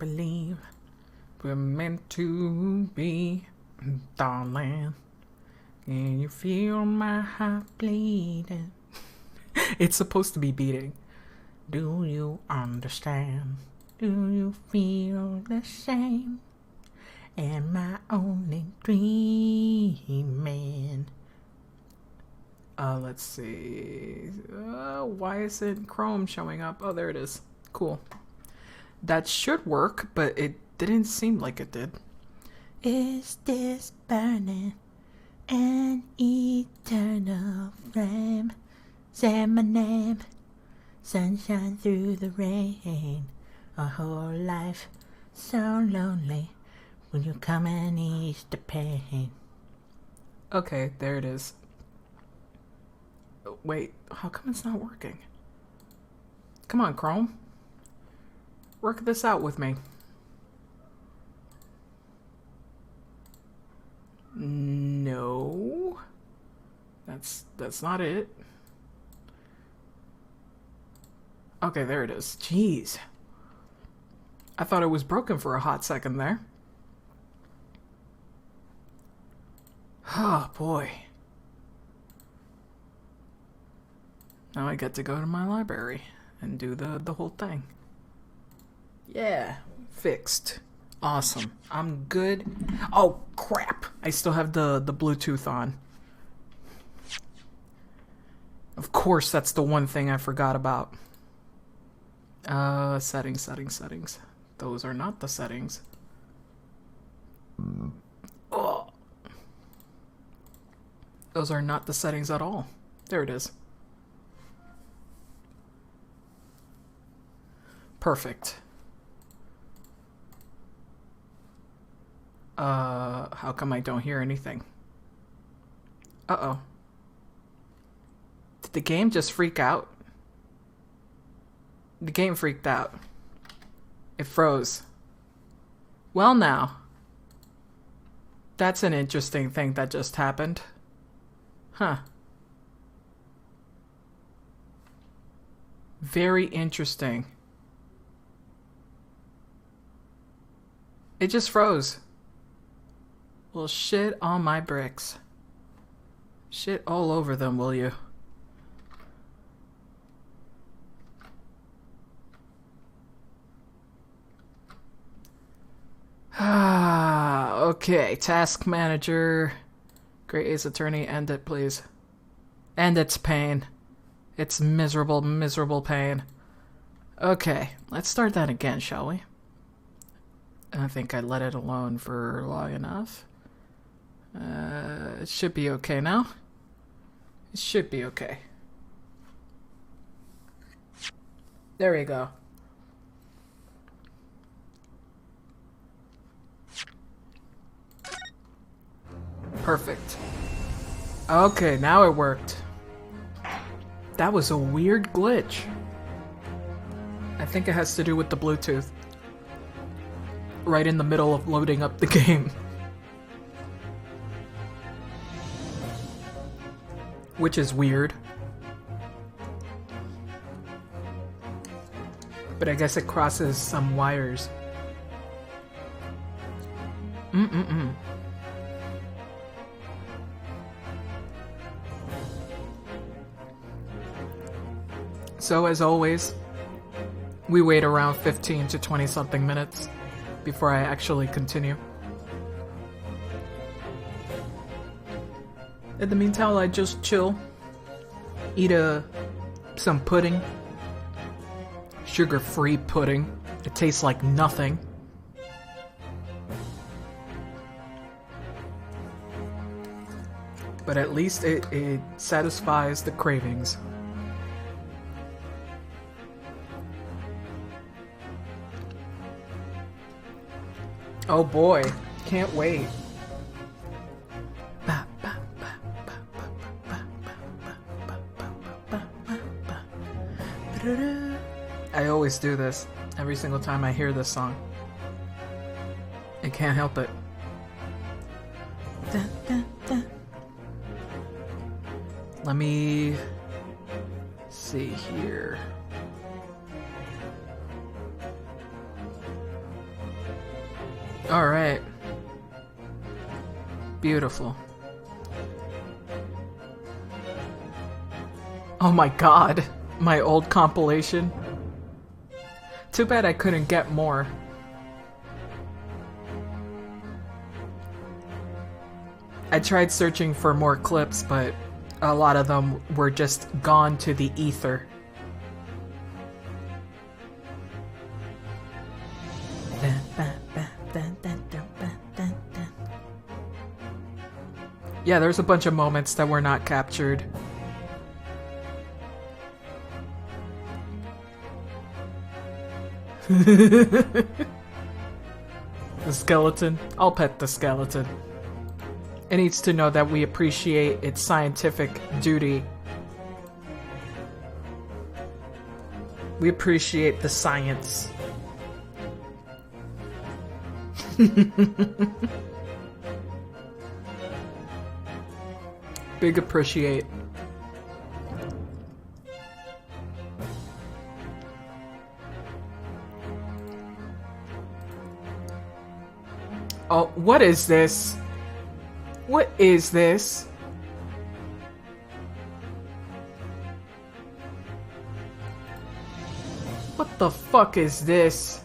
believe we're meant to be, darling. Can you feel my heart bleeding? It's supposed to be beating. Do you understand? Do you feel the same? Am I only dreaming? Let's see. Why isn't Chrome showing up? Oh, there it is. Cool. That should work, but it didn't seem like it did. Is this burning an eternal flame? Say my name. Sunshine through the rain. A whole life so lonely. Will you come and ease the pain? Okay, there it is. Wait, how come it's not working? Come on, Chrome. Work this out with me. No. That's not it. Okay, there it is. Jeez. I thought it was broken for a hot second there. Oh, boy. Now I get to go to my library and do the whole thing. Yeah, fixed. Awesome. I'm good. Oh, crap. I still have the Bluetooth on. Of course, that's the one thing I forgot about. Settings. Those are not the settings. Oh. Those are not the settings at all. There it is. Perfect. How come I don't hear anything? Uh-oh. Did the game just freak out? The game freaked out. It froze. Well now. That's an interesting thing that just happened. Huh. Very interesting. It just froze. Well, shit on my bricks. Shit all over them, will you? Okay, task manager. Great Ace Attorney, end it, please. End its pain. It's miserable, miserable pain. Okay, let's start that again, shall we? I think I let it alone for long enough. It should be okay now. It should be okay. There we go. Perfect. Okay, now it worked. That was a weird glitch. I think it has to do with the Bluetooth. Right in the middle of loading up the game. Which is weird. But I guess it crosses some wires. So as always, we wait around 15 to 20 something minutes before I actually continue. In the meantime, I just chill, eat some pudding, sugar-free pudding. It tastes like nothing. But at least it satisfies the cravings. Oh boy, can't wait. I always do this every single time I hear this song. I can't help it. Let me see here. Alright. Beautiful. Oh my god. My old compilation. Too bad I couldn't get more. I tried searching for more clips, but a lot of them were just gone to the ether. Yeah, there's a bunch of moments that were not captured. The skeleton. I'll pet the skeleton. It needs to know that we appreciate its scientific duty. We appreciate the science. Big appreciate. Oh, what is this? What is this? What the fuck is this?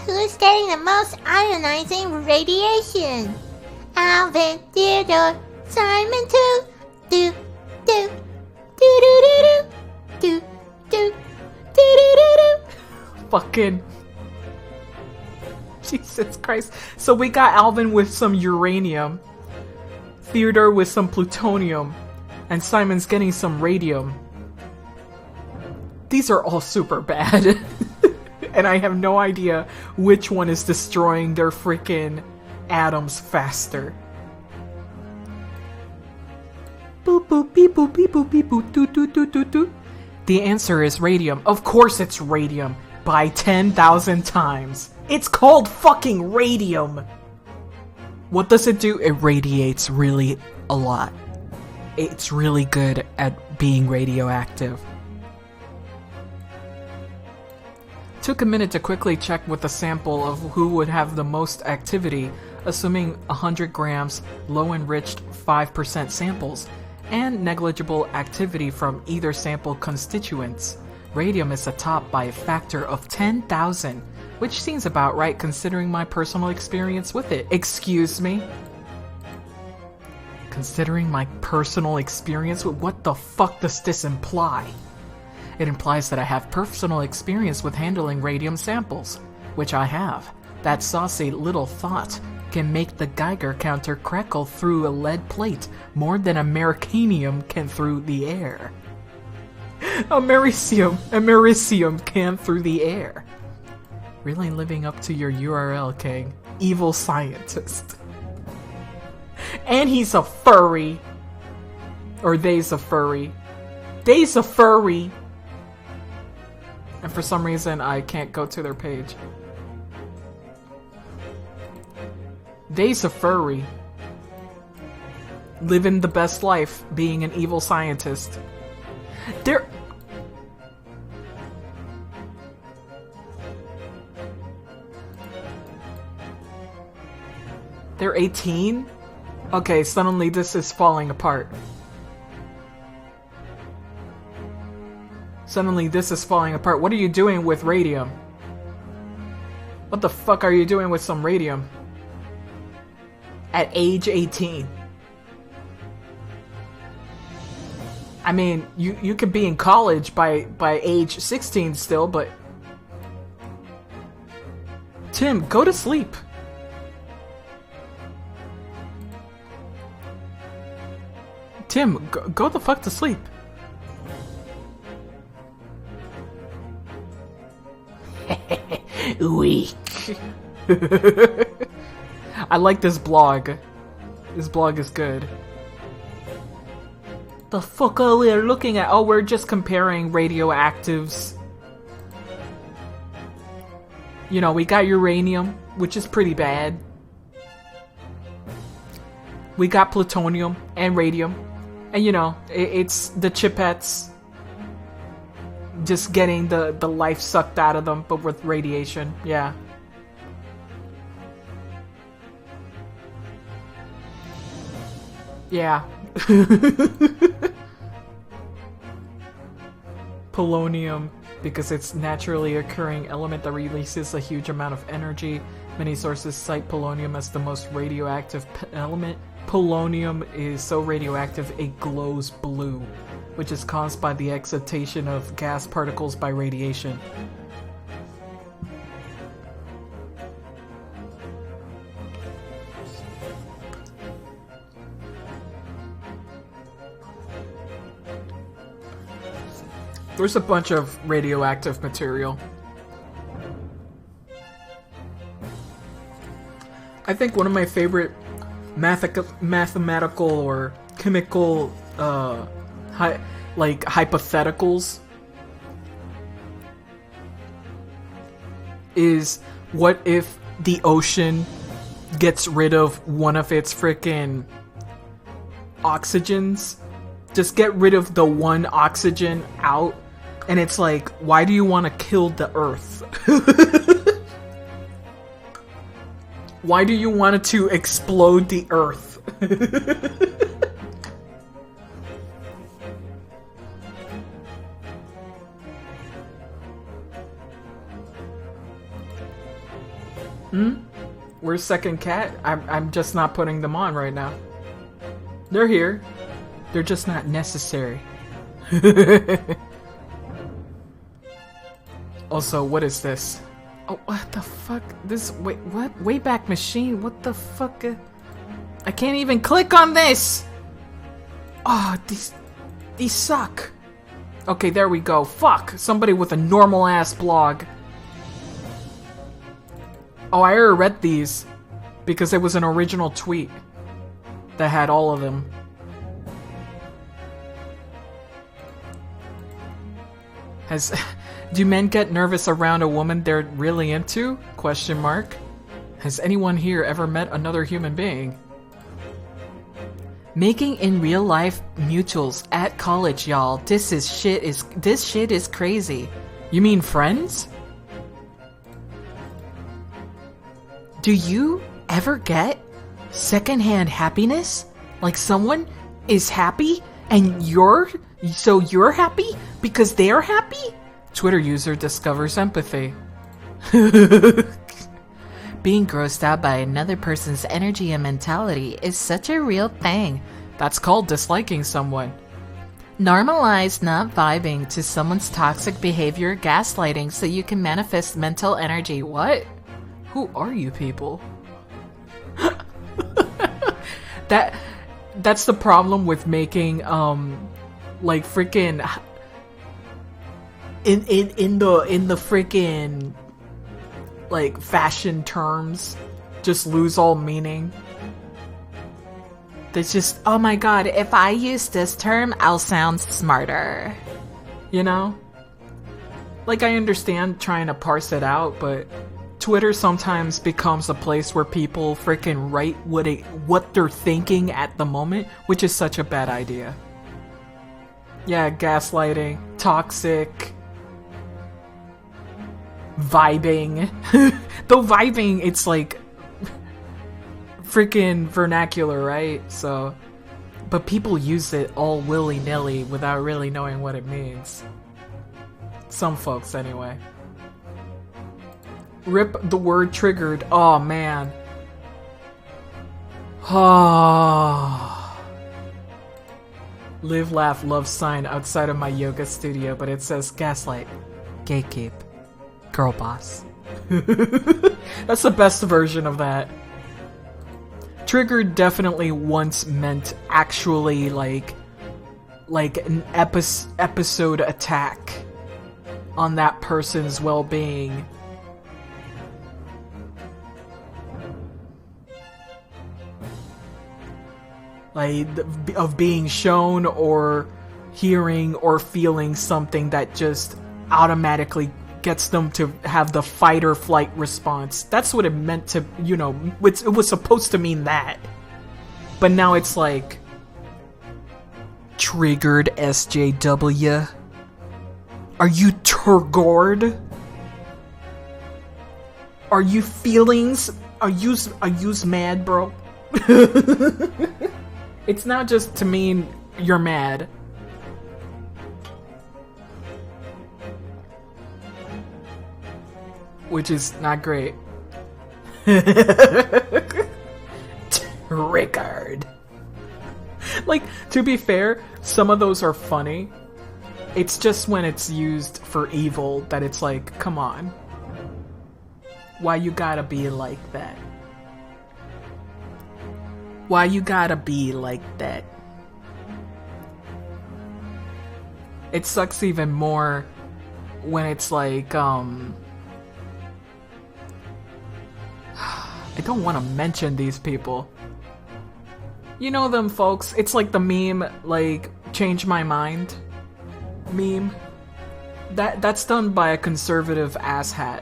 Who's getting the most ionizing radiation? Alvin, Theodore, Simon too. Do do do do do do do do do do. Fucking Jesus Christ. So we got Alvin with some uranium, Theodore with some plutonium, and Simon's getting some radium. These are all super bad. And I have no idea which one is destroying their freaking atoms faster. Boop boop beep boop beep boop beep boop doo doo doo doo doo. The answer is radium. Of course it's radium. By 10,000 times. It's called fucking radium. What does it do? It radiates really a lot. It's really good at being radioactive. Took a minute to quickly check with a sample of who would have the most activity, assuming 100 grams, low enriched 5% samples, and negligible activity from either sample constituents. Radium is atop by a factor of 10,000, which seems about right considering my personal experience with it. Excuse me? Considering my personal experience with what the fuck does this imply? It implies that I have personal experience with handling radium samples, which I have. That saucy little thought can make the Geiger counter crackle through a lead plate more than Americanium can through the air. Americium can through the air. Really living up to your URL, King. Evil scientist. And he's a furry. Or they's a furry. They's a furry. And for some reason, I can't go to their page. They's a furry. Living the best life, being an evil scientist. They're... They're 18? Okay, suddenly this is falling apart. Suddenly this is falling apart. What are you doing with radium? What the fuck are you doing with some radium? At age 18. I mean, you could be in college by age 16 still, but... Tim, go to sleep. Tim, go the fuck to sleep. Weak. I like this blog. This blog is good. The fuck are we looking at? Oh, we're just comparing radioactives. You know, we got uranium, which is pretty bad. We got plutonium and radium. And you know, it's the chipettes just getting the life sucked out of them, but with radiation. Yeah. Yeah. Polonium, because it's naturally occurring element that releases a huge amount of energy. Many sources cite polonium as the most radioactive element. Polonium is so radioactive it glows blue, which is caused by the excitation of gas particles by radiation. There's a bunch of radioactive material. I think one of my favorite mathematical or chemical hypotheticals is, what if the ocean gets rid of one of its frickin' oxygens? Just get rid of the one oxygen out, and it's like, why do you want to kill the Earth? Why do you want it to explode the Earth? Where's Second Cat? I'm just not putting them on right now. They're here. They're just not necessary. Also, what is this? Oh, what the fuck? This, wait, what? Wayback Machine? What the fuck? I can't even click on this! Oh, these suck. Okay, there we go. Fuck! Somebody with a normal-ass blog. Oh, I already read these. Because it was an original tweet that had all of them. Do men get nervous around a woman they're really into? Question mark. Has anyone here ever met another human being? Making in real life mutuals at college, y'all. This shit is crazy. You mean friends? Do you ever get secondhand happiness? Like someone is happy and you're happy because they're happy? Twitter user discovers empathy. Being grossed out by another person's energy and mentality is such a real thing. That's called disliking someone. Normalize not vibing to someone's toxic behavior, gaslighting, so you can manifest mental energy. What? Who are you people? That's the problem with making like freaking in the freaking like fashion terms just lose all meaning. They just, oh my god, if I use this term, I'll sound smarter. You know? Like, I understand trying to parse it out, but Twitter sometimes becomes a place where people freaking write what they're thinking at the moment, which is such a bad idea. Yeah, gaslighting, toxic, vibing. Though vibing, it's like freaking vernacular, right? So, but people use it all willy-nilly without really knowing what it means. Some folks, anyway. Rip the word triggered. Oh, man. Live, laugh, love sign outside of my yoga studio, but it says gaslight, gatekeep, girl boss. That's the best version of that. Triggered definitely once meant actually like an episode attack on that person's well-being. Like, of being shown or hearing or feeling something that just automatically gets them to have the fight or flight response. That's what it meant to, you know, it was supposed to mean that. But now it's like triggered SJW. Are you turgored? Are you feelings? Are you mad, bro? It's not just to mean you're mad. Which is not great. Triggered. Like, to be fair, some of those are funny. It's just when it's used for evil that it's like, come on. Why you gotta be like that? Why you gotta be like that? It sucks even more when it's like, I don't want to mention these people. You know them folks, it's like the meme, like, change my mind meme. That's done by a conservative asshat.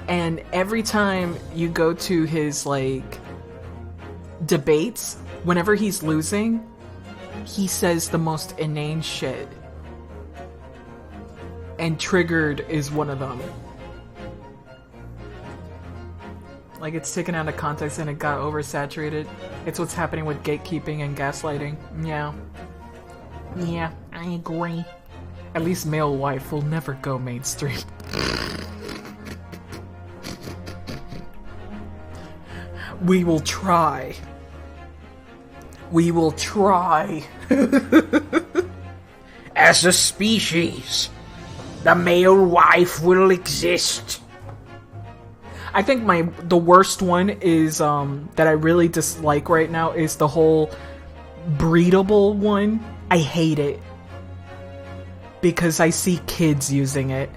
And every time you go to his, like, debates, whenever he's losing, he says the most inane shit. And triggered is one of them. Like, it's taken out of context and it got oversaturated. It's what's happening with gatekeeping and gaslighting. Yeah. Yeah, I agree. At least male wife will never go mainstream. We will try. We will try. As a species, the male wife will exist. I think the worst one is that I really dislike right now is the whole breedable one. I hate it because I see kids using it.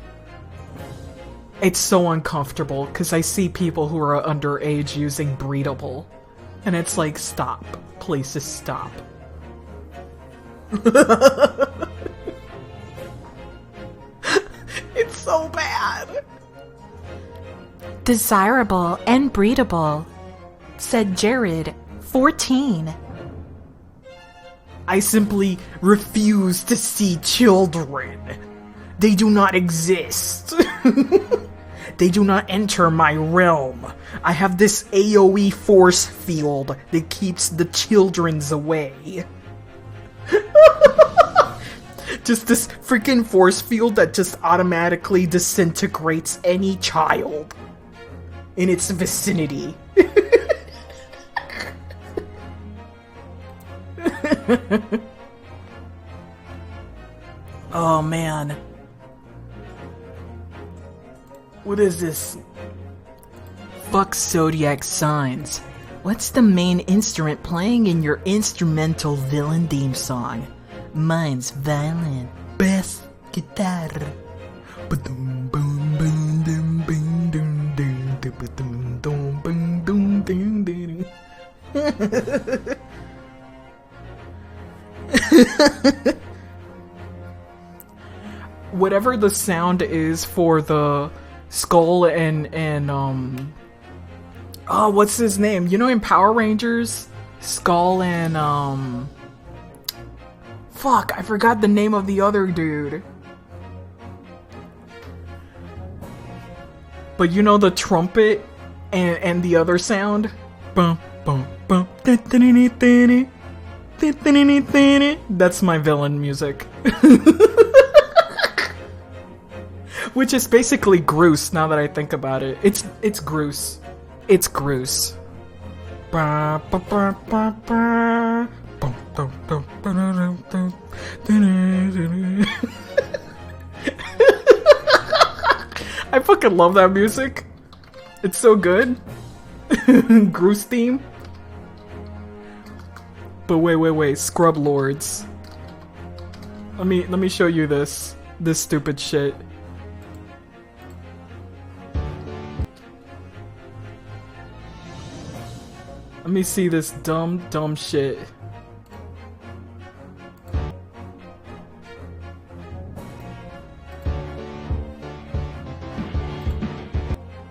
It's so uncomfortable because I see people who are underage using breedable, and it's like, stop, please just stop. It's so bad. Desirable and breedable, said Jared, 14. I simply refuse to see children. They do not exist. They do not enter my realm. I have this AoE force field that keeps the children's away. Just this freaking force field that just automatically disintegrates any child in its vicinity. Oh man. What is this? Fuck zodiac signs. What's the main instrument playing in your instrumental villain theme song? Mine's violin. Bass guitar. Whatever the sound is for the skull and oh, what's his name? You know, in Power Rangers, Skull and fuck, I forgot the name of the other dude. But you know the trumpet and the other sound? Bum bum bum. That's my villain music. Which is basically Groose, now that I think about it. It's Groose. It's Groose. I fucking love that music. It's so good. Groose theme. But wait, Scrub Lords. Let me show you this stupid shit. Let me see this dumb shit.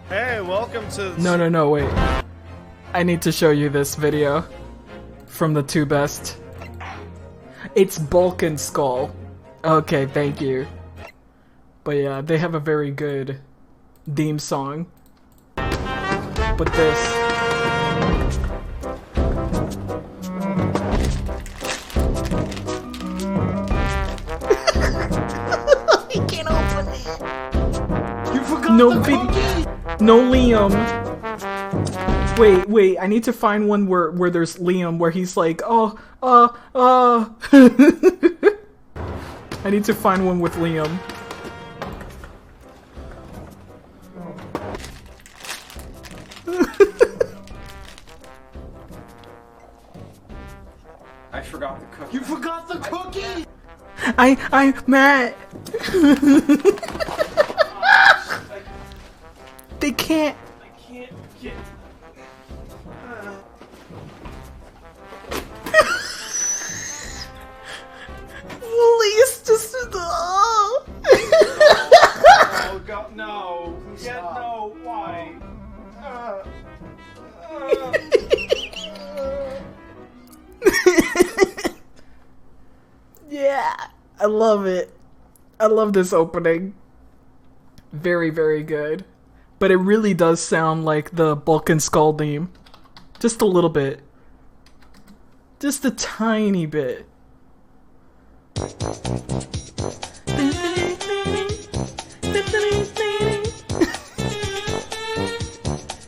Hey, welcome to... No, wait. I need to show you this video from the two best. It's Bulk and Skull. Okay, thank you. But yeah, they have a very good theme song. But this... I can't open it. You forgot No the big... cookie! No Liam. Wait, I need to find one where there's Liam, where he's like, I need to find one with Liam. I forgot the cookie. You forgot the cookie! I'm Matt. They can't. I can't get... Please, just Oh god, no. Yeah, no, why? Yeah, I love it. I love this opening. Very, very good. But it really does sound like the Bulk and Skull theme. Just a little bit. Just a tiny bit.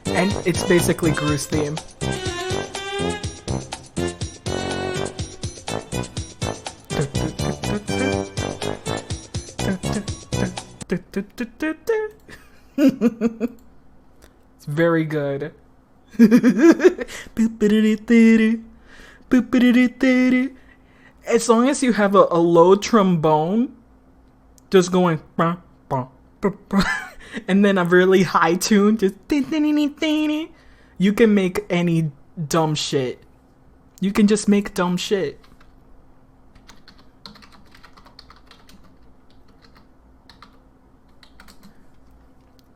And it's basically Gru's theme. It's very good. As long as you have a low trombone, just going, and then a really high tune, just you can make any dumb shit. You can just make dumb shit.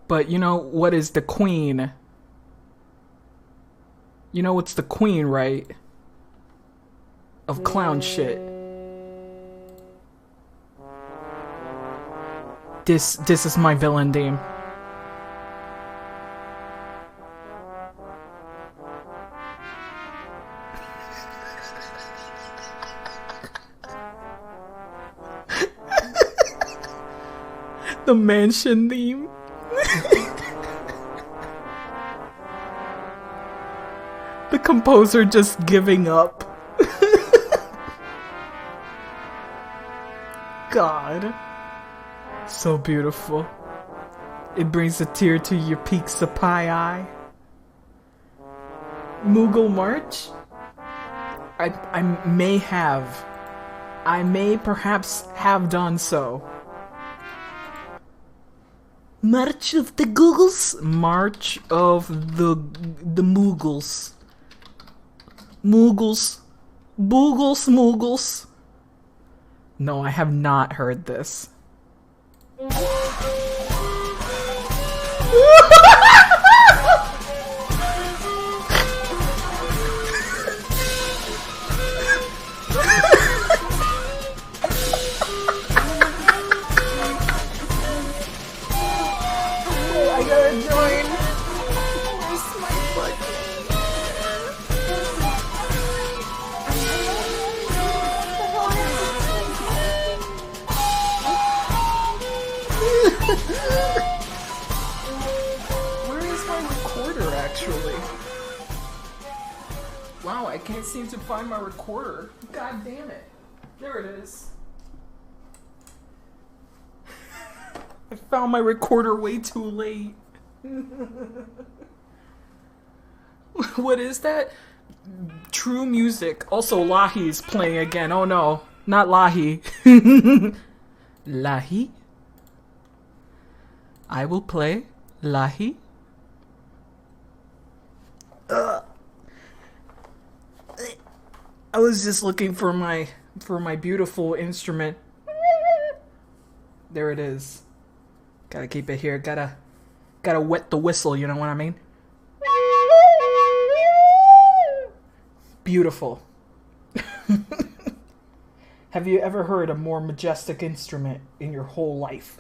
But you know what is the queen? You know what's the queen, right? Of clown shit. This is my villain theme. The mansion theme. The composer just giving up. God. So beautiful. It brings a tear to your peaks of pie eye. Moogle March? I may perhaps have done so. March of the Googles? March of the Moogles. Moogles. Boogles, Moogles. No, I have not heard this. I gotta join. Where's my Where is my recorder, actually? Wow, I can't seem to find my recorder. God damn it. There it is. I found my recorder way too late. What is that? True Music. Also, Lahi's playing again. Oh no, not Lahi. Lahi? I will play Lahi. I was just looking for my beautiful instrument. There it is. Gotta keep it here. Gotta wet the whistle. You know what I mean? Beautiful. Have you ever heard a more majestic instrument in your whole life?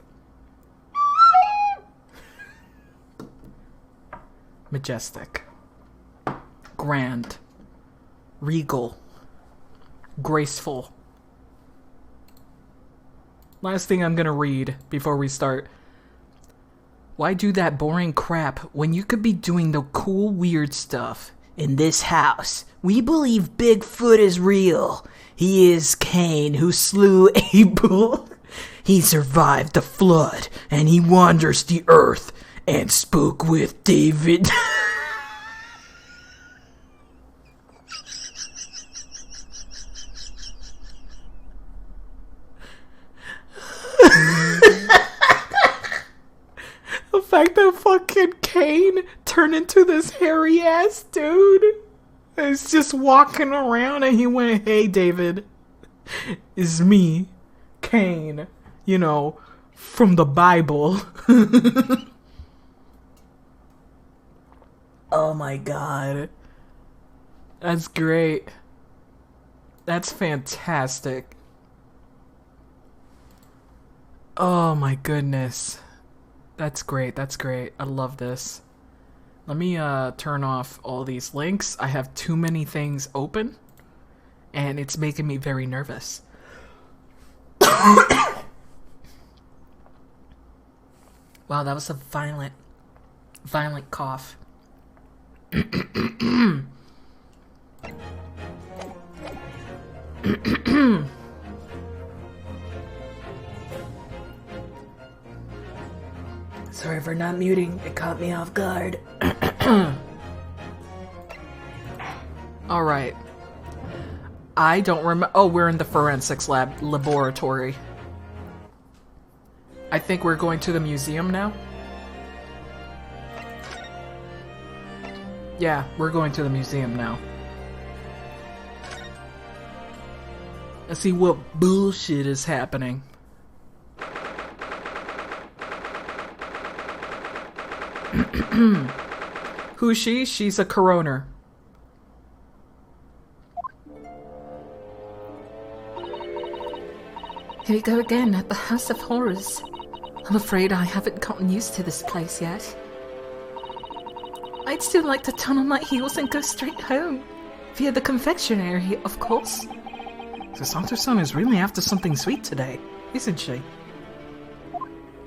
Majestic. Grand. Regal. Graceful. Last thing I'm gonna read before we start. Why do that boring crap when you could be doing the cool, weird stuff? In this house, we believe Bigfoot is real. He is Cain who slew Abel. He survived the flood, and he wanders the earth and spoke with David. The fact that fucking Cain turned into this hairy ass dude is just walking around and he went, "Hey David, it's me, Cain, you know, from the Bible." Oh my god. That's great. That's fantastic. Oh my goodness. That's great, that's great. I love this. Let me turn off all these links. I have too many things open, and it's making me very nervous. Wow, that was a violent cough. Sorry for not muting, it caught me off guard. Alright. I don't remember. Oh, we're in the forensics laboratory. I think we're going to the museum now. Yeah, we're going to the museum now. Let's see what bullshit is happening. Who's she? She's a coroner. Here we go again at the House of Horrors. I'm afraid I haven't gotten used to this place yet. I'd still like to turn on my heels and go straight home. Via the confectionery, of course. So Santo-san is really after something sweet today, isn't she?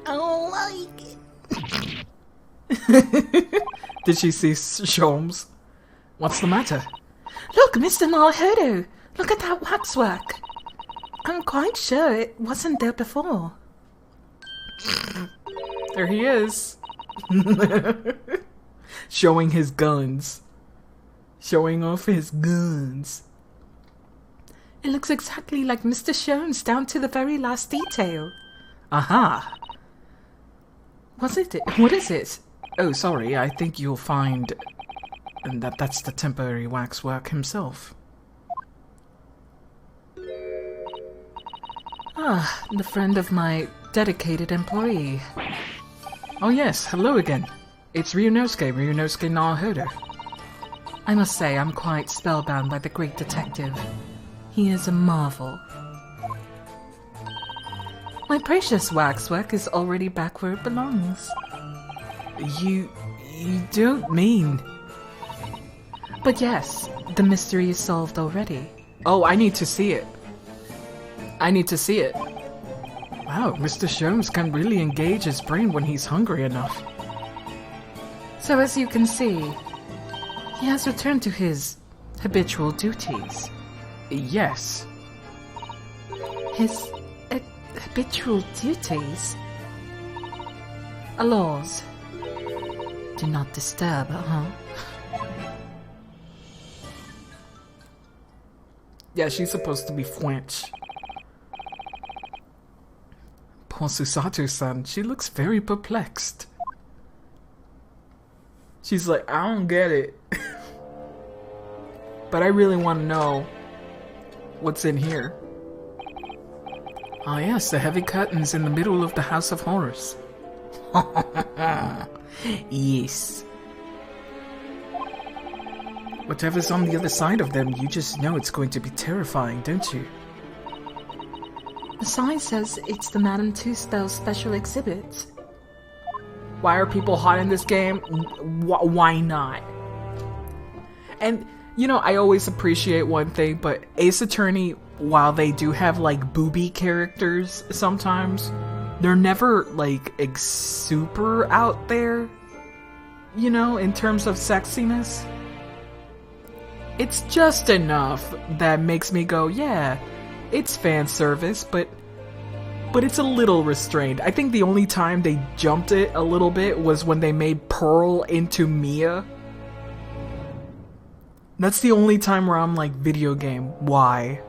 I don't like it. Did she see Sholmes? What's the matter? Look, Mr. Narhodo! Look at that waxwork! I'm quite sure it wasn't there before. There he is. Showing his guns. Showing off his guns. It looks exactly like Mr. Shones down to the very last detail. Aha! What is it? Oh, sorry, I think you'll find that's the temporary waxwork himself. Ah, the friend of my dedicated employee. Oh yes, hello again. It's Ryunosuke Narhodo. I must say, I'm quite spellbound by the great detective. He is a marvel. My precious waxwork is already back where it belongs. You don't mean... But yes, the mystery is solved already. Oh, I need to see it. Wow, Mr. Shones can really engage his brain when he's hungry enough. So as you can see, he has returned to his habitual duties. Yes. His habitual duties? Laws. Do not disturb, huh? Yeah, she's supposed to be French. Poor Susato-san, she looks very perplexed. She's like, I don't get it. But I really want to know what's in here. Ah yes, the heavy curtains in the middle of the House of Horrors. Yes. Whatever's on the other side of them, you just know it's going to be terrifying, don't you? The sign says it's the Madame Two-Spell special exhibit. Why are people hot in this game? Why not? And, you know, I always appreciate one thing, but Ace Attorney, while they do have, like, booby characters sometimes, they're never, like, super out there, you know, in terms of sexiness. It's just enough that makes me go, yeah, it's fan service, but it's a little restrained. I think the only time they jumped it a little bit was when they made Pearl into Mia. That's the only time where I'm like, video game, why?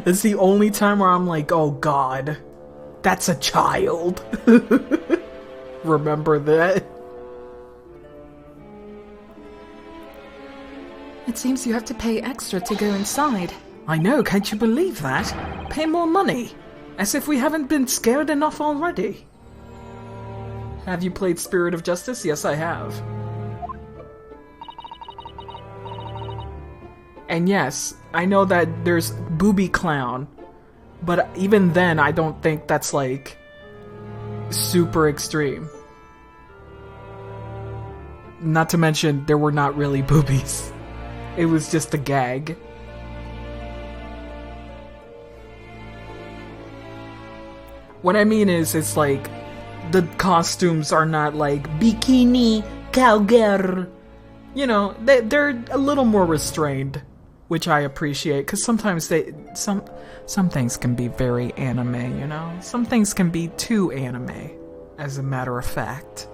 That's the only time where I'm like, oh god, that's a child. Remember that? It seems you have to pay extra to go inside. I know, can't you believe that? Pay more money. As if we haven't been scared enough already. Have you played Spirit of Justice? Yes, I have. And yes, I know that there's Booby Clown, but even then I don't think that's like super extreme. Not to mention, there were not really boobies. It was just a gag. What I mean is, it's like, the costumes are not like, bikini, cowgirl. You know, they're a little more restrained, which I appreciate, because sometimes some things can be very anime, you know? Some things can be too anime, as a matter of fact.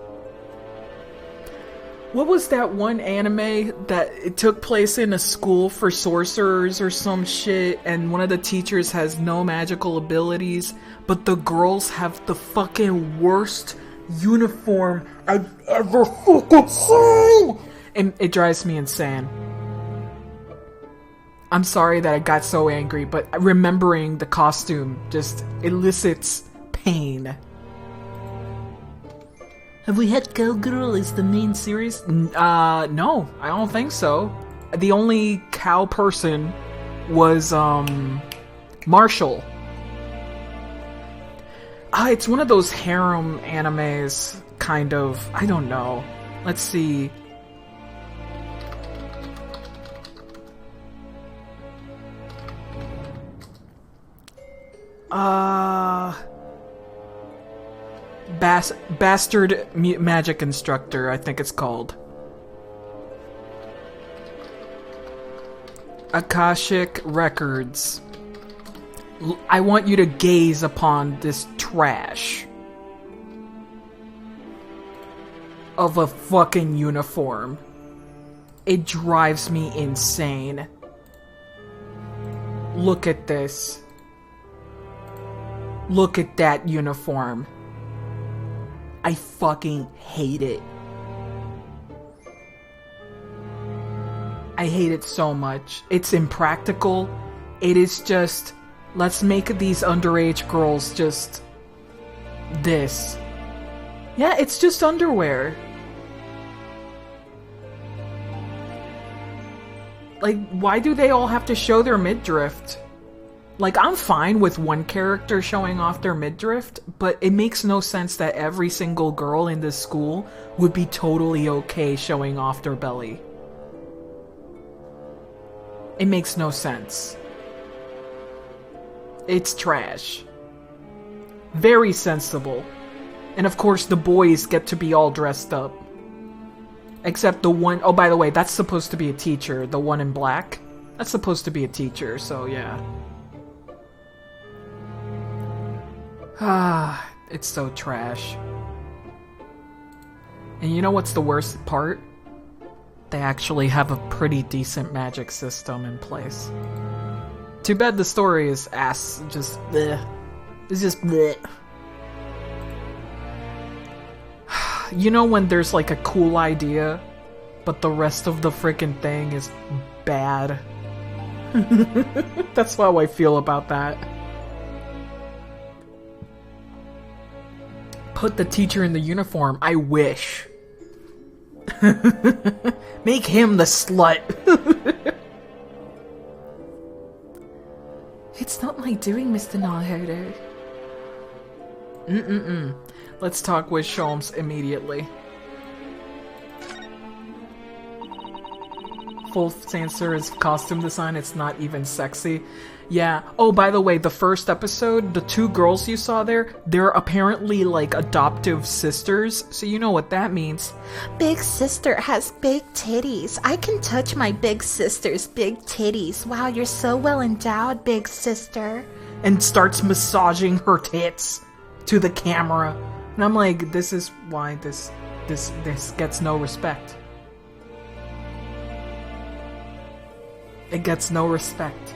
What was that one anime that it took place in a school for sorcerers or some shit, and one of the teachers has no magical abilities, but the girls have the fucking worst uniform I've ever fucking seen? And it drives me insane. I'm sorry that I got so angry, but remembering the costume just elicits pain. Have we had Cowgirl as the main series? No, I don't think so. The only cow person was, Marshall. It's one of those harem animes, kind of. I don't know. Let's see. Bastard Magic Instructor, I think it's called. Akashic Records. I want you to gaze upon this trash of a fucking uniform. It drives me insane. Look at this. Look at that uniform. I fucking hate it. I hate it so much. It's impractical. It is just, let's make these underage girls just this. Yeah, it's just underwear. Like, why do they all have to show their midriff? Like, I'm fine with one character showing off their midriff, but it makes no sense that every single girl in this school would be totally okay showing off their belly. It makes no sense. It's trash. Very sensible. And of course the boys get to be all dressed up. Except the one, oh by the way, that's supposed to be a teacher, the one in black. That's supposed to be a teacher, so yeah. It's so trash. And you know what's the worst part? They actually have a pretty decent magic system in place. Too bad the story is ass, just bleh. It's just bleh. You know when there's like a cool idea, but the rest of the freaking thing is bad? That's how I feel about that. Put the teacher in the uniform. I wish. Make him the slut. It's not my doing, Mr. Naruhodo. Let's talk with Sholmes immediately. Full Sancer's costume design, it's not even sexy. Yeah. Oh, by the way, the first episode, the two girls you saw there, they're apparently like adoptive sisters, so you know what that means. Big sister has big titties. I can touch my big sister's big titties. Wow, you're so well endowed, big sister. And starts massaging her tits to the camera. And I'm like, this is why this gets no respect. It gets no respect.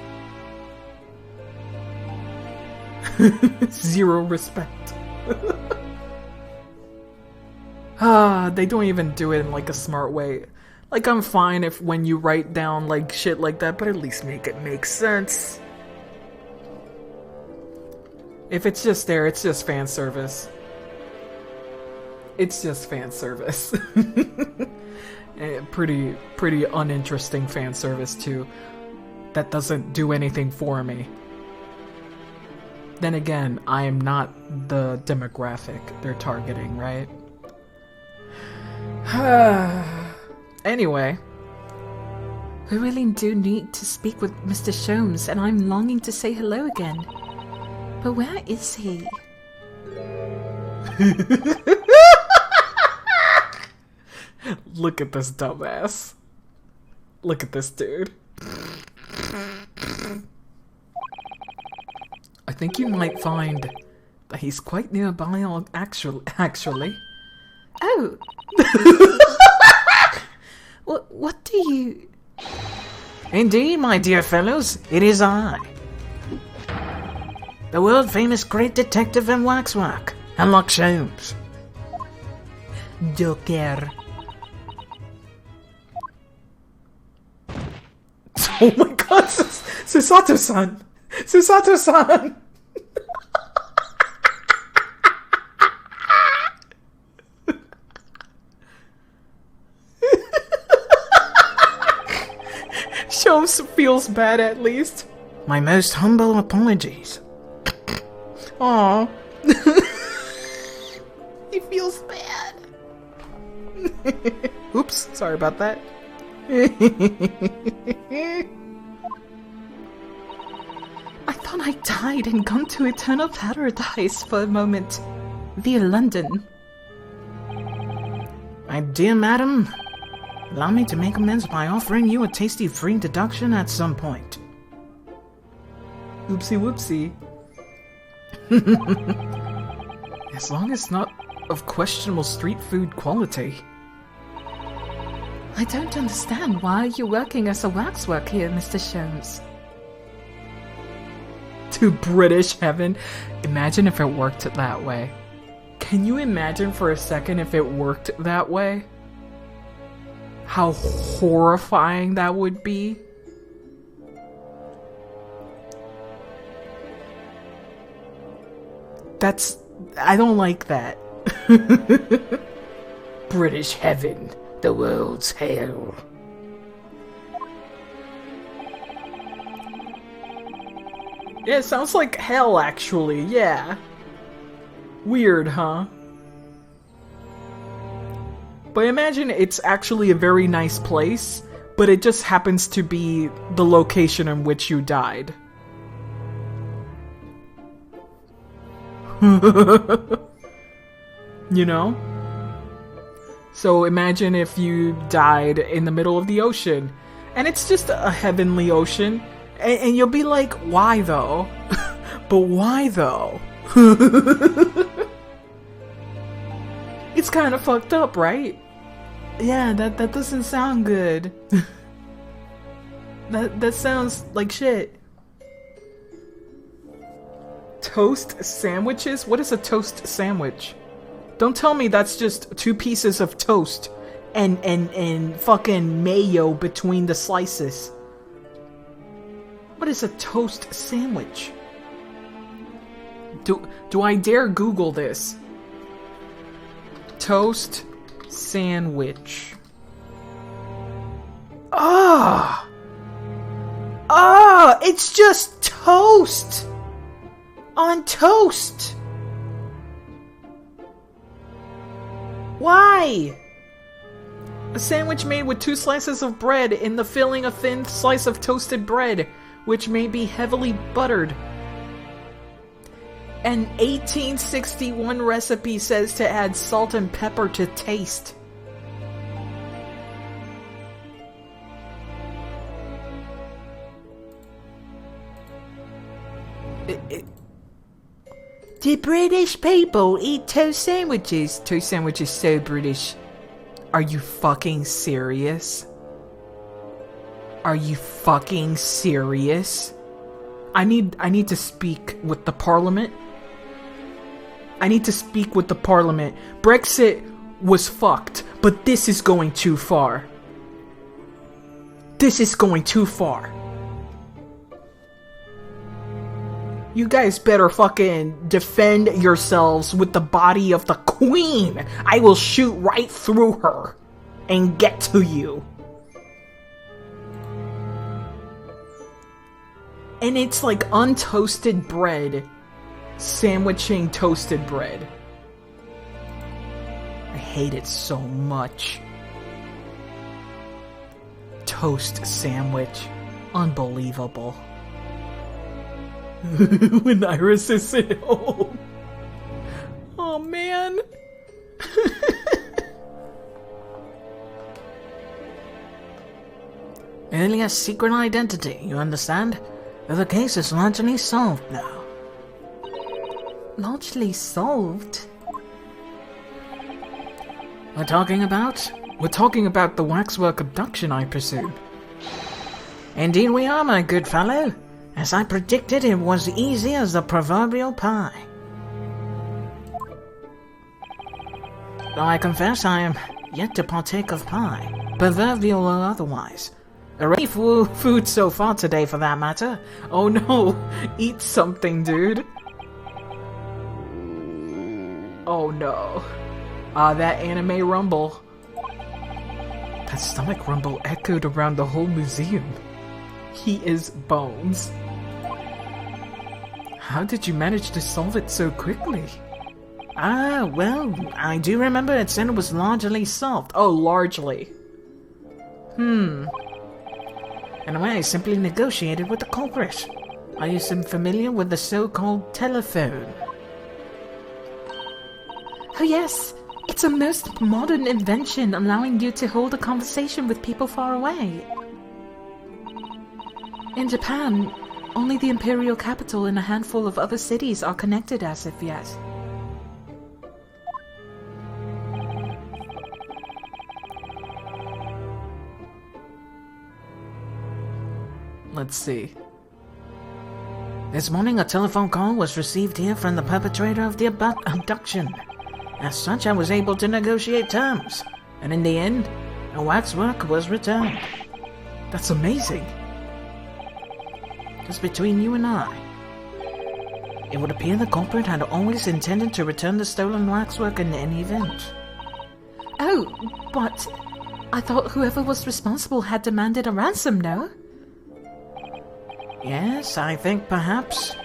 Zero respect. They don't even do it in like a smart way. Like, I'm fine if when you write down like shit like that, but at least make it make sense. If it's just there, it's just fan service. It's just fan service. Pretty uninteresting fan service too. That doesn't do anything for me. Then again, I am not the demographic they're targeting, right? Anyway. We really do need to speak with Mr. Sholmes, and I'm longing to say hello again. But where is he? Look at this dumbass. Look at this dude. I think you might find that he's quite nearby, actually. Oh! What do you... Indeed, my dear fellows, it is I. The world-famous great detective and waxwork, Sherlock Sholmes. Joker. Oh my god, Susato-san! Susato-san! Sholmes feels bad at least. My most humble apologies. Aww. He feels bad. Oops, sorry about that. I thought I died and gone to eternal paradise for a moment. Via London. My dear madam, allow me to make amends by offering you a tasty free deduction at some point. Oopsie whoopsie. As long as not of questionable street food quality. I don't understand. Why are you working as a waxwork here, Mr. Sholmes? To British heaven. Imagine if it worked that way. Can you imagine for a second if it worked that way? How horrifying that would be? I don't like that. British heaven, the world's hell. Yeah, it sounds like hell, actually, yeah. Weird, huh? But imagine it's actually a very nice place, but it just happens to be the location in which you died. You know? So imagine if you died in the middle of the ocean, and it's just a heavenly ocean, and you'll be like, why though? But why though? It's kind of fucked up, right? Yeah, that doesn't sound good. That sounds like shit. Toast sandwiches? What is a toast sandwich? Don't tell me that's just 2 pieces of toast and fucking mayo between the slices. What is a toast sandwich? Do I dare Google this? Toast sandwich. It's just toast! On toast! Why? A sandwich made with 2 slices of bread, in the filling a thin slice of toasted bread, which may be heavily buttered. An 1861 recipe says to add salt and pepper to taste. Do British people eat toast sandwiches? Toast sandwich is so British. Are you fucking serious? Are you fucking serious? I need to speak with the Parliament. I need to speak with the Parliament. Brexit was fucked, but this is going too far. This is going too far. You guys better fucking defend yourselves with the body of the Queen. I will shoot right through her and get to you. And it's like untoasted bread sandwiching toasted bread. I hate it so much. Toast sandwich. Unbelievable. When Iris is at home. Oh man. Alias secret identity, you understand? The case is largely solved now. Largely solved? We're talking about the waxwork abduction, I presume. Indeed we are, my good fellow. As I predicted, it was easy as the proverbial pie. Though I confess I am yet to partake of pie, proverbial or otherwise. Already food so far today, for that matter. Oh no, eat something, dude. Oh no. That anime rumble. That stomach rumble echoed around the whole museum. He is bones. How did you manage to solve it so quickly? Well, I do remember it said it was largely solved. Oh, largely. Anyway, I simply negotiated with the culprit. Are you familiar with the so-called telephone? Oh yes, it's a most modern invention allowing you to hold a conversation with people far away. In Japan, only the imperial capital and a handful of other cities are connected as of yet. Let's see. This morning a telephone call was received here from the perpetrator of the abduction. As such, I was able to negotiate terms, and in the end, the waxwork was returned. That's amazing. Just between you and I. It would appear the culprit had always intended to return the stolen waxwork in any event. Oh, but I thought whoever was responsible had demanded a ransom, no? Yes, I think perhaps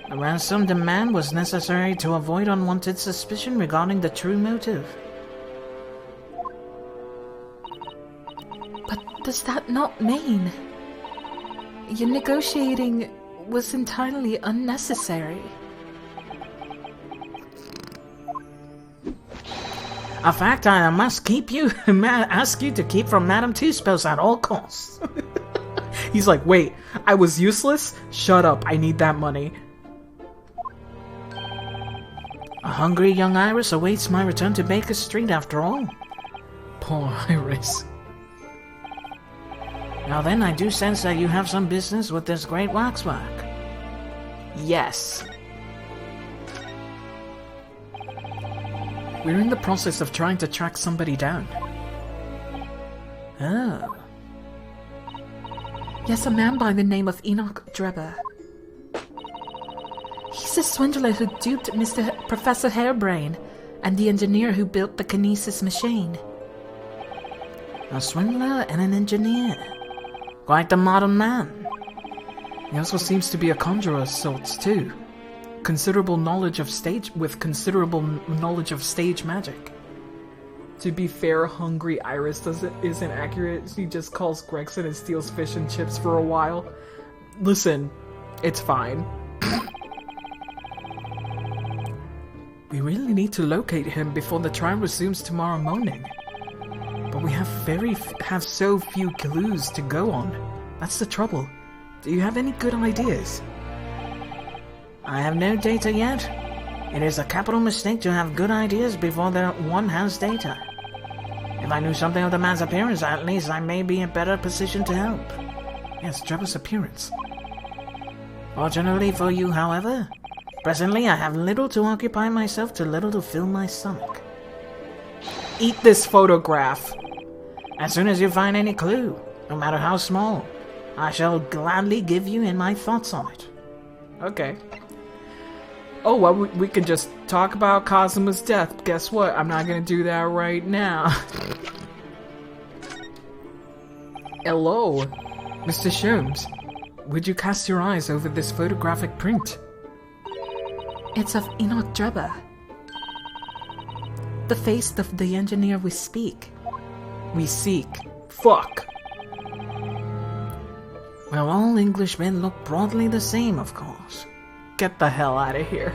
the ransom demand was necessary to avoid unwanted suspicion regarding the true motive. But does that not mean your negotiating was entirely unnecessary? A fact I must ask you to keep from Madame Two-Spells at all costs. He's like, wait, I was useless? Shut up, I need that money. A hungry young Iris awaits my return to Baker Street after all. Poor Iris. Now then, I do sense that you have some business with this great waxwork. Yes. We're in the process of trying to track somebody down. Oh. Yes, a man by the name of Enoch Drebber. He's a swindler who duped Professor Hairbrain and the engineer who built the kinesis machine. A swindler and an engineer. Quite the modern man. He also seems to be a conjurer of sorts, too. Considerable knowledge of stage magic. To be fair, Hungry Iris isn't accurate. She just calls Gregson and steals fish and chips for a while. Listen, it's fine. We really need to locate him before the trial resumes tomorrow morning. But we have so few clues to go on. That's the trouble. Do you have any good ideas? I have no data yet. It is a capital mistake to have good ideas before one has data. If I knew something of the man's appearance, at least I may be in a better position to help. Yes, Trevor's appearance. Fortunately for you, however, presently I have little to occupy myself to little to fill my stomach. Eat this photograph. As soon as you find any clue, no matter how small, I shall gladly give you my thoughts on it. Okay. Oh, well, we could just talk about Kazuma's death. Guess what? I'm not gonna do that right now. Hello, Mr. Sholmes. Would you cast your eyes over this photographic print? It's of Enoch Drebber. The face of the engineer we seek. Fuck. Well, all Englishmen look broadly the same, of course. Get the hell out of here.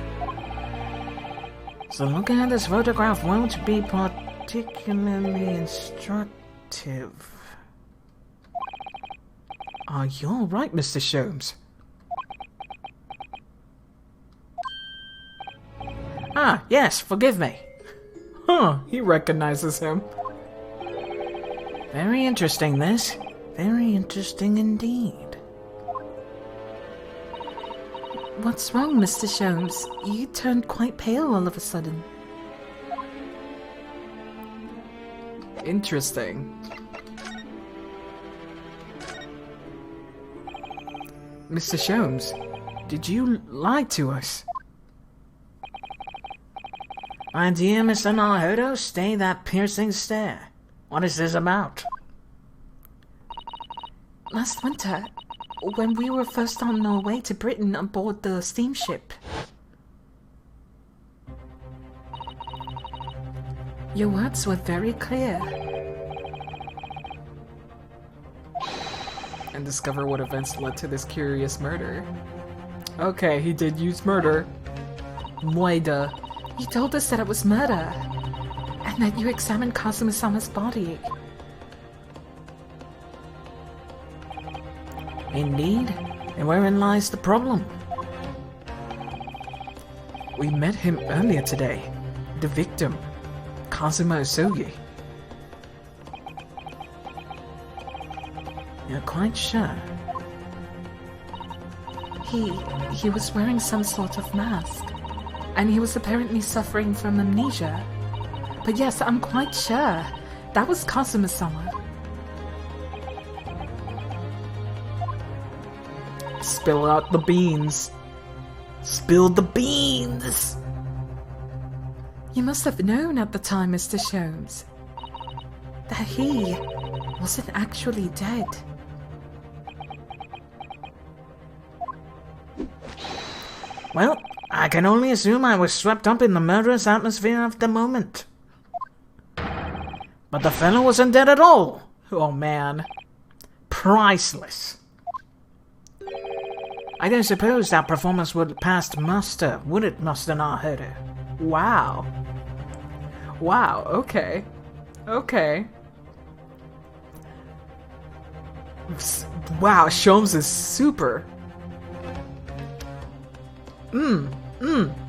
So looking at this photograph won't be particularly instructive. Are you alright, Mr. Sholmes? Ah, yes, forgive me. Huh, he recognizes him. Very interesting, this. Very interesting indeed. What's wrong, Mr. Sholmes? You turned quite pale all of a sudden. Interesting. Mr. Sholmes, did you lie to us? My dear Mr. Naruto, stay that piercing stare. What is this about? Last winter, when we were first on our way to Britain aboard the steamship, your words were very clear. And discover what events led to this curious murder. Okay, he did use murder. Moida. You told us that it was murder, and that you examined Kazuma-sama's body. Indeed, and wherein lies the problem? We met him earlier today. The victim, Kazuma Osogi. You're quite sure? He was wearing some sort of mask, and he was apparently suffering from amnesia. But yes, I'm quite sure. That was Kazuma-sama. Spill out the beans. Spill the beans! You must have known at the time, Mr. Sholmes, that he wasn't actually dead. Well, I can only assume I was swept up in the murderous atmosphere of the moment. But the fellow wasn't dead at all. Oh man. Priceless. I don't suppose that performance would pass muster, would it, Master Naruto? Wow. Wow, okay. Okay. Wow, Sholmes is super.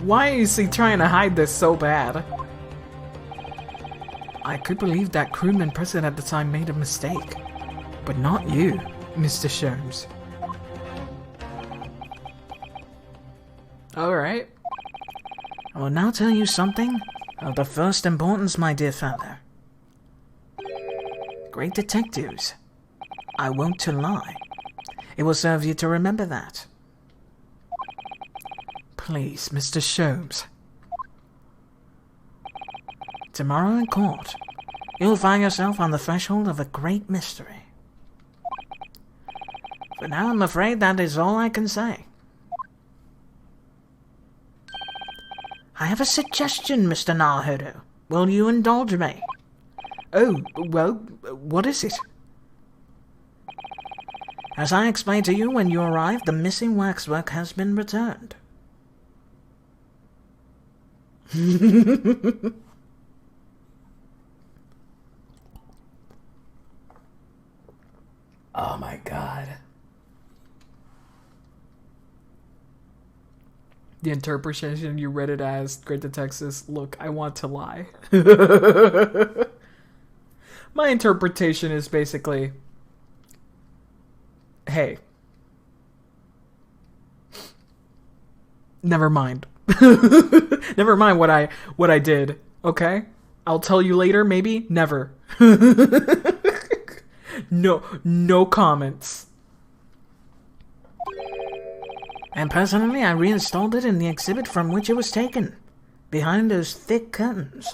Why is he trying to hide this so bad? I could believe that crewman present at the time made a mistake. But not you, Mr. Sholmes. Alright. I will now tell you something of the first importance, my dear fellow. Great detectives I won't to lie. It will serve you to remember that. Please, Mr. Sholmes. Tomorrow in court, you'll find yourself on the threshold of a great mystery. For now, I'm afraid that is all I can say. I have a suggestion, Mr. Naruto. Will you indulge me? Oh, well, what is it? As I explained to you when you arrived, the missing waxwork has been returned. Oh my god. The interpretation, you read it as Great to Texas, look, I want to lie. My interpretation is basically, hey, never mind. Never mind what I did, okay? I'll tell you later, maybe? Never. No comments. And personally, I reinstalled it in the exhibit from which it was taken, behind those thick curtains.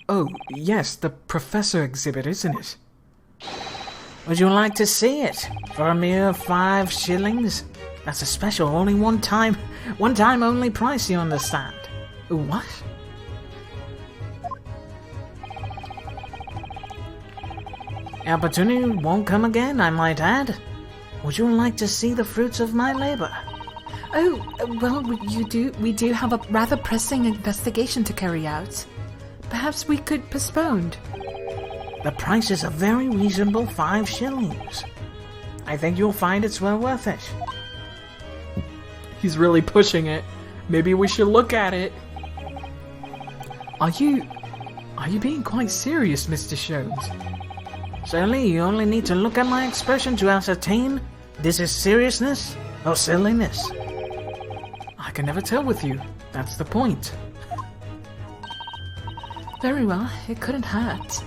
Oh, yes, the professor exhibit, isn't it? Would you like to see it? For a mere 5 shillings? That's a special, only one time only price, you understand. What? The opportunity won't come again, I might add. Would you like to see the fruits of my labor? Oh, well, we do have a rather pressing investigation to carry out. Perhaps we could postpone. The price is a very reasonable 5 shillings. I think you'll find it's well worth it. He's really pushing it. Maybe we should look at it. Are you being quite serious, Mr. Sholmes? Certainly, you only need to look at my expression to ascertain this is seriousness or silliness. I can never tell with you. That's the point. Very well, it couldn't hurt.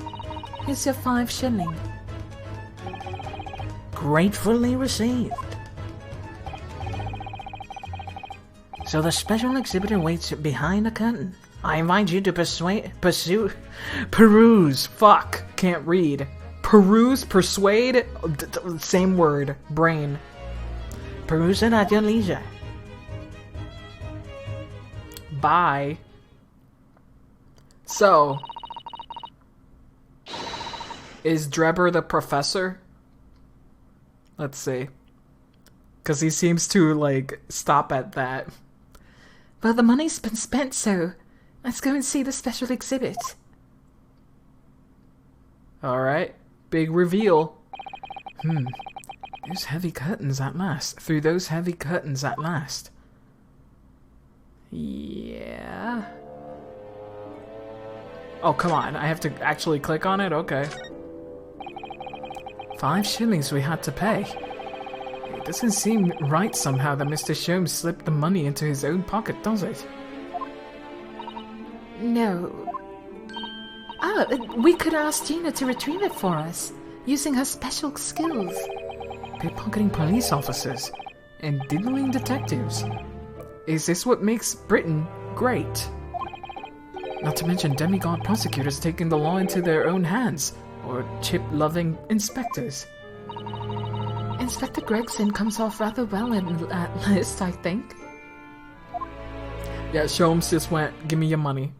Here's your 5 shilling. Gratefully received. So the special exhibitor waits behind a curtain. I invite you to peruse. Fuck. Can't read. Peruse, persuade, same word. Brain. Peruse it at your leisure. Bye. So, is Drebber the professor? Let's see. Because he seems to, like, stop at that. Well, the money's been spent, so let's go and see the special exhibit. Alright. Big reveal. Those heavy curtains at last. Through those heavy curtains at last. Yeah. Oh, come on. I have to actually click on it? Okay. 5 shillings we had to pay. It doesn't seem right somehow that Mr. Sholmes slipped the money into his own pocket, does it? No. Ah, we could ask Gina to retrieve it for us, using her special skills. Pickpocketing police officers and diddling detectives. Is this what makes Britain great? Not to mention demigod prosecutors taking the law into their own hands, or chip-loving inspectors. Inspector Gregson comes off rather well at list, I think. Yeah, Sholmes just went, give me your money.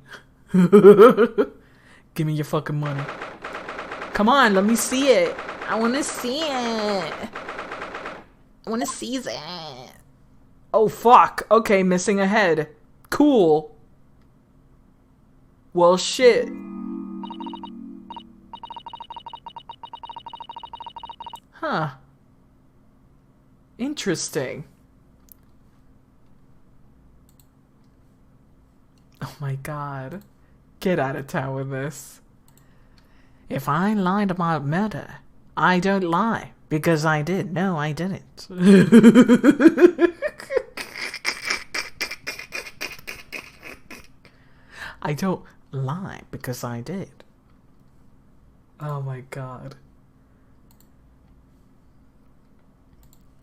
Give me your fucking money. Come on, let me see it. I wanna see it. I wanna see that. Oh, fuck. Okay, missing a head. Cool. Well, shit. Huh. Interesting. Oh my god. Get out of town with this. If I lied about murder, I don't lie, because I did. No, I didn't. I don't lie, because I did. Oh my god.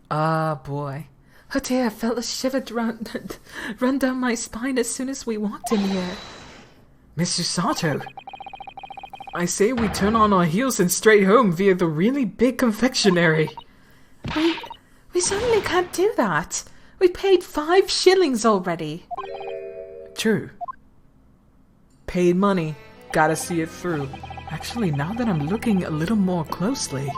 Ah, boy. Oh dear, I felt a shiver run down my spine as soon as we walked in here. Mr. Sato, I say we turn on our heels and straight home via the really big confectionery. We certainly can't do that. We paid 5 shillings already. True. Paid money. Gotta see it through. Actually, now that I'm looking a little more closely,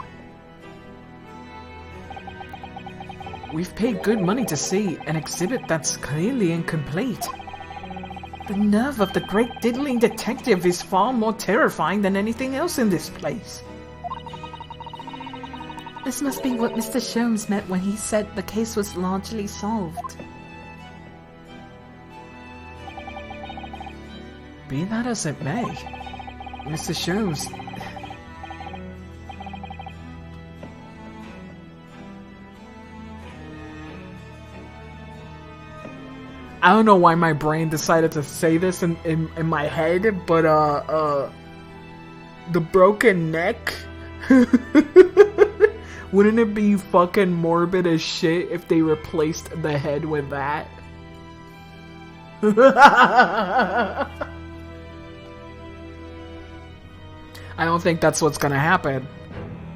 we've paid good money to see an exhibit that's clearly incomplete. The nerve of the great diddling detective is far more terrifying than anything else in this place. This must be what Mr. Sholmes meant when he said the case was largely solved. Be that as it may, Mr. Sholmes... I don't know why my brain decided to say this in my head, but the broken neck? Wouldn't it be fucking morbid as shit if they replaced the head with that? I don't think that's what's gonna happen.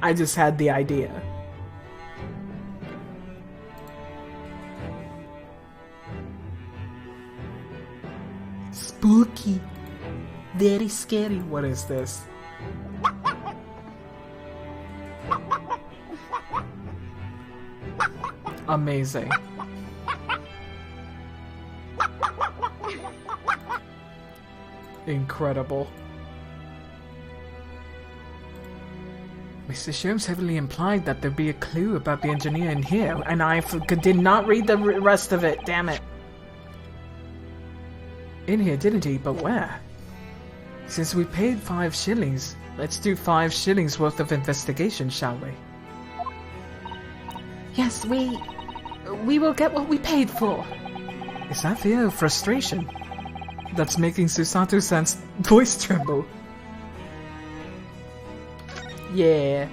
I just had the idea. Spooky. Very scary. What is this? Amazing. Incredible. Mr. Sholmes heavily implied that there'd be a clue about the engineer in here, and I did not read the rest of it, damn it. In here, didn't he? But where? Since we paid 5 shillings, let's do 5 shillings worth of investigation, shall we? Yes, we will get what we paid for. Is that fear of frustration that's making Susato-san's voice tremble? Yeah.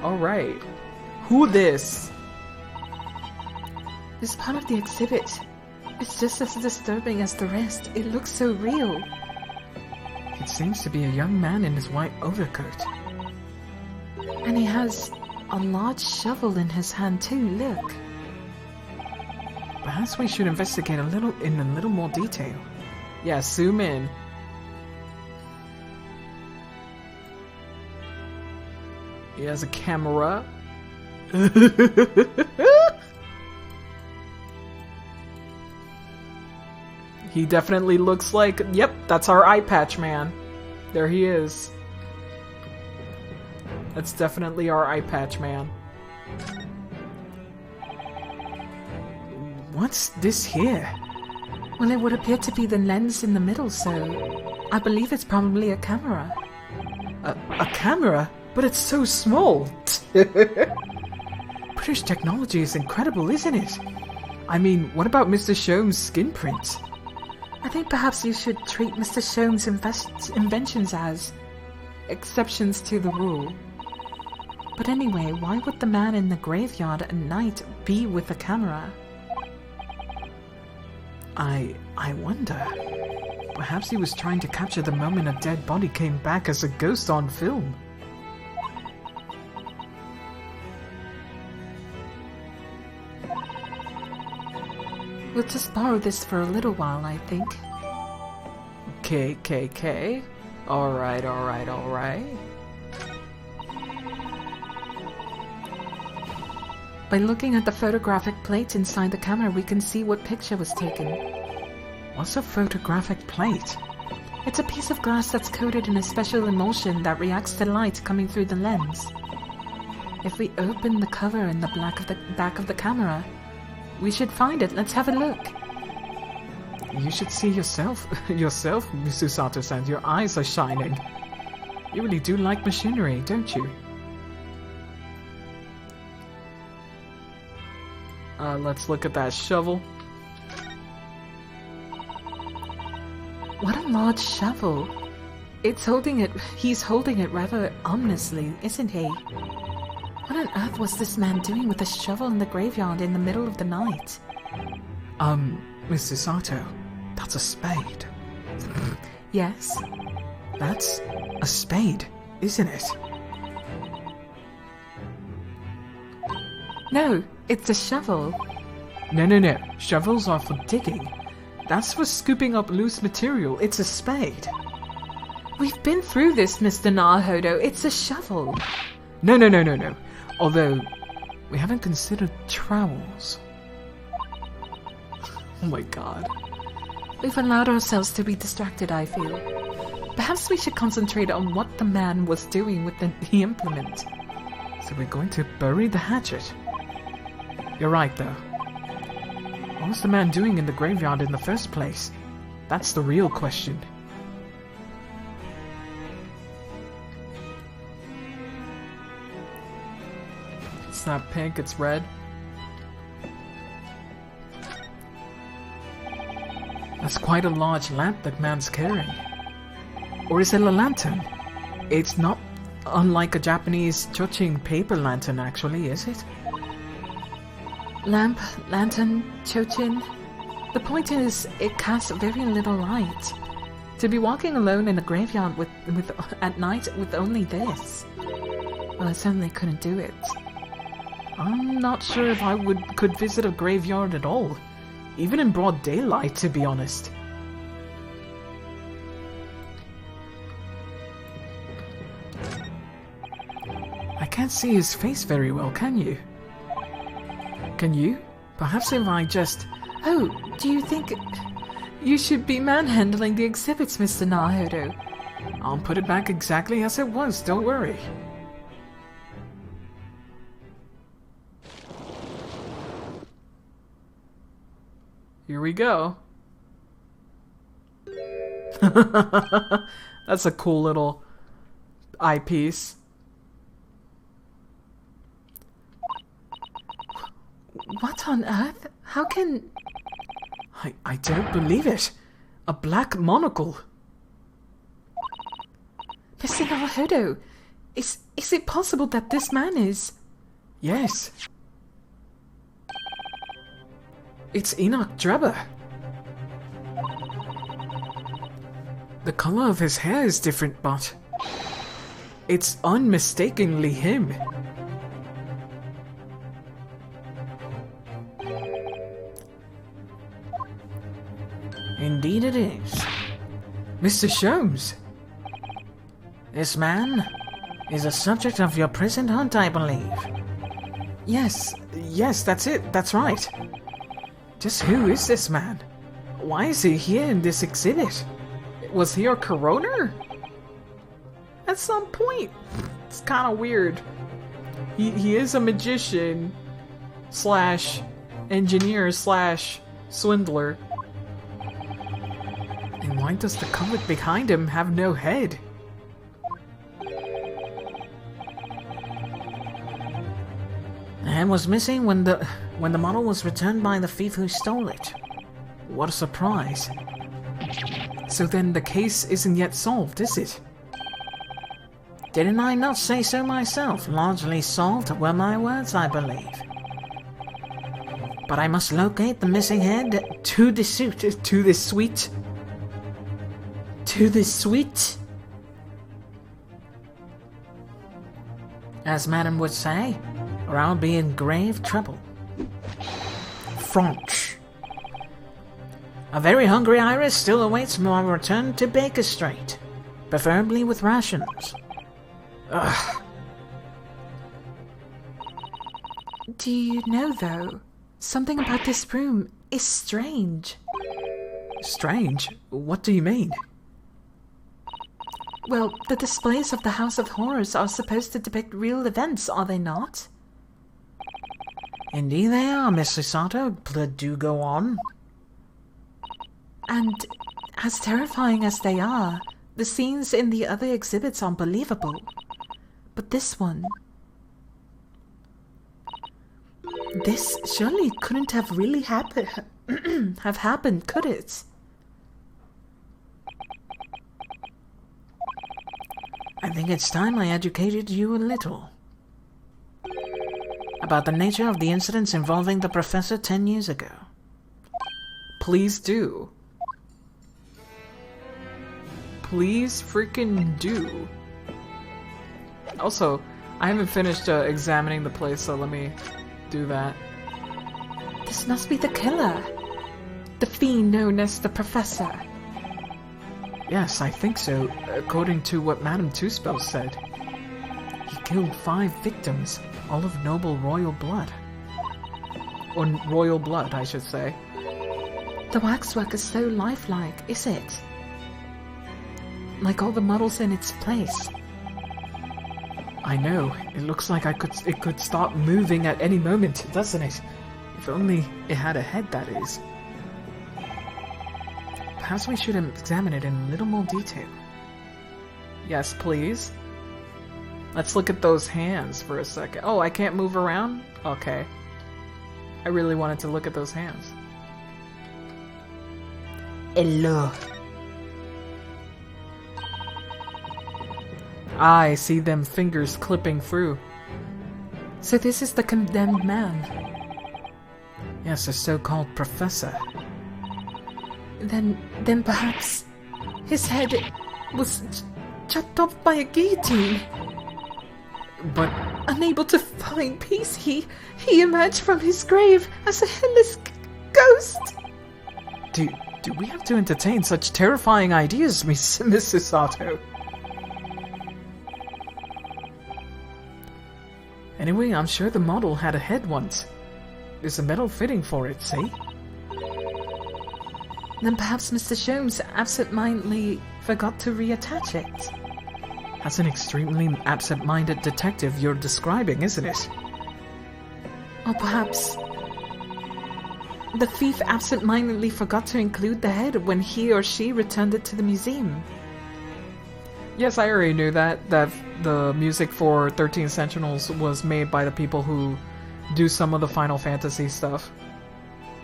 Alright. Who this? This part of the exhibit. It's just as disturbing as the rest. It looks so real. It seems to be a young man in his white overcoat. And he has a large shovel in his hand too, look. Perhaps we should investigate in a little more detail. Yeah, zoom in. He has a camera. He definitely looks like... Yep, that's our eye patch man. There he is. That's definitely our eye patch man. What's this here? Well, it would appear to be the lens in the middle, so I believe it's probably a camera. A camera? But it's so small. British technology is incredible, isn't it? I mean, what about Mr. Sholmes' skin print? I think perhaps you should treat Mr. Sholmes' inventions as exceptions to the rule. But anyway, why would the man in the graveyard at night be with a camera? I wonder. Perhaps he was trying to capture the moment a dead body came back as a ghost on film. We'll just borrow this for a little while, I think. KKK. Alright. By looking at the photographic plate inside the camera, we can see what picture was taken. What's a photographic plate? It's a piece of glass that's coated in a special emulsion that reacts to light coming through the lens. If we open the cover in the back of the camera, we should find it. Let's have a look. You should see yourself, Susato-san. Your eyes are shining. You really do like machinery, don't you? Let's look at that shovel. What a large shovel. He's holding it rather ominously, isn't he? What on earth was this man doing with a shovel in the graveyard in the middle of the night? Mr. Sato, that's a spade. Yes? That's a spade, isn't it? No, it's a shovel. No. Shovels are for digging. That's for scooping up loose material. It's a spade. We've been through this, Mr. Nahodo. It's a shovel. No. Although, we haven't considered trowels. Oh my god. We've allowed ourselves to be distracted, I feel. Perhaps we should concentrate on what the man was doing with the implement. So we're going to bury the hatchet. You're right, though. What was the man doing in the graveyard in the first place? That's the real question. It's not pink, it's red. That's quite a large lamp that man's carrying. Or is it a lantern? It's not unlike a Japanese chochin paper lantern, actually, is it? Lamp, lantern, chochin. The point is, it casts very little light. To be walking alone in a graveyard at night with only this, well, I certainly couldn't do it. I'm not sure if I could visit a graveyard at all, even in broad daylight, to be honest. I can't see his face very well, can you? Can you? Perhaps if I just... Oh, do you think you should be manhandling the exhibits, Mr. Nahodo? I'll put it back exactly as it was, don't worry. Here we go. That's a cool little eyepiece. What on earth? How can... I don't believe it. A black monocle. Mr. Nahodo, is it possible that this man is... Yes. It's Enoch Drebber. The color of his hair is different, but it's unmistakably him. Indeed it is. Mr. Sholmes. This man is a subject of your present hunt, I believe. Yes, that's it, that's right. Just who is this man? Why is he here in this exhibit? Was he a coroner? At some point. It's kind of weird. He is a magician slash engineer slash swindler. And why does the comet behind him have no head? The head was missing when the model was returned by the thief who stole it. What a surprise. So then the case isn't yet solved, is it? Didn't I not say so myself? Largely solved were my words, I believe. But I must locate the missing head to the suite. As madam would say, or I'll be in grave trouble. French. A very hungry Iris still awaits my return to Baker Street, preferably with rations. Ugh. Do you know, though, something about this room is strange. Strange? What do you mean? Well, the displays of the House of Horrors are supposed to depict real events, are they not? Indeed they are, Miss Sato. Do go on. And as terrifying as they are, the scenes in the other exhibits are believable. But this one... This surely couldn't have really happened, could it? I think it's time I educated you a little about the nature of the incidents involving the professor 10 years ago. Please do. Please freaking do. Also, I haven't finished examining the place, so let me do that. This must be the killer. The fiend known as the Professor. Yes, I think so, according to what Madame Two-Spell said. He killed 5 victims, all of noble royal blood. Or royal blood, I should say. The waxwork is so lifelike, is it? Like all the models in its place. I know. It looks like it could start moving at any moment, doesn't it? If only it had a head, that is. Perhaps we should examine it in a little more detail. Yes, please. Let's look at those hands for a second. Oh, I can't move around? Okay. I really wanted to look at those hands. Hello. I see them fingers clipping through. So this is the condemned man. Yes, a so-called professor. Then perhaps his head was chopped off by a guillotine. But unable to find peace, he emerged from his grave as a headless ghost. do we have to entertain such terrifying ideas, Mrs. Sato? Anyway, I'm sure the model had a head once. There's a metal fitting for it, see? Then perhaps Mr. Sholmes absent-mindedly forgot to reattach it. That's an extremely absent-minded detective you're describing, isn't it? Or perhaps the thief absent-mindedly forgot to include the head when he or she returned it to the museum. Yes, I already knew that the music for 13 Sentinels was made by the people who do some of the Final Fantasy stuff.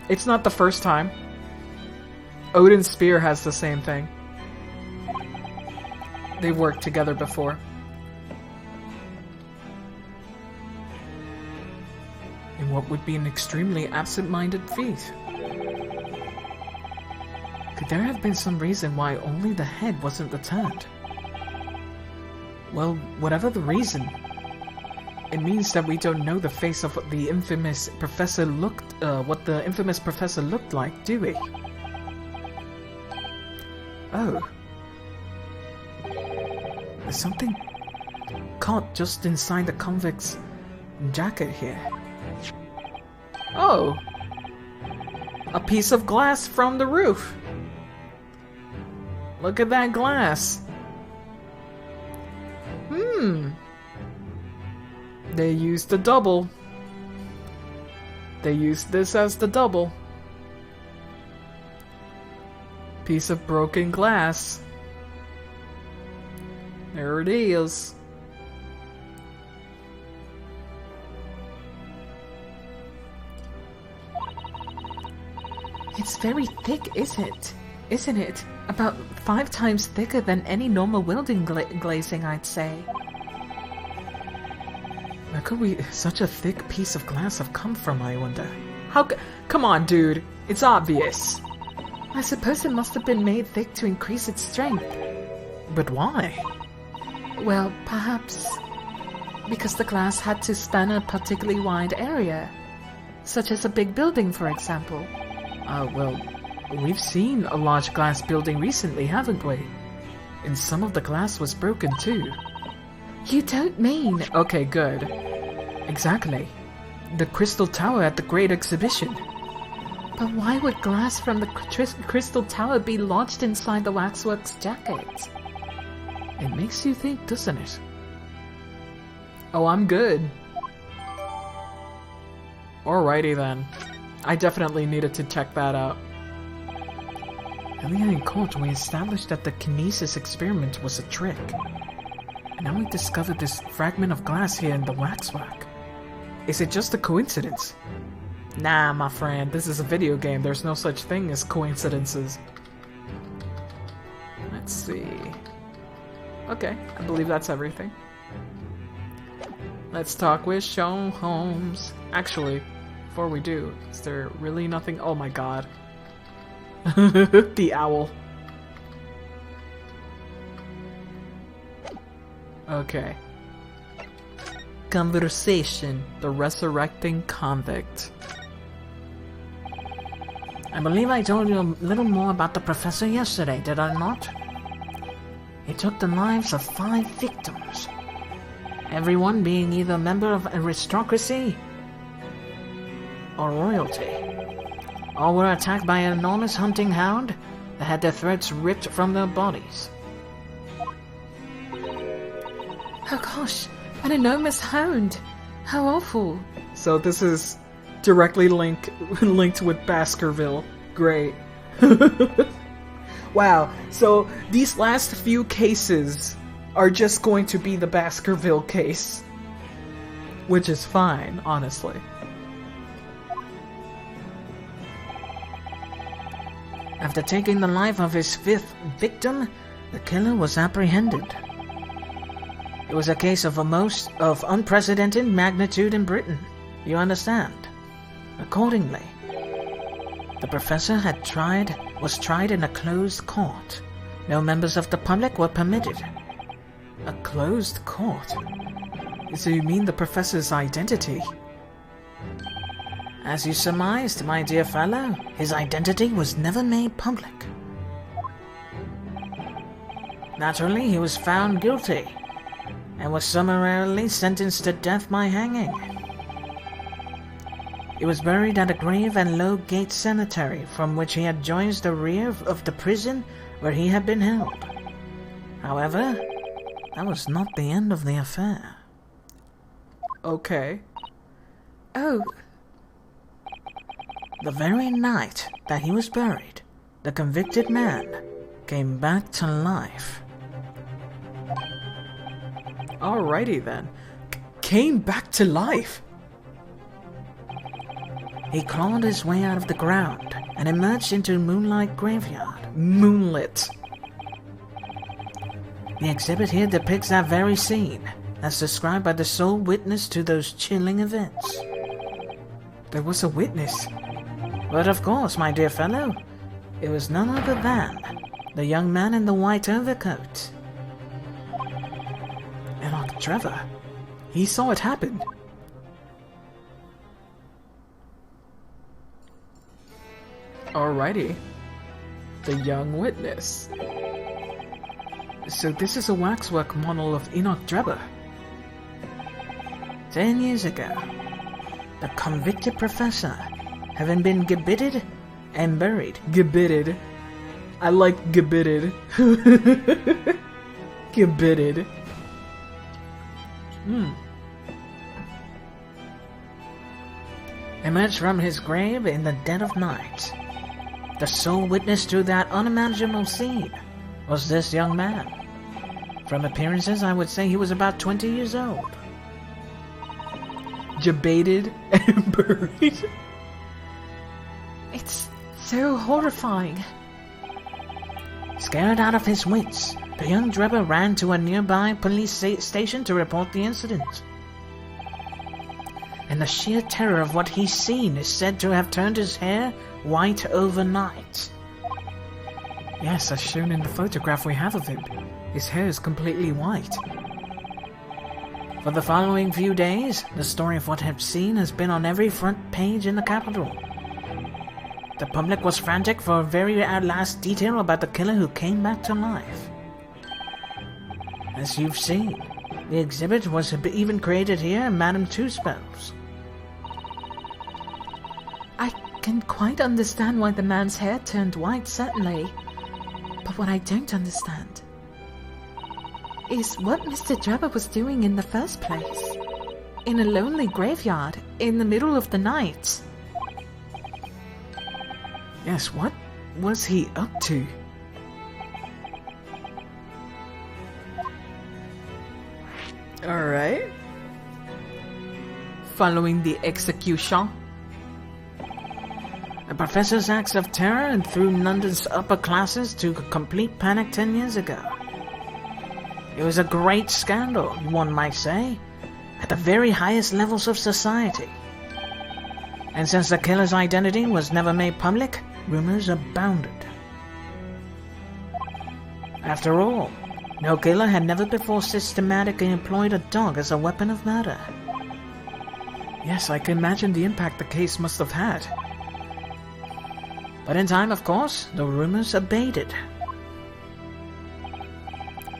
It's not the first time. Odin's Spear has the same thing. They worked together before. In what would be an extremely absent-minded thief. Could there have been some reason why only the head wasn't returned? Well, whatever the reason, it means that we don't know the face of what the infamous professor looked like, do we? Oh. There's something caught just inside the convict's jacket here. Oh! A piece of glass from the roof! Look at that glass! They used the double. They used this as the double. Piece of broken glass. There it is. It's very thick, isn't it? About 5 times thicker than any normal welding glazing, I'd say. Where could such a thick piece of glass have come from, I wonder? Come on, dude. It's obvious. I suppose it must have been made thick to increase its strength. But why? Well, perhaps because the glass had to span a particularly wide area. Such as a big building, for example. Well, we've seen a large glass building recently, haven't we? And some of the glass was broken too. You don't mean... Okay, good. Exactly. The Crystal Tower at the Great Exhibition. But why would glass from the Crystal Tower be lodged inside the waxwork's jacket? It makes you think, doesn't it? Oh, I'm good. Alrighty then. I definitely needed to check that out. Earlier in court, we established that the kinesis experiment was a trick. And now we discovered this fragment of glass here in the waxwork. Is it just a coincidence? Nah, my friend, this is a video game. There's no such thing as coincidences. Let's see. Okay, I believe that's everything. Let's talk with Sean Holmes. Actually, before we do, is there really nothing? Oh my god. The owl. Okay. conversation. The Resurrecting Convict. I believe I told you a little more about the professor yesterday, did I not? He took the lives of 5 victims, everyone being either a member of aristocracy or royalty. All were attacked by an enormous hunting hound that had their throats ripped from their bodies. Oh gosh, an enormous hound. How awful. So this is directly linked with Baskerville. Great. Wow, so these last few cases are just going to be the Baskerville case. Which is fine, honestly. After taking the life of his 5th victim, the killer was apprehended. It was a case of unprecedented magnitude in Britain, you understand? Accordingly, the professor was tried in a closed court. No members of the public were permitted. A closed court? So you mean the professor's identity? As you surmised, my dear fellow, his identity was never made public. Naturally, he was found guilty and was summarily sentenced to death by hanging. He was buried at a grave at Low Gate Cemetery, from which he had joined the rear of the prison where he had been held. However, that was not the end of the affair. Okay. Oh, The very night that he was buried, the convicted man came back to life. Alrighty then. Came back to life? He clawed his way out of the ground and emerged into a moonlight graveyard. Moonlit. The exhibit here depicts that very scene, as described by the sole witness to those chilling events. There was a witness. But of course, my dear fellow, it was none other than the young man in the white overcoat. Enoch Trevor. He saw it happen. Alrighty. The young witness. So this is a waxwork model of Enoch Drebber. 10 years ago, the convicted professor, having been gibbeted and buried. Gibbeted. I like gibbeted. Gibbeted. Emerged from his grave in the dead of night. The sole witness to that unimaginable scene was this young man. From appearances, I would say he was about 20 years old. Gibbeted and buried. it's so horrifying. Scared out of his wits, the young Drebber ran to a nearby police station to report the incident. And the sheer terror of what he's seen is said to have turned his hair white overnight. Yes, as shown in the photograph we have of him. His hair is completely white. For the following few days, the story of what I've seen has been on every front page in the capital. The public was frantic for a very last detail about the killer who came back to life. As you've seen, the exhibit was even created here in Madame Two-Spells. I can quite understand why the man's hair turned white, certainly. But what I don't understand is what Mr. Drebber was doing in the first place. In a lonely graveyard, in the middle of the night. Yes, what was he up to? Alright. Following the execution. The professor's acts of terror and threw London's upper classes to complete panic 10 years ago. It was a great scandal, one might say, at the very highest levels of society. And since the killer's identity was never made public, rumors abounded. After all, no killer had never before systematically employed a dog as a weapon of murder. Yes, I can imagine the impact the case must have had. But in time, of course, the rumors abated.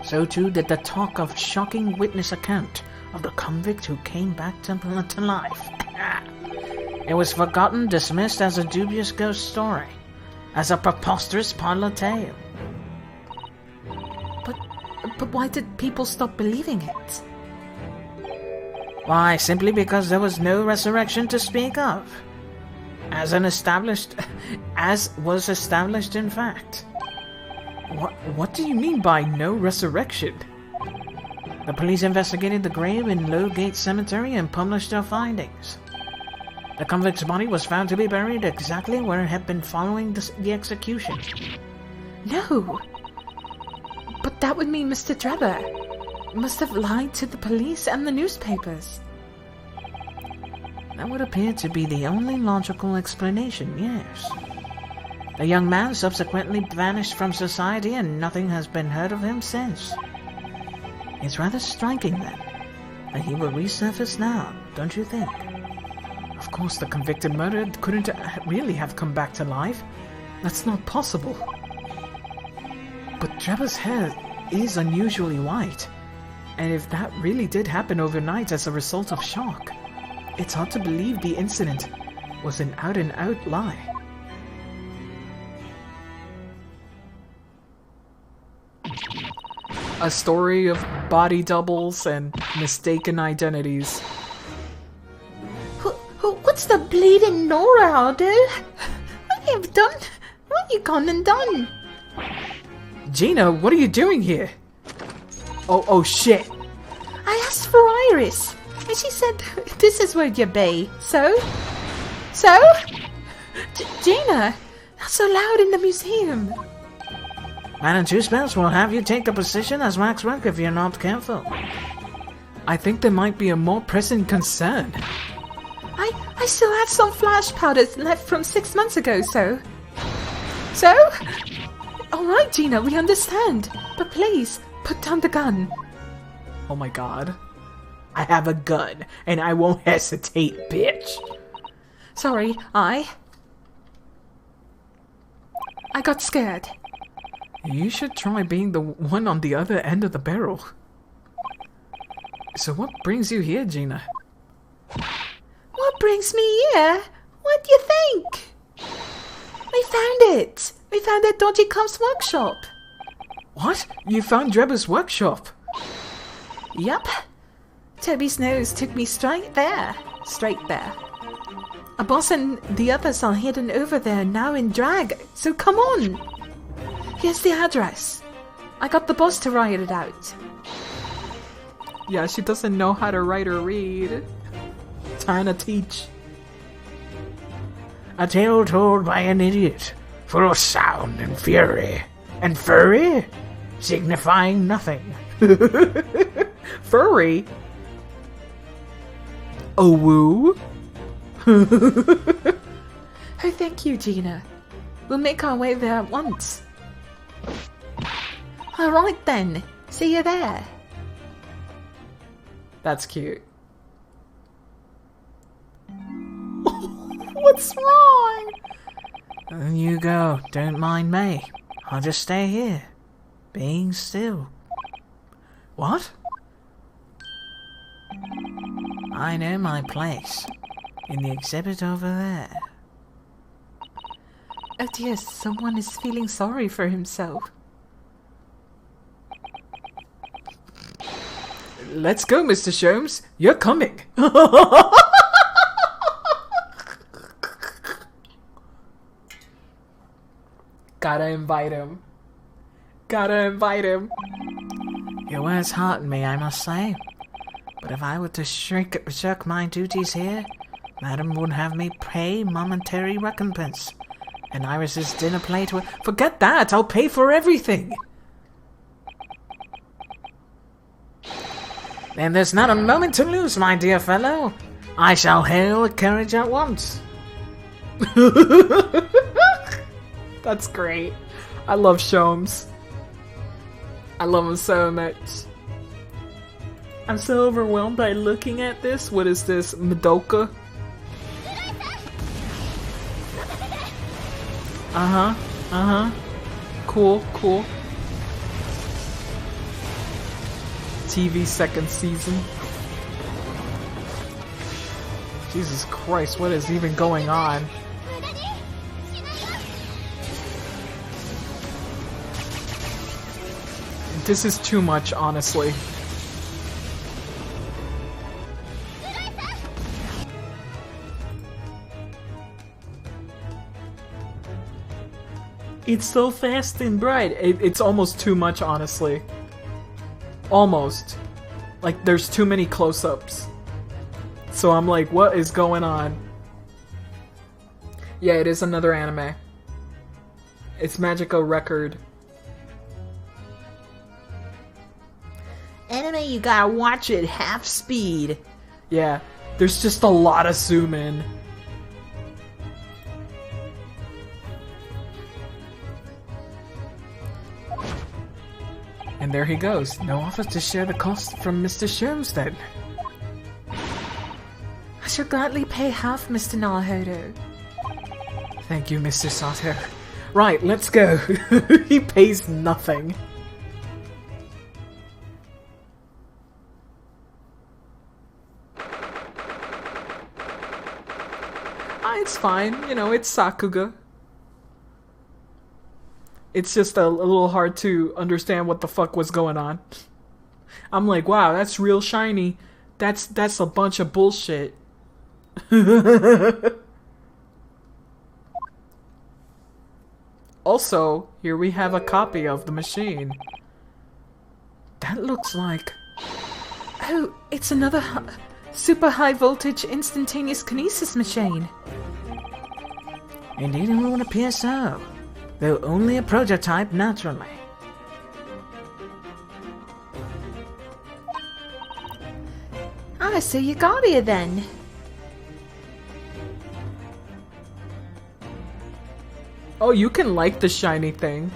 So too did the talk of shocking witness account of the convict who came back to life. It was forgotten, dismissed as a dubious ghost story, as a preposterous parlor tale. But why did people stop believing it? Why, simply because there was no resurrection to speak of. As was established in fact. What do you mean by no resurrection? The police investigated the grave in Lowgate Cemetery and published their findings. The convict's body was found to be buried exactly where it had been following the execution. No! But that would mean Mr. Drebber must have lied to the police and the newspapers. That would appear to be the only logical explanation, yes. The young man subsequently vanished from society and nothing has been heard of him since. It's rather striking, then, that he will resurface now, don't you think? Of course, the convicted murderer couldn't really have come back to life. That's not possible. But Drebber's hair is unusually white, and if that really did happen overnight as a result of shock, it's hard to believe the incident was an out-and-out lie. A story of body doubles and mistaken identities. What's the bleeding Nora, Aldo? What you've done? What you gone and done? Gina, what are you doing here? Oh shit! I asked for Iris, and she said this is where you be. So? Gina, not so loud in the museum. Man in two spells will have you take the position as waxwork if you're not careful. I think there might be a more pressing concern. I still have some flash powders left from 6 months ago, so? Alright, Gina, we understand. But please, put down the gun. Oh my god. I have a gun, and I won't hesitate, bitch. Sorry, I got scared. You should try being the one on the other end of the barrel. So what brings you here, Gina? What brings me here? What do you think? We found it! We found that dodgy comp's workshop. What? You found Drebber's workshop? Yup. Toby's nose took me straight there. A boss and the others are hidden over there now in drag, so come on! Here's the address. I got the boss to write it out. Yeah, she doesn't know how to write or read. Time to teach. A tale told by an idiot, full of sound and fury, and furry, signifying nothing. Furry? Oh, woo? Oh, thank you, Gina. We'll make our way there at once. Alright then, see you there. That's cute. What's wrong? You go, don't mind me. I'll just stay here, being still. What? I know my place, in the exhibit over there. Oh dear, someone is feeling sorry for himself. Let's go, Mr. Sholmes. You're coming. Gotta invite him. Your words hearten me, I must say. But if I were to shirk my duties here, Madam would have me pay momentary recompense. And Iris's dinner plate would... Forget that! I'll pay for everything! Then there's not a moment to lose, my dear fellow. I shall hail a carriage at once. That's great. I love Sholmes. I love him so much. I'm so overwhelmed by looking at this. What is this? Madoka? Cool, cool. TV second season. Jesus Christ, what is even going on? This is too much, honestly. It's so fast and bright. It's almost too much, honestly. Almost. Like, there's too many close-ups. So I'm like, what is going on? Yeah, it is another anime. It's Magico Record. Anime, you gotta watch it half speed. Yeah, there's just a lot of zoom in. And there he goes. No offer to share the cost from Mr. Shermstead. I shall gladly pay half, Mr. Naruhodo. Thank you, Mr. Sato. Right, let's go. He pays nothing. It's fine, you know, it's Sakuga. It's just a little hard to understand what the fuck was going on. I'm like, wow, that's real shiny. That's a bunch of bullshit. Also, here we have a copy of the machine. That looks like... Oh, it's another super high voltage instantaneous kinesis machine. Indeed, it would appear so, though only a prototype, naturally. Ah, so you got here then. Oh, you can like the shiny thing.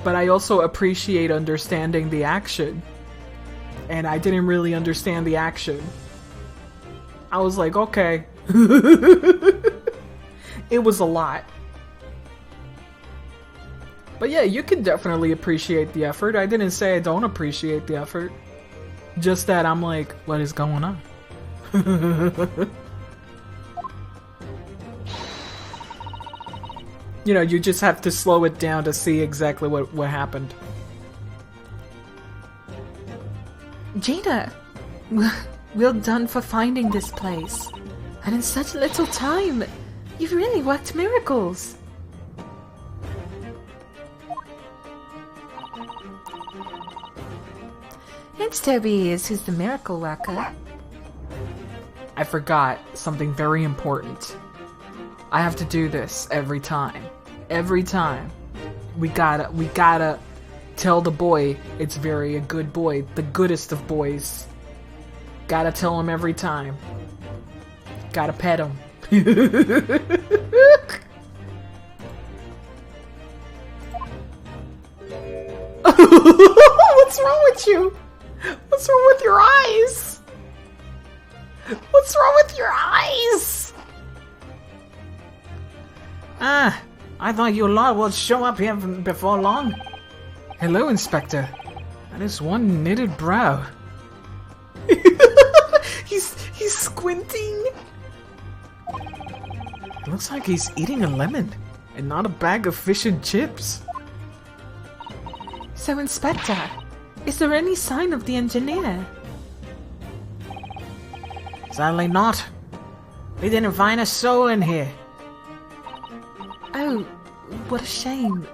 But I also appreciate understanding the action. And I didn't really understand the action. I was like, okay. It was a lot. But yeah, you can definitely appreciate the effort. I didn't say I don't appreciate the effort. Just that I'm like, what is going on? You know, you just have to slow it down to see exactly what happened. Gina, well done for finding this place. And in such little time, you've really worked miracles. It's Toby is who's the miracle worker. I forgot something very important. I have to do this every time. Every time. We gotta tell the boy it's very a good boy. The goodest of boys. Gotta tell him every time. Gotta pet him. What's wrong with you? What's wrong with your eyes? What's wrong with your eyes? Ah, I thought you lot would show up here before long. Hello, Inspector. That is one knitted brow. He's squinting. It looks like he's eating a lemon and not a bag of fish and chips. So, Inspector, is there any sign of the engineer? Sadly not. We didn't find a soul in here. Oh, what a shame.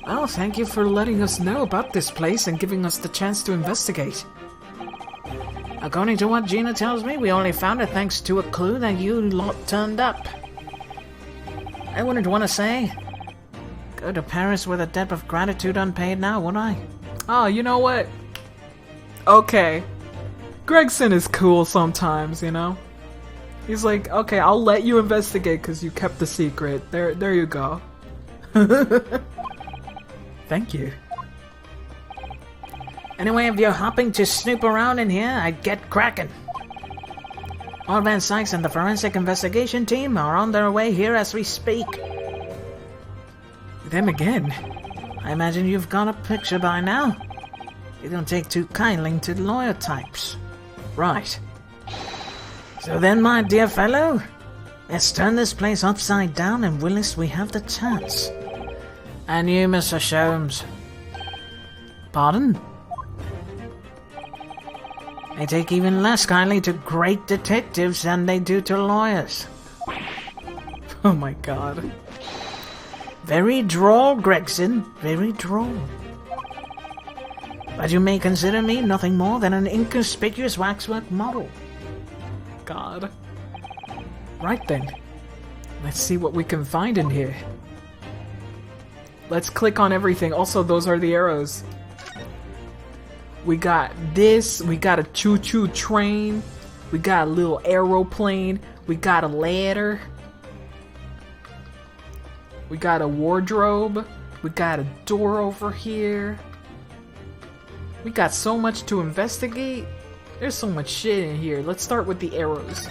Well, thank you for letting us know about this place and giving us the chance to investigate. According to what Gina tells me, we only found it thanks to a clue that you lot turned up. I wouldn't want to say. Go to Paris with a debt of gratitude unpaid now, would I? Oh, you know what? Okay. Gregson is cool sometimes, you know? He's like, okay, I'll let you investigate because you kept the secret. There you go. Thank you. Anyway, if you're hopping to snoop around in here, I'd get cracking. All Van Sykes and the forensic investigation team are on their way here as we speak. Them again. I imagine you've got a picture by now. You don't take too kindly to lawyer types. Right. So then, my dear fellow, let's turn this place upside down and whilst we have the chance. And you, Mr. Sholmes. Pardon? They take even less kindly to great detectives than they do to lawyers. Oh my god. Very droll, Gregson. Very droll. But you may consider me nothing more than an inconspicuous waxwork model. God. Right then. Let's see what we can find in here. Let's click on everything. Also, those are the arrows. We got this. We got a choo-choo train. We got a little aeroplane. We got a ladder. We got a wardrobe. We got a door over here. We got so much to investigate. There's so much shit in here. Let's start with the arrows.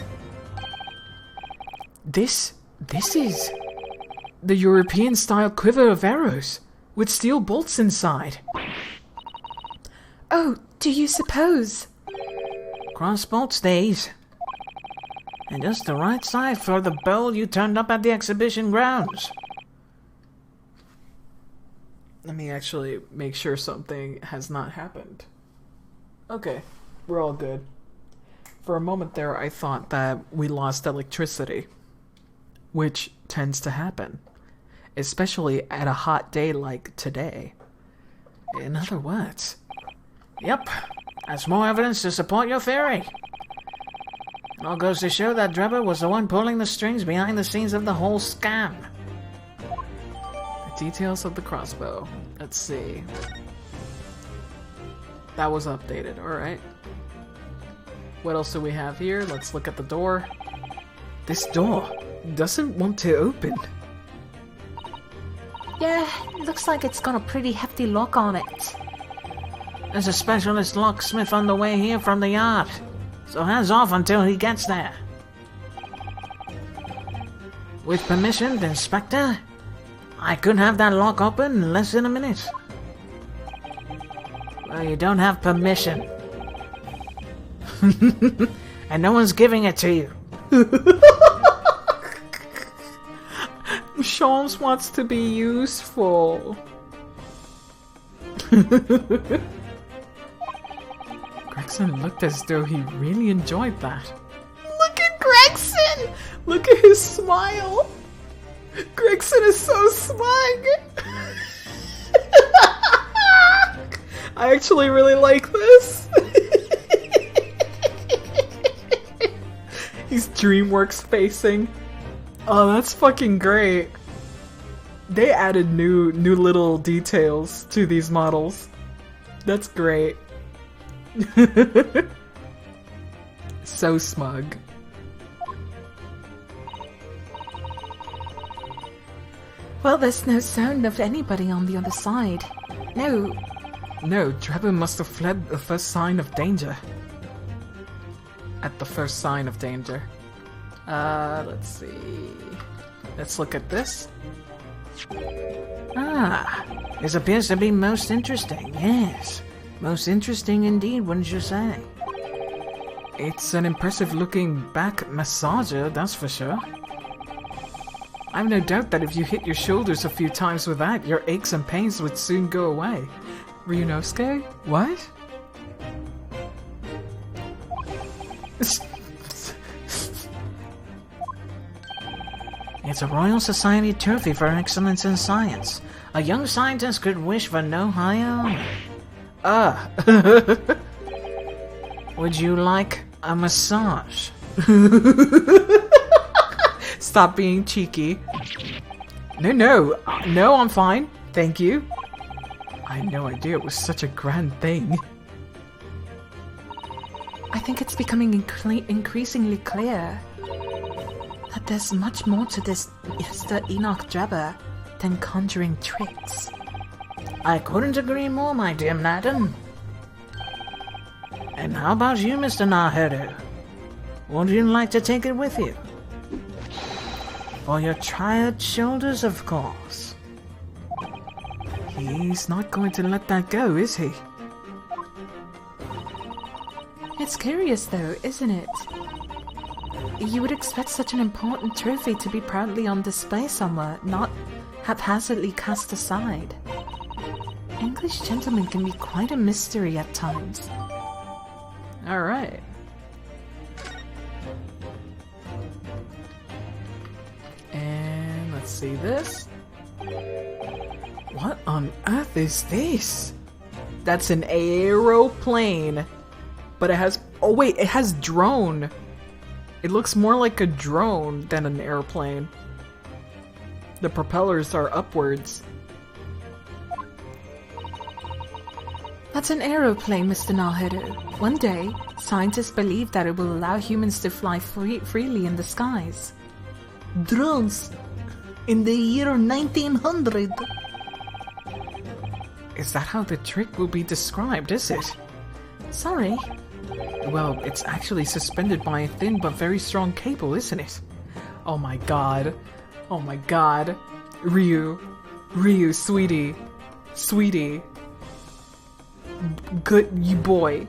This is the European-style quiver of arrows with steel bolts inside. Oh, do you suppose? Crossbolt stays. And just the right side for the bowl you turned up at the exhibition grounds. Let me actually make sure something has not happened. Okay, we're all good. For a moment there, I thought that we lost electricity, which tends to happen, especially at a hot day like today. In other words, Yep, that's more evidence to support your theory. It all goes to show that Drebber was the one pulling the strings behind the scenes of the whole scam. the details of the crossbow. Let's see. That was updated, alright. What else do we have here? Let's look at the door. This door doesn't want to open. Yeah, looks like it's got a pretty hefty lock on it. There's a specialist locksmith on the way here from the yard, so hands off until he gets there. With permission, Inspector, I could have that lock open in less than a minute. Well, you don't have permission. And no one's giving it to you. Sholmes wants to be useful. Gregson looked as though he really enjoyed that. Look at Gregson! Look at his smile! Gregson is so smug! I actually really like this. He's DreamWorks facing. Oh, that's fucking great. They added new little details to these models. That's great. So smug. Well, there's no sound of anybody on the other side. No. No, Drebber must have fled at the first sign of danger. At the first sign of danger. Let's see. Let's look at this. Ah, this appears to be most interesting, yes. Most interesting indeed, wouldn't you say? It's an impressive looking back massager, that's for sure. I've no doubt that if you hit your shoulders a few times with that, your aches and pains would soon go away. Ryunosuke? What? It's a Royal Society trophy for excellence in science. A young scientist could wish for no higher honor. Would you like a massage? Stop being cheeky. No, I'm fine. Thank you. I had no idea it was such a grand thing. I think it's becoming increasingly clear that there's much more to this Mr. Enoch Drebber than conjuring tricks. I couldn't agree more, my dear madam. And how about you, Mr. Naheru? Would you like to take it with you? For your tired shoulders, of course. He's not going to let that go, is he? It's curious though, isn't it? You would expect such an important trophy to be proudly on display somewhere, not haphazardly cast aside. English gentlemen can be quite a mystery at times. Alright. And let's see this. What on earth is this? That's an aeroplane. But it has... Oh wait, it has drone. It looks more like a drone than an airplane. The propellers are upwards. That's an aeroplane, Mr. Naheru. One day, scientists believe that it will allow humans to fly freely in the skies. Drones. In the year 1900. Is that how the trick will be described, is it? Sorry. Well, it's actually suspended by a thin but very strong cable, isn't it? Oh my god. Oh my god. Ryu, sweetie. Sweetie. Good, you boy.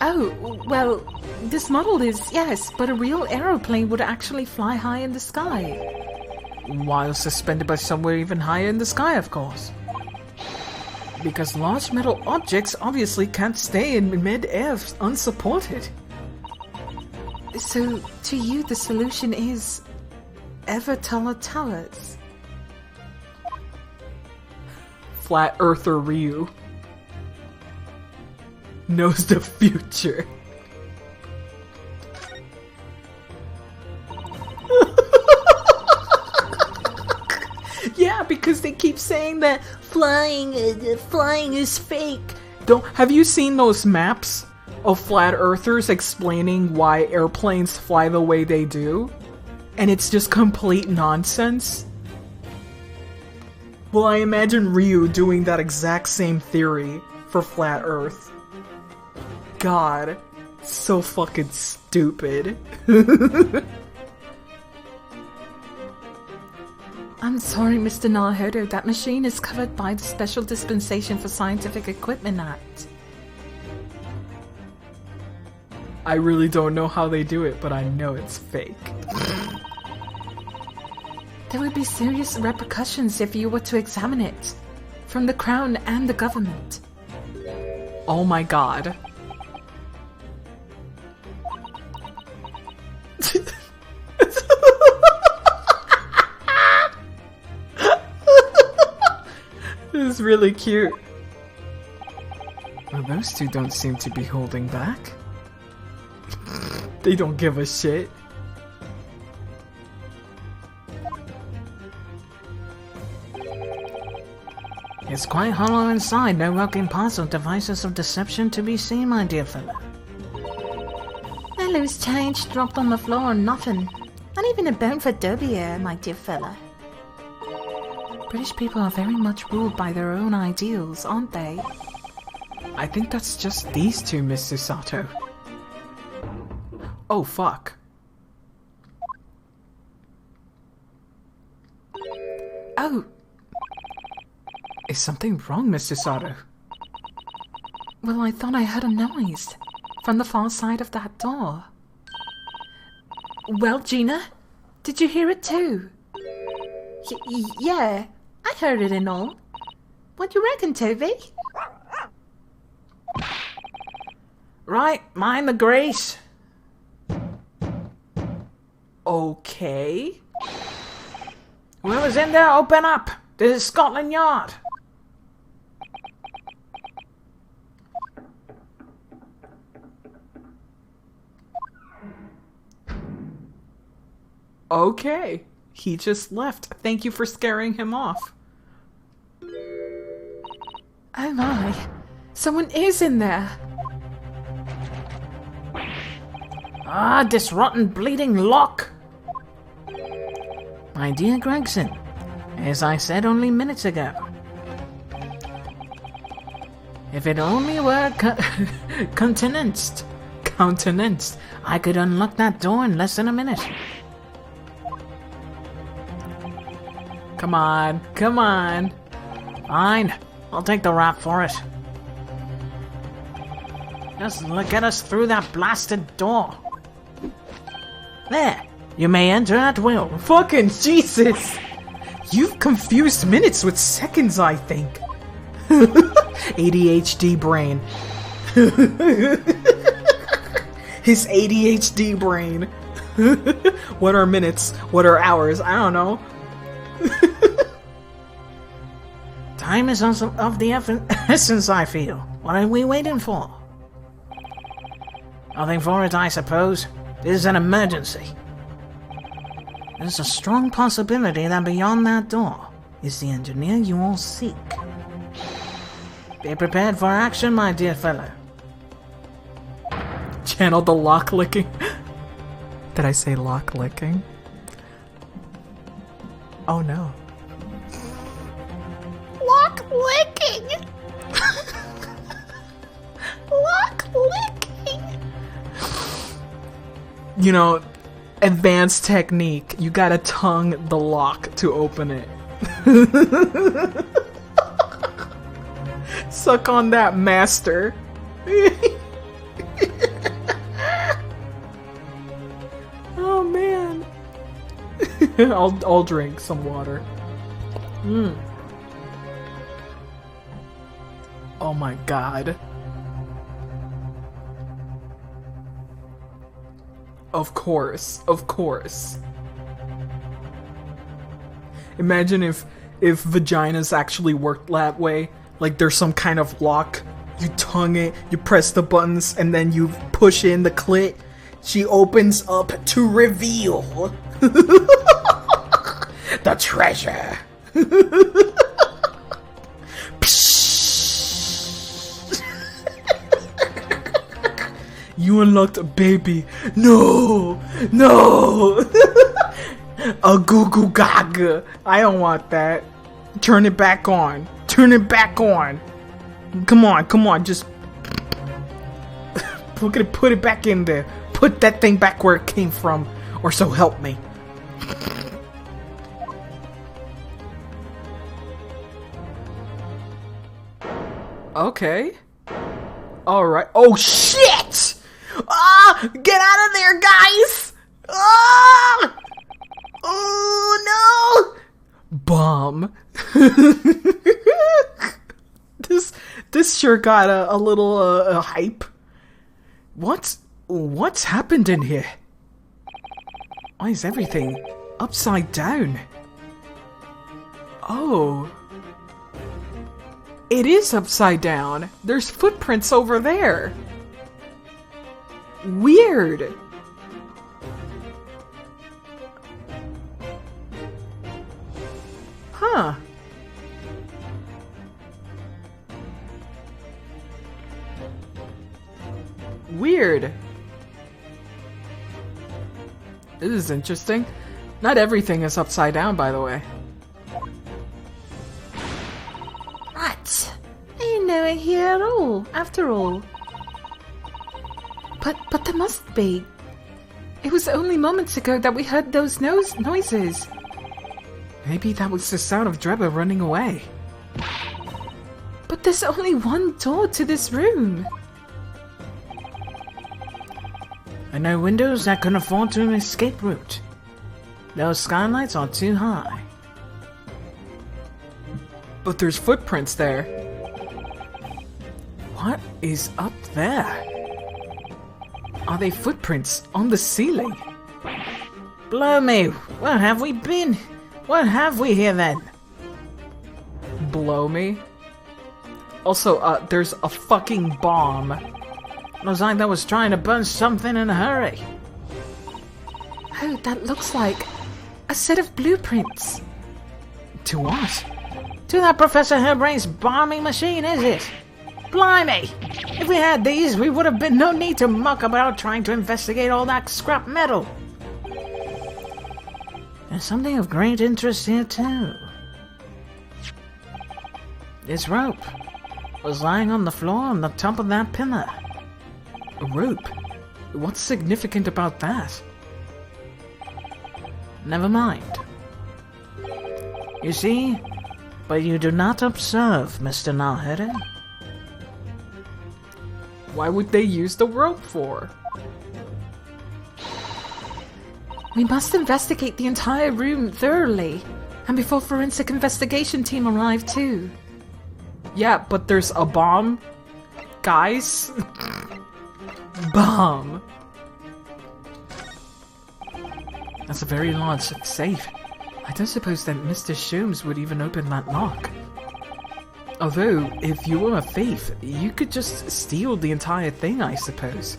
Oh, well, this model is, yes, but a real aeroplane would actually fly high in the sky. While suspended by somewhere even higher in the sky, of course. Because large metal objects obviously can't stay in mid-air unsupported. So, to you, the solution is ever taller towers. Flat Earther Ryu knows the future. Yeah, because they keep saying that flying is fake. Have you seen those maps of flat earthers explaining why airplanes fly the way they do? And it's just complete nonsense. Well, I imagine Ryu doing that exact same theory for flat Earth. God, so fucking stupid. I'm sorry, Mr. Naheru, that machine is covered by the Special Dispensation for Scientific Equipment Act. I really don't know how they do it, but I know it's fake. There would be serious repercussions if you were to examine it, from the Crown and the government. Oh my god. This is really cute. Well, those two don't seem to be holding back. They don't give a shit. It's quite hollow inside, no working parts or devices of deception to be seen, my dear fellow. No loose change dropped on the floor or nothing. Not even a bone for Derbier, my dear fella. British people are very much ruled by their own ideals, aren't they? I think that's just these two, Mr. Sato. Oh, fuck. Oh, Is something wrong, Mr. Sato? well, I thought I heard a noise from the far side of that door. Well, Gina, did you hear it too? Yeah, I heard it and all. What do you reckon, Toby? Right, mind the grace. Okay. Whoever's in there, open up. This is Scotland Yard. Okay. He just left. Thank you for scaring him off. Oh my, someone is in there. Ah, this rotten bleeding lock. My dear Gregson, As I said only minutes ago. If it only were countenanced, I could unlock that door in less than a minute. Come on, come on. Fine, I'll take the rap for it. Just get us through that blasted door. There, you may enter at will. Fucking Jesus! You've confused minutes with seconds, I think. ADHD brain. His ADHD brain. What are minutes? What are hours? I don't know. Time is also of the essence, I feel. What are we waiting for? Nothing for it, I suppose. This is an emergency. There's a strong possibility that beyond that door is the engineer you all seek. Be prepared for action, my dear fellow. Channel the lock licking. Did I say lock licking? Oh no. Lock licking! Lock licking! You know, advanced technique. You gotta tongue the lock to open it. Suck on that, master. Oh man. I'll drink some water. Oh my god. Of course, of course. Imagine if vaginas actually worked that way. Like there's some kind of lock. You tongue it, you press the buttons, and then you push in the clit. She opens up to reveal the treasure. You unlocked a baby. No! No! A goo goo gaga. I don't want that. Turn it back on. Turn it back on. Come on, come on, just we're gonna put it back in there. Put that thing back where it came from, or so help me. Okay. Alright. Oh shit! Ah! Get out of there, guys! Ah! Oh no! Bomb. This sure got a little hype. What's happened in here? Why is everything upside down? Oh. It is upside down. There's footprints over there. Weird. Huh. Weird. This is interesting. Not everything is upside down, by the way. What? I didn't know it here at all, after all. But there must be. It was only moments ago that we heard those noises. Maybe that was the sound of Dreba running away. But there's only one door to this room. And no windows that can afford to an escape route. Those skylights are too high. But there's footprints there. What is up there? Are they footprints on the ceiling? Blow me! Where have we been? What have we here then? Blow me? Also, there's a fucking bomb. Looks like that was trying to burn something in a hurry. Oh, that looks like a set of blueprints. To what? To that Professor Hairbrain's bombing machine, is it? Blimey! If we had these, we would have been no need to muck about trying to investigate all that scrap metal. There's something of great interest here too. This rope was lying on the floor on the top of that pillar. A rope? What's significant about that? Never mind. You see, but you do not observe, Mr. Nahede. Why would they use the rope for? We must investigate the entire room thoroughly, and before forensic investigation team arrive too. Yeah, but there's a bomb. Guys? Bomb. That's a very large safe. I don't suppose that Mr. Sholmes would even open that lock. Although, if you were a thief, you could just steal the entire thing, I suppose.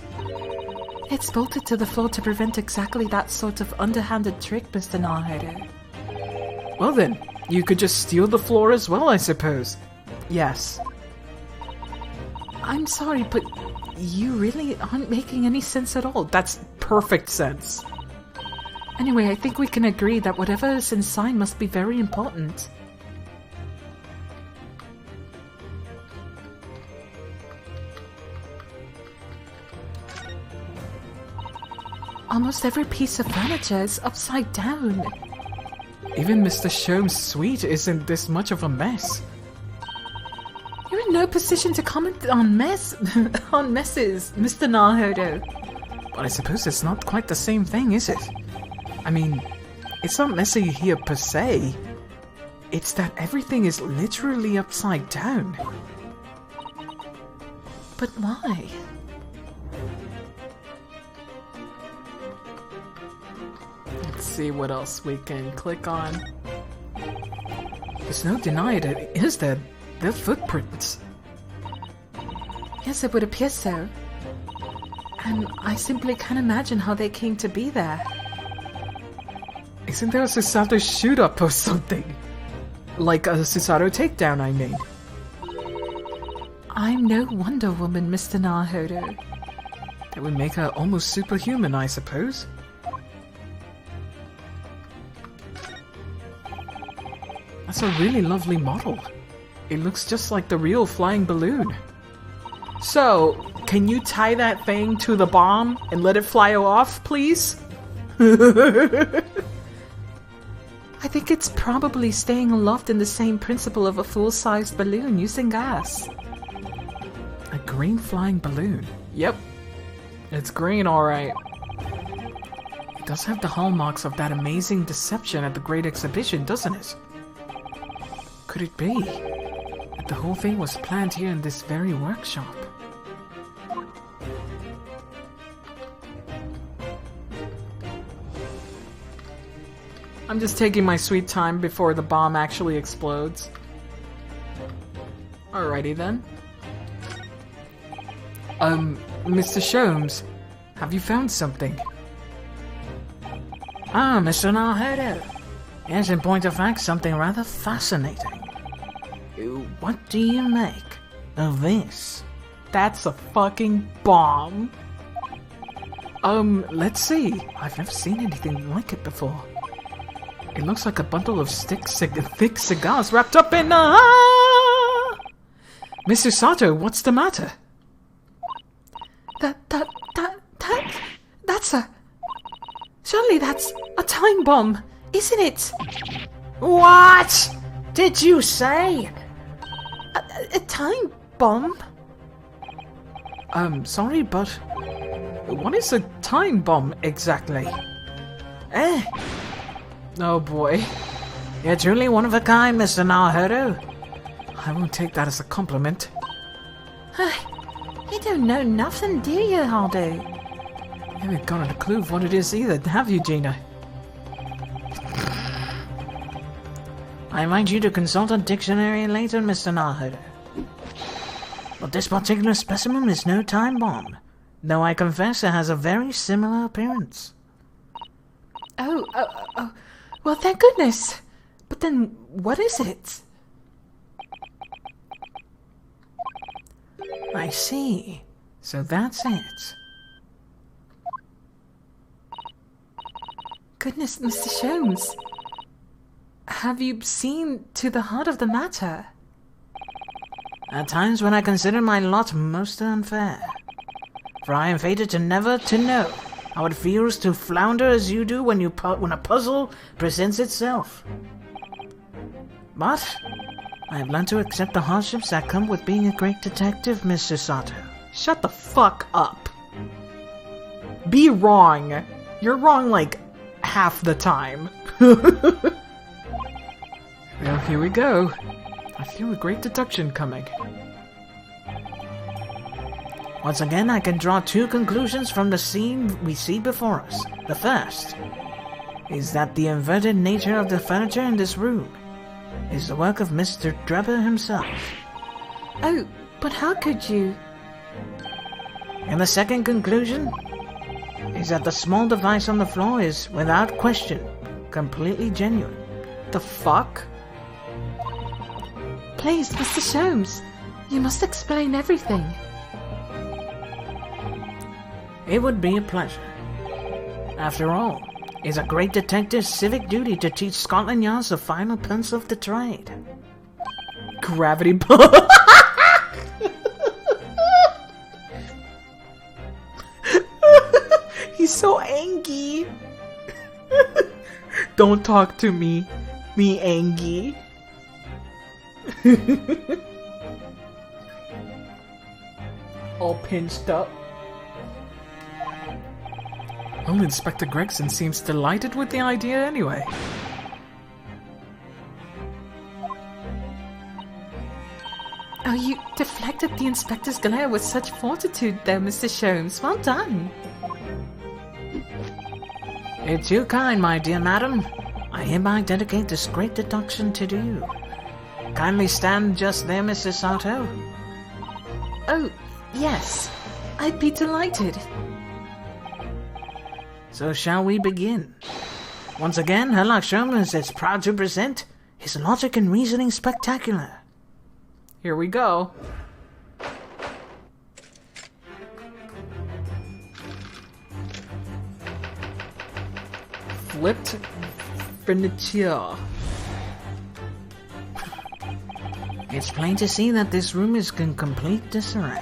It's bolted to the floor to prevent exactly that sort of underhanded trick, Mr. Nahede. Well then, you could just steal the floor as well, I suppose. Yes. I'm sorry, but you really aren't making any sense at all. That's perfect sense. Anyway, I think we can agree that whatever is inside must be very important. Almost every piece of furniture is upside down. Even Mr. Sholmes' suite isn't this much of a mess. You're in no position to comment on messes, Mr. Nahede. But I suppose it's not quite the same thing, is it? I mean, it's not messy here per se. It's that everything is literally upside down. But why? Let's see what else we can click on. There's no denying it, is there? They're footprints. Yes, it would appear so. And I simply can't imagine how they came to be there. Isn't there a Susato shoot-up or something? Like a Susato takedown, I mean. I'm no Wonder Woman, Mr. Nahede. That would make her almost superhuman, I suppose. That's a really lovely model. It looks just like the real flying balloon. So, can you tie that thing to the bomb and let it fly off, please? I think it's probably staying aloft in the same principle of a full-sized balloon using gas. A green flying balloon? Yep. It's green, alright. It does have the hallmarks of that amazing deception at the Great Exhibition, doesn't it? Could it be that the whole thing was planned here in this very workshop? I'm just taking my sweet time before the bomb actually explodes. Alrighty then. Mr. Sholmes, have you found something? Ah, Mr. Nahede. Yes, in point of fact, something rather fascinating. What do you make of this? That's a fucking bomb. Let's see. I've never seen anything like it before. It looks like a bundle of thick cigars wrapped up in Mr. Sato, what's the matter? That's a... Surely that's a time bomb, isn't it? What did you say? A time bomb? Sorry, but what is a time bomb exactly? Oh boy. You're truly one of a kind, Mr. Nahede. I won't take that as a compliment. You don't know nothing, do you, Hardo? You haven't got a clue of what it is either, have you, Gina? I invite you to consult a dictionary later, Mr. Nahede. But this particular specimen is no time bomb, though I confess it has a very similar appearance. Oh. Well, thank goodness. But then, what is it? I see. So that's it. Goodness, Mr. Sholmes. Have you seen to the heart of the matter? At times when I consider my lot most unfair. For I am fated to never to know how it feels to flounder as you do when a puzzle presents itself. But I have learned to accept the hardships that come with being a great detective, Mr. Sato. Shut the fuck up. Be wrong. You're wrong like half the time. Well, here we go. I feel a great deduction coming. Once again, I can draw two conclusions from the scene we see before us. The first is that the inverted nature of the furniture in this room is the work of Mr. Drebber himself. Oh, but how could you? And the second conclusion is that the small device on the floor is, without question, completely genuine. The fuck? Please, Mr. Sholmes, you must explain everything. It would be a pleasure. After all, it's a great detective's civic duty to teach Scotland Yard's the final pencil of the trade. Gravity ball. He's so angry. Don't talk to me. Me angry. All pinched up. Well, Inspector Gregson seems delighted with the idea anyway. Oh, you deflected the inspector's glare with such fortitude there, Mr. Sholmes. Well done. You're too kind, my dear madam. I hereby dedicate this great deduction to you. Kindly stand just there, Mr. Sato. Oh, yes. I'd be delighted. So shall we begin? Once again, Sherlock Sholmes is proud to present his logic and reasoning spectacular. Here we go. Flipped furniture. It's plain to see that this room is in complete disarray.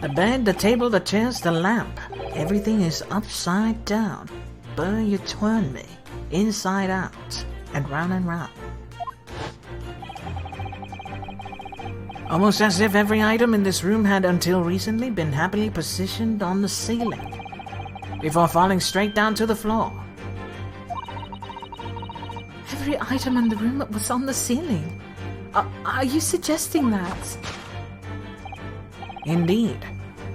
The bed, the table, the chairs, the lamp, everything is upside down. But you turn me inside out and round and round. Almost as if every item in this room had until recently been happily positioned on the ceiling before falling straight down to the floor. Every item in the room was on the ceiling. Are you suggesting that? Indeed.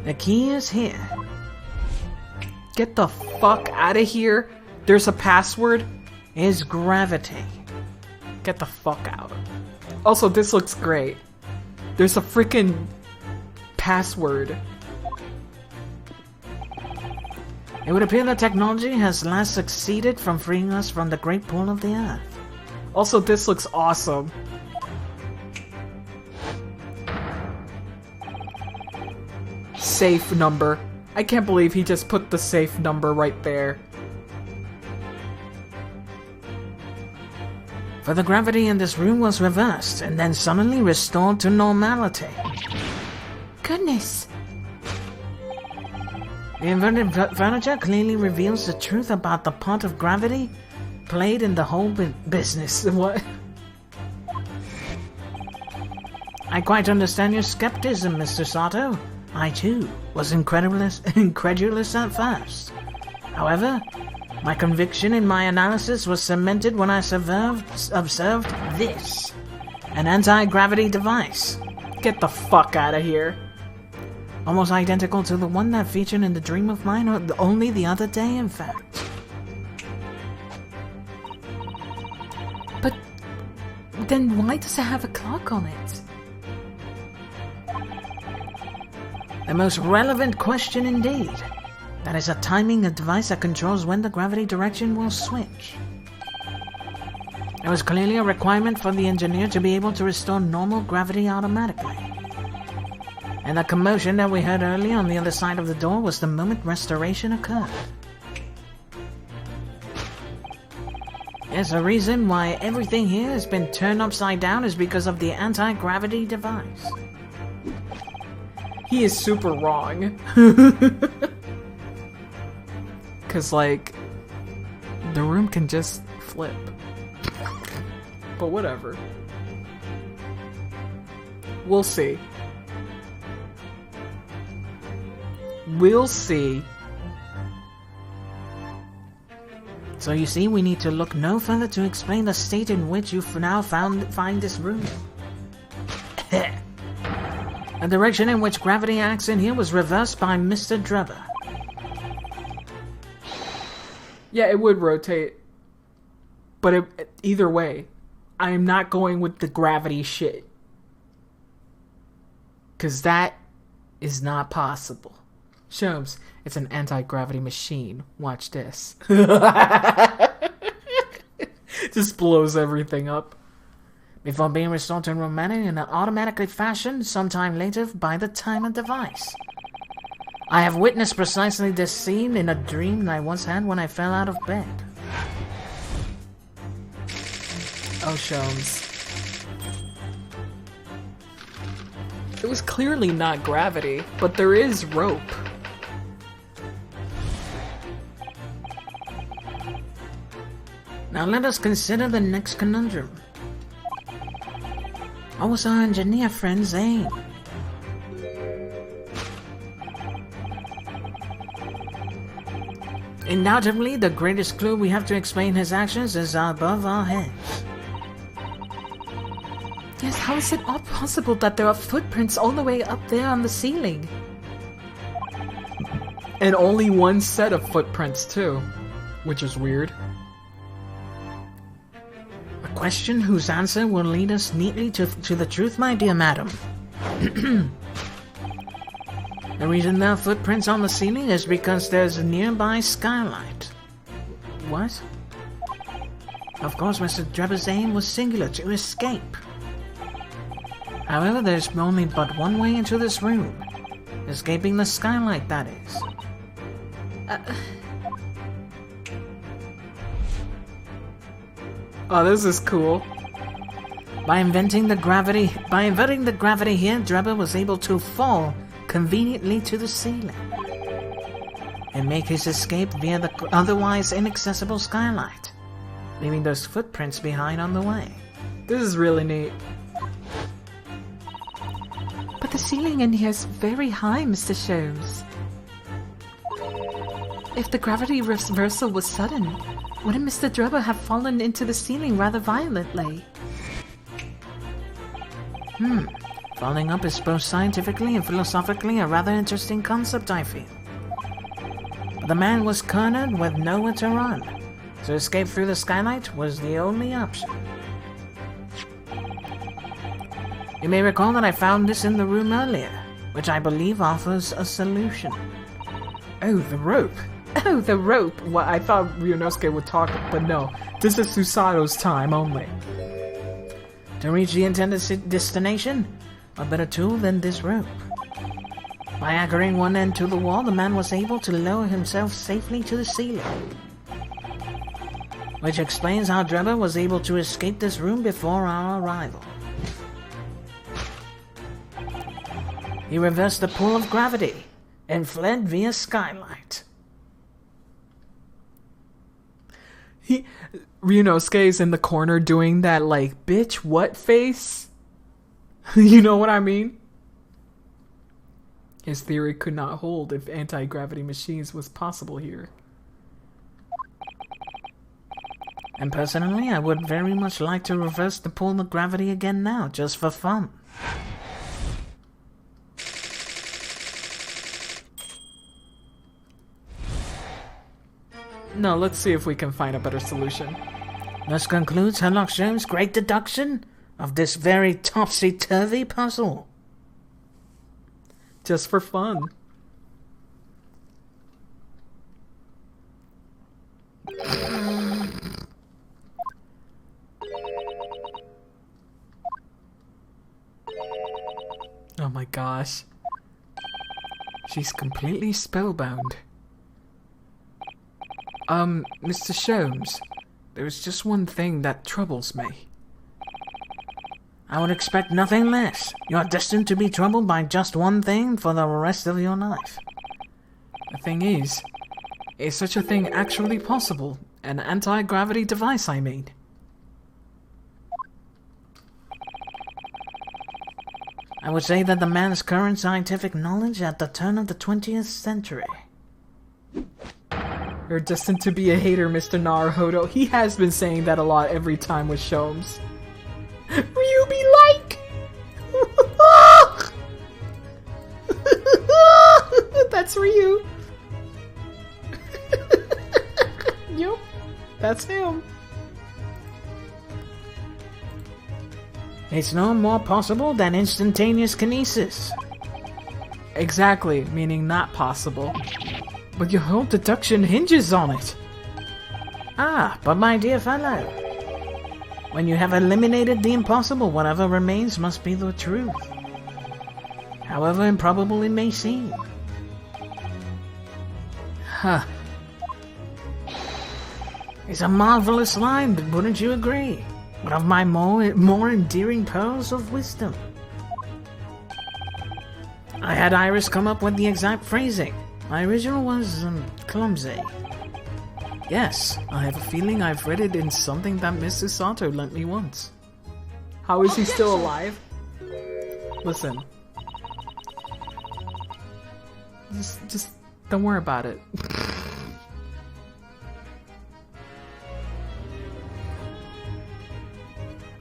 The key is here. Get the fuck out of here. There's a password. Is gravity. Get the fuck out. Also, this looks great. There's a freaking password. It would appear that technology has last succeeded from freeing us from the great pull of the earth. Also, this looks awesome. Safe number. I can't believe he just put the safe number right there. For the gravity in this room was reversed and then suddenly restored to normality. Goodness. The inverted furniture clearly reveals the truth about the part of gravity played in the whole business. What? I quite understand your skepticism, Mr. Sato. I too was incredulous at first. However, my conviction in my analysis was cemented when I observed this. An anti-gravity device. Get the fuck out of here. Almost identical to the one that featured in the dream of mine only the other day, in fact. But then why does it have a clock on it? The most relevant question indeed. That is a timing device that controls when the gravity direction will switch. There was clearly a requirement for the engineer to be able to restore normal gravity automatically. And the commotion that we heard earlier on the other side of the door was the moment restoration occurred. Yes, the reason why everything here has been turned upside down is because of the anti-gravity device. He is super wrong. Cause like, the room can just flip. But whatever. We'll see. We'll see. So you see, we need to look no further to explain the state in which you now find this room. The direction in which gravity acts in here was reversed by Mr. Drubber. Yeah, it would rotate. But either way, I am not going with the gravity shit. Cause that is not possible. Shows, it's an anti-gravity machine. Watch this. Just blows everything up. Before being restored to normality in an automatically fashion sometime later by the timer device. I have witnessed precisely this scene in a dream that I once had when I fell out of bed. Oh, Shomes. It was clearly not gravity, but there is rope. Now let us consider the next conundrum. What was our engineer friend's aim? Undoubtedly, the greatest clue we have to explain his actions is above our heads. Yes, how is it all possible that there are footprints all the way up there on the ceiling? And only one set of footprints, too. Which is weird. A question whose answer will lead us neatly to the truth, my dear madam. The reason there are footprints on the ceiling is because there's a nearby skylight. What? Of course, Mr. Drebber's aim was singular, to escape. However, there's only but one way into this room. Escaping the skylight, that is. Oh, this is cool. By inverting the gravity here, Drebber was able to fall conveniently to the ceiling and make his escape via the otherwise inaccessible skylight, leaving those footprints behind on the way. This is really neat. But the ceiling in here is very high, Mr. Shows. If the gravity reversal was sudden, wouldn't Mr. Drebber have fallen into the ceiling rather violently? Falling up is both scientifically and philosophically a rather interesting concept, I feel. But the man was cornered with nowhere to run, so escape through the skylight was the only option. You may recall that I found this in the room earlier, which I believe offers a solution. Oh, the rope. Oh, the rope. Well, I thought Ryunosuke would talk, but no. This is Susato's time only. To reach the intended destination, what better tool than this rope? By anchoring one end to the wall, the man was able to lower himself safely to the ceiling. Which explains how Drebber was able to escape this room before our arrival. He reversed the pull of gravity and fled via skylight. Ryunosuke's in the corner doing that, like, bitch, what face? You know what I mean? His theory could not hold if anti-gravity machines was possible here. And personally, I would very much like to reverse the pull of gravity again now, just for fun. No, let's see if we can find a better solution. Thus concludes Sherlock Holmes' great deduction of this very topsy-turvy puzzle. Just for fun. Oh my gosh. She's completely spellbound. Mr. Sholmes, There's just one thing that troubles me. I would expect nothing less. You're destined to be troubled by just one thing for the rest of your life. The thing is such a thing actually possible? An anti-gravity device, I mean. I would say that the man's current scientific knowledge at the turn of the 20th century. You're destined to be a hater, Mr. Naruhodo. He has been saying that a lot every time with Shomes. Will be like? That's Ryu. Yup, that's him. It's no more possible than instantaneous kinesis. Exactly, meaning not possible. But your whole deduction hinges on it. Ah, but my dear fellow, when you have eliminated the impossible, whatever remains must be the truth. However improbable it may seem. Huh. It's a marvelous line, wouldn't you agree? One of my more endearing pearls of wisdom. I had Iris come up with the exact phrasing. My original was, clumsy. Yes, I have a feeling I've read it in something that Mrs. Sato lent me once. How is he still alive? Listen. Just don't worry about it.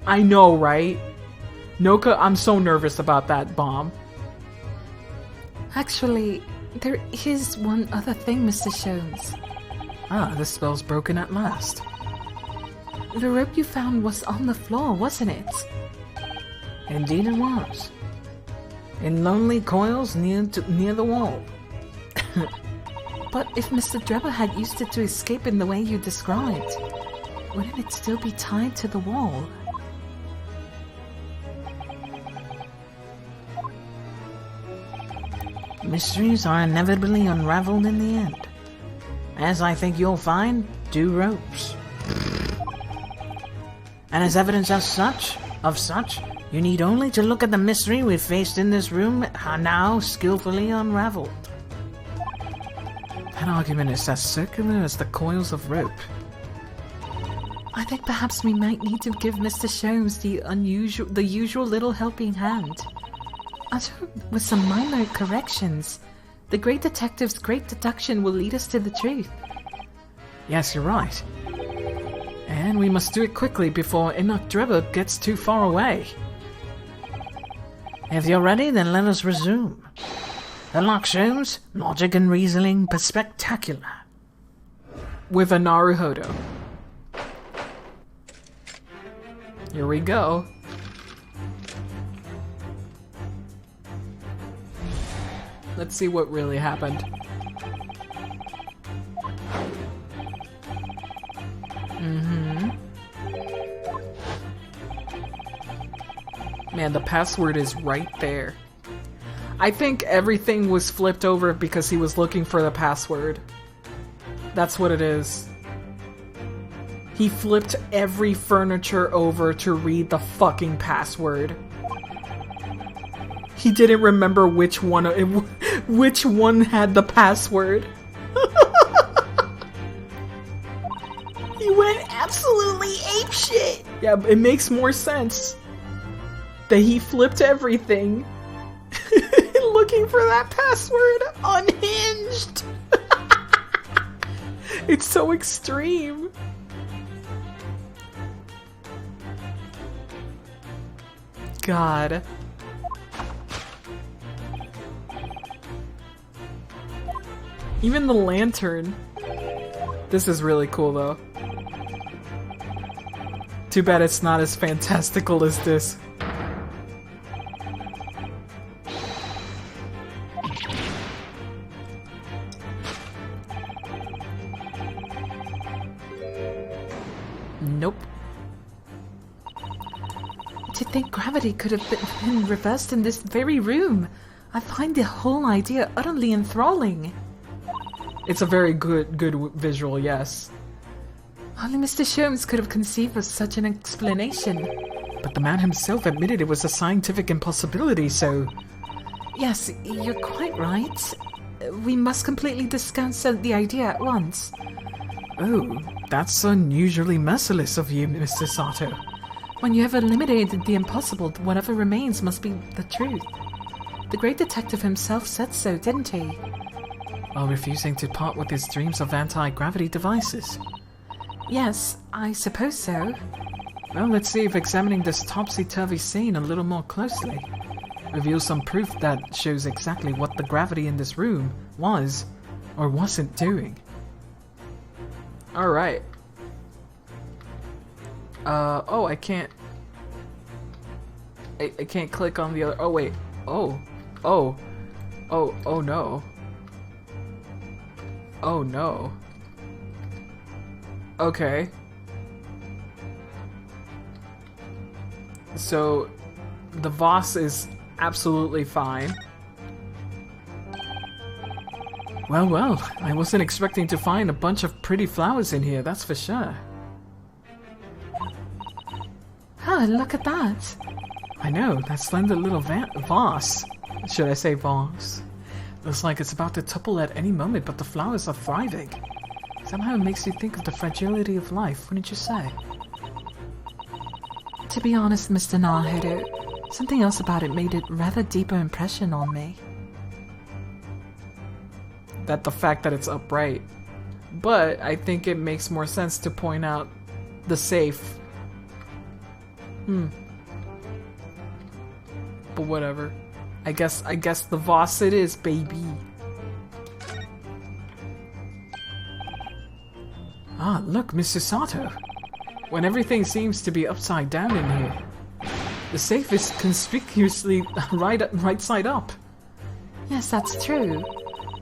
I know, right? Noka, I'm so nervous about that bomb. Actually, there is one other thing, Mr. Shones. Ah, the spell's broken at last. The rope you found was on the floor, wasn't it? Indeed it was. In lonely coils near the wall. But if Mr. Drebber had used it to escape in the way you described, wouldn't it still be tied to the wall? Mysteries are inevitably unraveled in the end. As I think you'll find, do ropes. And as evidence of such, you need only to look at the mystery we've faced in this room, now skillfully unraveled. That argument is as circular as the coils of rope. I think perhaps we might need to give Mr. Shones the usual little helping hand. With some minor corrections, the great detective's great deduction will lead us to the truth. Yes, you're right. And we must do it quickly before Enoch Drebber gets too far away. If you're ready, then let us resume. Sherlock Holmes, logic and reasoning spectacular. With a Naruhodo. Here we go. Let's see what really happened. Man, the password is right there. I think everything was flipped over because he was looking for the password. That's what it is. He flipped every furniture over to read the fucking password. He didn't remember which one had the password. He went absolutely apeshit. Yeah, it makes more sense that he flipped everything looking for that password unhinged. It's so extreme. God. Even the lantern. This is really cool though. Too bad it's not as fantastical as this. Nope. To think gravity could have been reversed in this very room. I find the whole idea utterly enthralling. It's a very good visual, yes. Only Mr. Sholmes could have conceived of such an explanation. But the man himself admitted it was a scientific impossibility, so... Yes, you're quite right. We must completely discount the idea at once. Oh, that's unusually merciless of you, Mr. Sato. When you have eliminated the impossible, whatever remains must be the truth. The great detective himself said so, didn't he? While refusing to part with his dreams of anti-gravity devices. Yes, I suppose so. Well, let's see if examining this topsy-turvy scene a little more closely reveals some proof that shows exactly what the gravity in this room was or wasn't doing. Alright. Oh, I can't... I can't click on the other... Oh, wait. Oh no. Oh no. Okay. So, the Voss is absolutely fine. Well, I wasn't expecting to find a bunch of pretty flowers in here, that's for sure. Oh, look at that. I know, that slender little vase. Should I say vase? Looks like it's about to topple at any moment, but the flowers are thriving. Somehow it makes you think of the fragility of life, wouldn't you say? To be honest, Mr. Naruhodo, something else about it made a rather deeper impression on me. That the fact that it's upright. But I think it makes more sense to point out the safe. But whatever. I guess the Voss it is, baby. Ah, look, Mr. Sato. When everything seems to be upside down in here, the safe is conspicuously right side up. Yes, that's true.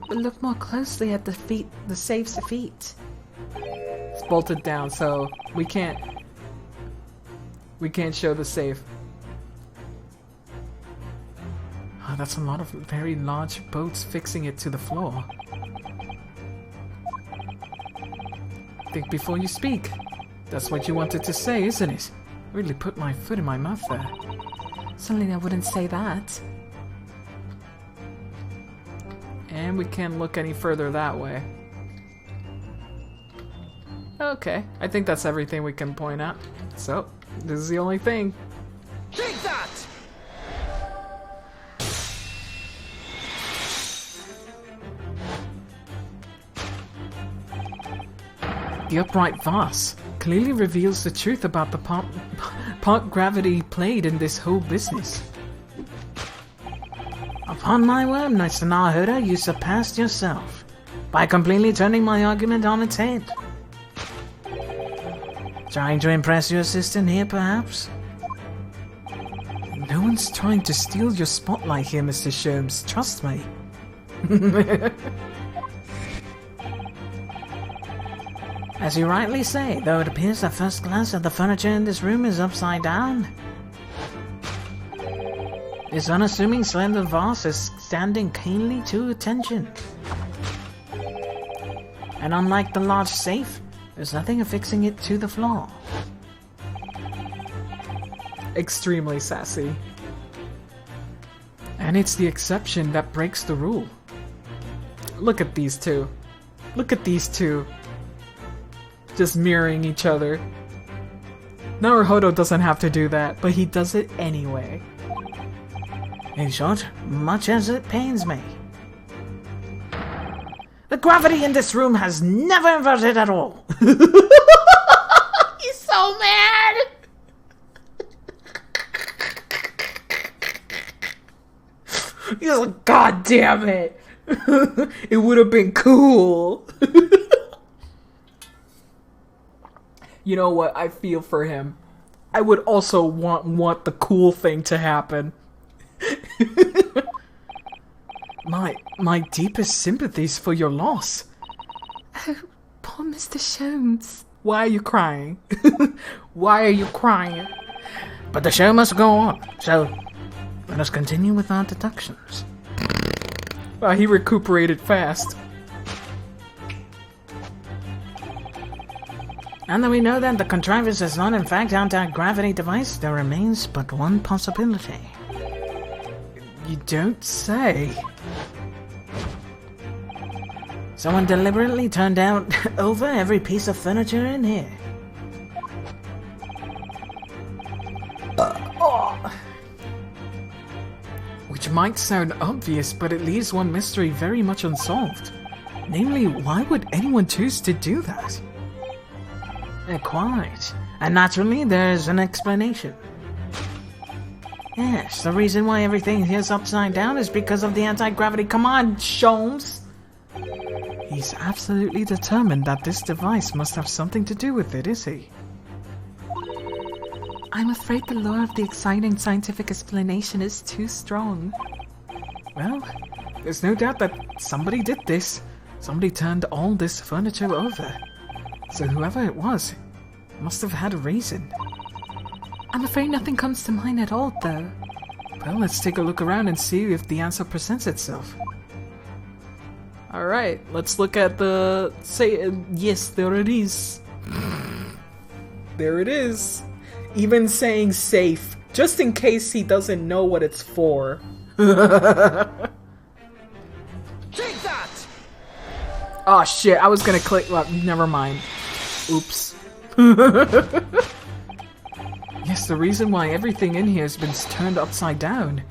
But look more closely at the safe's feet. It's bolted down, so we can't show the safe. Ah, that's a lot of very large boats fixing it to the floor. Think before you speak. That's what you wanted to say, isn't it? Really put my foot in my mouth there. Certainly I wouldn't say that. And we can't look any further that way. Okay, I think that's everything we can point out. So, this is the only thing. Take that! The upright vase clearly reveals the truth about the part gravity played in this whole business. Upon my word, Mr. Naruhodo, you surpassed yourself by completely turning my argument on its head. Trying to impress your assistant here, perhaps? No one's trying to steal your spotlight here, Mr. Sholmes. Trust me. As you rightly say, though it appears at first glance that the furniture in this room is upside down. This unassuming slender vase is standing keenly to attention. And unlike the large safe, there's nothing affixing it to the floor. Extremely sassy. And it's the exception that breaks the rule. Look at these two. Look at these two. Just mirroring each other. Naruhodo doesn't have to do that, but he does it anyway. In short, much as it pains me, the gravity in this room has never inverted at all. He's so mad! He's like, God damn it! It would have been cool. You know what? I feel for him. I would also want the cool thing to happen. My deepest sympathies for your loss. Oh, poor Mr. Sholmes. Why are you crying? Why are you crying? But the show must go on, so let us continue with our deductions. Wow, he recuperated fast. Now that we know that the contrivance is not in fact an anti-gravity device, there remains but one possibility. You don't say. Someone deliberately turned out over every piece of furniture in here. Which might sound obvious, but it leaves one mystery very much unsolved. Namely, why would anyone choose to do that? Quite. And naturally, there's an explanation. Yes, the reason why everything here's upside down is because of the anti-gravity. Come on, Sholmes! He's absolutely determined that this device must have something to do with it, is he? I'm afraid the lure of the exciting scientific explanation is too strong. Well, there's no doubt that somebody did this. Somebody turned all this furniture over. So whoever it was must have had a reason. I'm afraid nothing comes to mind at all, though. Well, let's take a look around and see if the answer presents itself. Alright, let's look at the... yes, there it is. There it is. Even saying safe, just in case he doesn't know what it's for. Take that! Oh shit, I was gonna click... well, never mind. Oops. Yes, the reason why everything in here has been turned upside down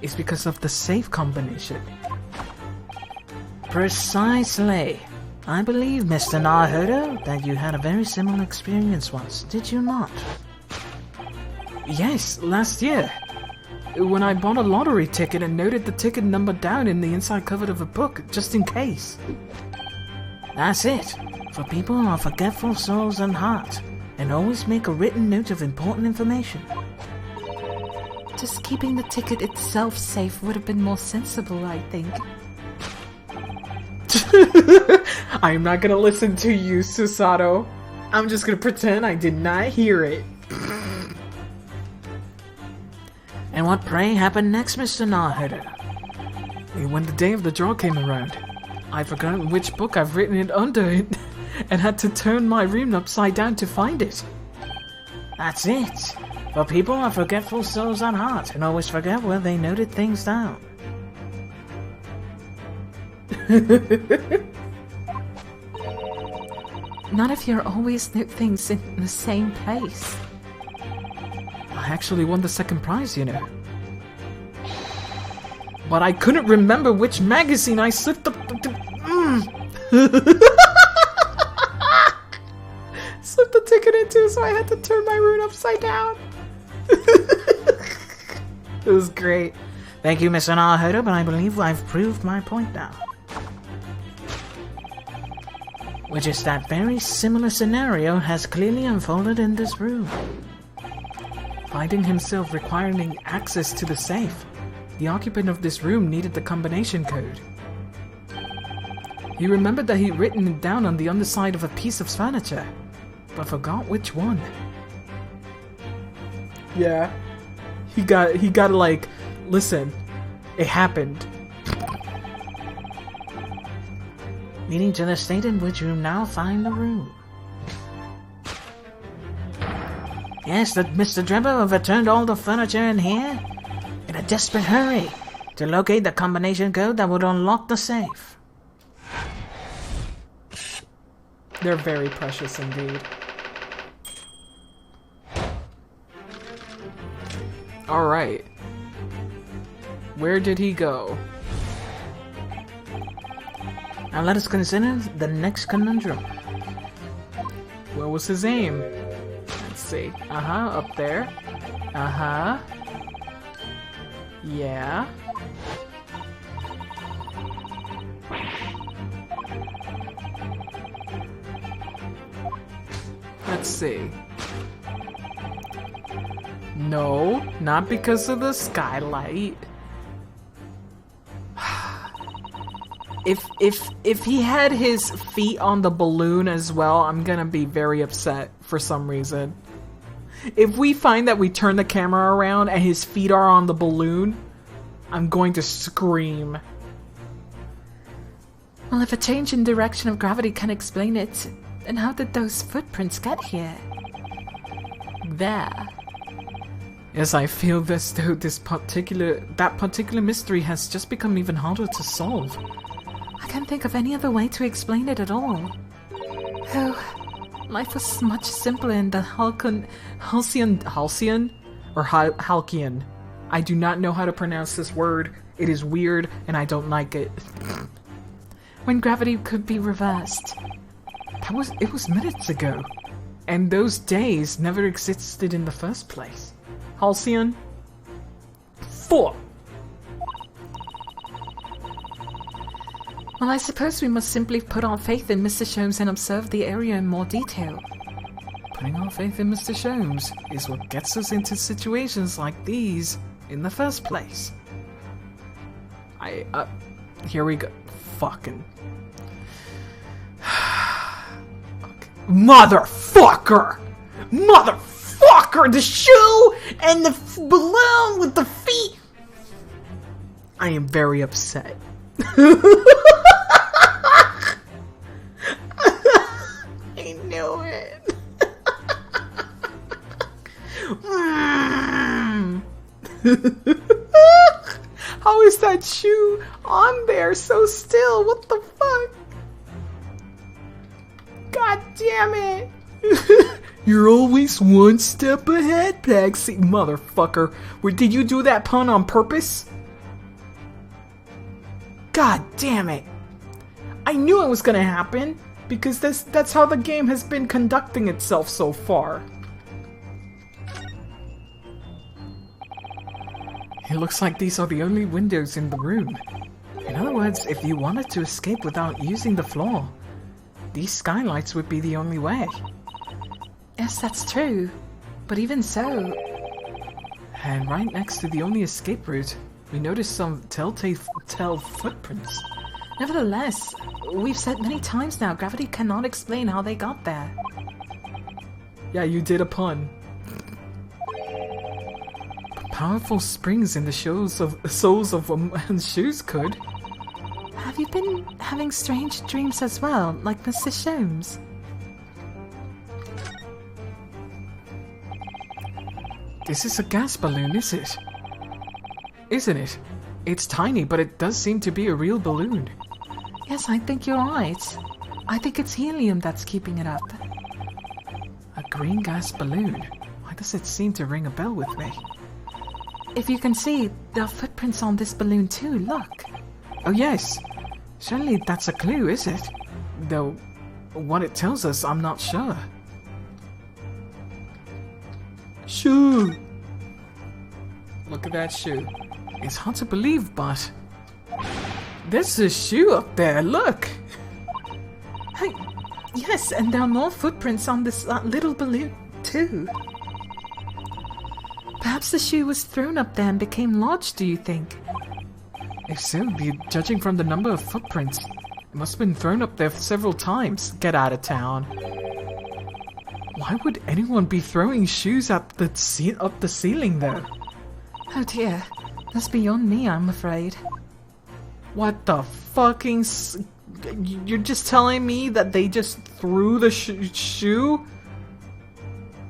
is because of the safe combination. Precisely. I believe, Mr. Naruto, that you had a very similar experience once, did you not? Yes, last year. When I bought a lottery ticket and noted the ticket number down in the inside cover of a book, just in case. That's it. For people who are forgetful souls and heart, and always make a written note of important information. Just keeping the ticket itself safe would have been more sensible, I think. I'm not gonna listen to you, Susato. I'm just gonna pretend I did not hear it. And what, pray, happened next, Mr. Naruto? When the day of the draw came around, I'd forgotten which book I've written it under it, and had to turn my room upside down to find it. That's it. For people who are forgetful souls and heart, and always forget where they noted things down. Not if you're always note things in the same place. I actually won the second prize, you know. But I couldn't remember which magazine I slipped the... slipped the ticket into, so I had to turn my room upside down. It was great. Thank you, Mr. Naruto, but I believe I've proved my point now. Which is that very similar scenario has clearly unfolded in this room. Finding himself requiring access to the safe, the occupant of this room needed the combination code. He remembered that he'd written it down on the underside of a piece of furniture, but forgot which one. Yeah. He got like, listen, it happened. Leading to the state in which you now find the room. Yes, that Mr. Drebber overturned all the furniture in here in a desperate hurry to locate the combination code that would unlock the safe. They're very precious indeed. Alright. Where did he go? Now let us consider the next conundrum. Where was his aim? Let's see. Up there. Yeah. Let's see. No, not because of the skylight. If he had his feet on the balloon as well, I'm gonna be very upset for some reason. If we find that we turn the camera around and his feet are on the balloon, I'm going to scream. Well, if a change in direction of gravity can explain it, And how did those footprints get here? There. Yes, I feel as though that particular mystery has just become even harder to solve. I can't think of any other way to explain it at all. Oh, life was much simpler in the Halcyon or Halcyon. I do not know how to pronounce this word. It is weird and I don't like it. When gravity could be reversed. It was minutes ago. And those days never existed in the first place. Halcyon? 4. Well, I suppose we must simply put our faith in Mr. Sholmes and observe the area in more detail. Putting our faith in Mr. Sholmes is what gets us into situations like these in the first place. Here we go. Fucking. Okay. Motherfucker! Motherfucker! The shoe and the balloon with the feet! I am very upset. I knew it. How is that shoe on there so still? What the fuck? God damn it. You're always one step ahead, Paxi. Motherfucker. Did you do that pun on purpose? God damn it. I knew it was gonna happen, because that's how the game has been conducting itself so far. It looks like these are the only windows in the room. In other words, if you wanted to escape without using the floor, these skylights would be the only way. Yes, that's true. But even so... And right next to the only escape route, we noticed some telltale footprints. Nevertheless, we've said many times now, gravity cannot explain how they got there. Yeah, you did a pun. Powerful springs in the soles of a man's shoes could. Have you been having strange dreams as well, like Mr. Sholmes? This is a gas balloon, is it? Isn't it? It's tiny, but it does seem to be a real balloon. Yes, I think you're right. I think it's helium that's keeping it up. A green gas balloon? Why does it seem to ring a bell with me? If you can see, there are footprints on this balloon too, look. Oh yes. Surely that's a clue, is it? Though, what it tells us, I'm not sure. Shoe! Look at that shoe. It's hard to believe, but... There's a shoe up there, look! Hey, yes, and there are more footprints on this little balloon too. Perhaps the shoe was thrown up there and became lodged, do you think? If so, judging from the number of footprints, it must have been thrown up there several times. Get out of town. Why would anyone be throwing shoes up the ceiling, though? Oh dear, that's beyond me, I'm afraid. What the fucking... You're just telling me that they just threw the shoe?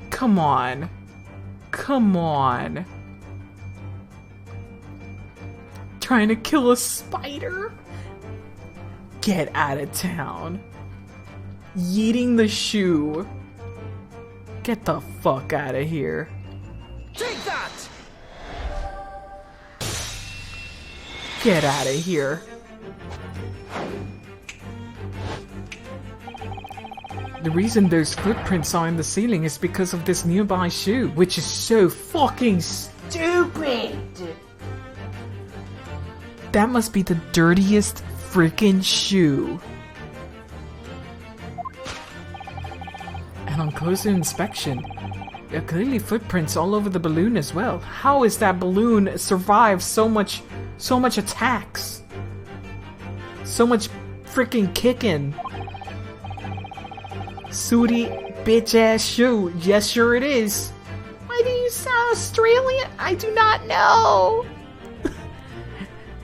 Come on. Come on. Trying to kill a spider? Get out of town. Yeeting the shoe. Get the fuck out of here. Take that! Get out of here. The reason those footprints are in the ceiling is because of this nearby shoe, which is so fucking stupid! That must be the dirtiest freaking shoe. And on closer inspection, there are clearly footprints all over the balloon as well. How is that balloon survived so much attacks? So much freaking kicking. Sooty bitch ass shoe. Yes, sure it is. Why do you sound Australian? I do not know.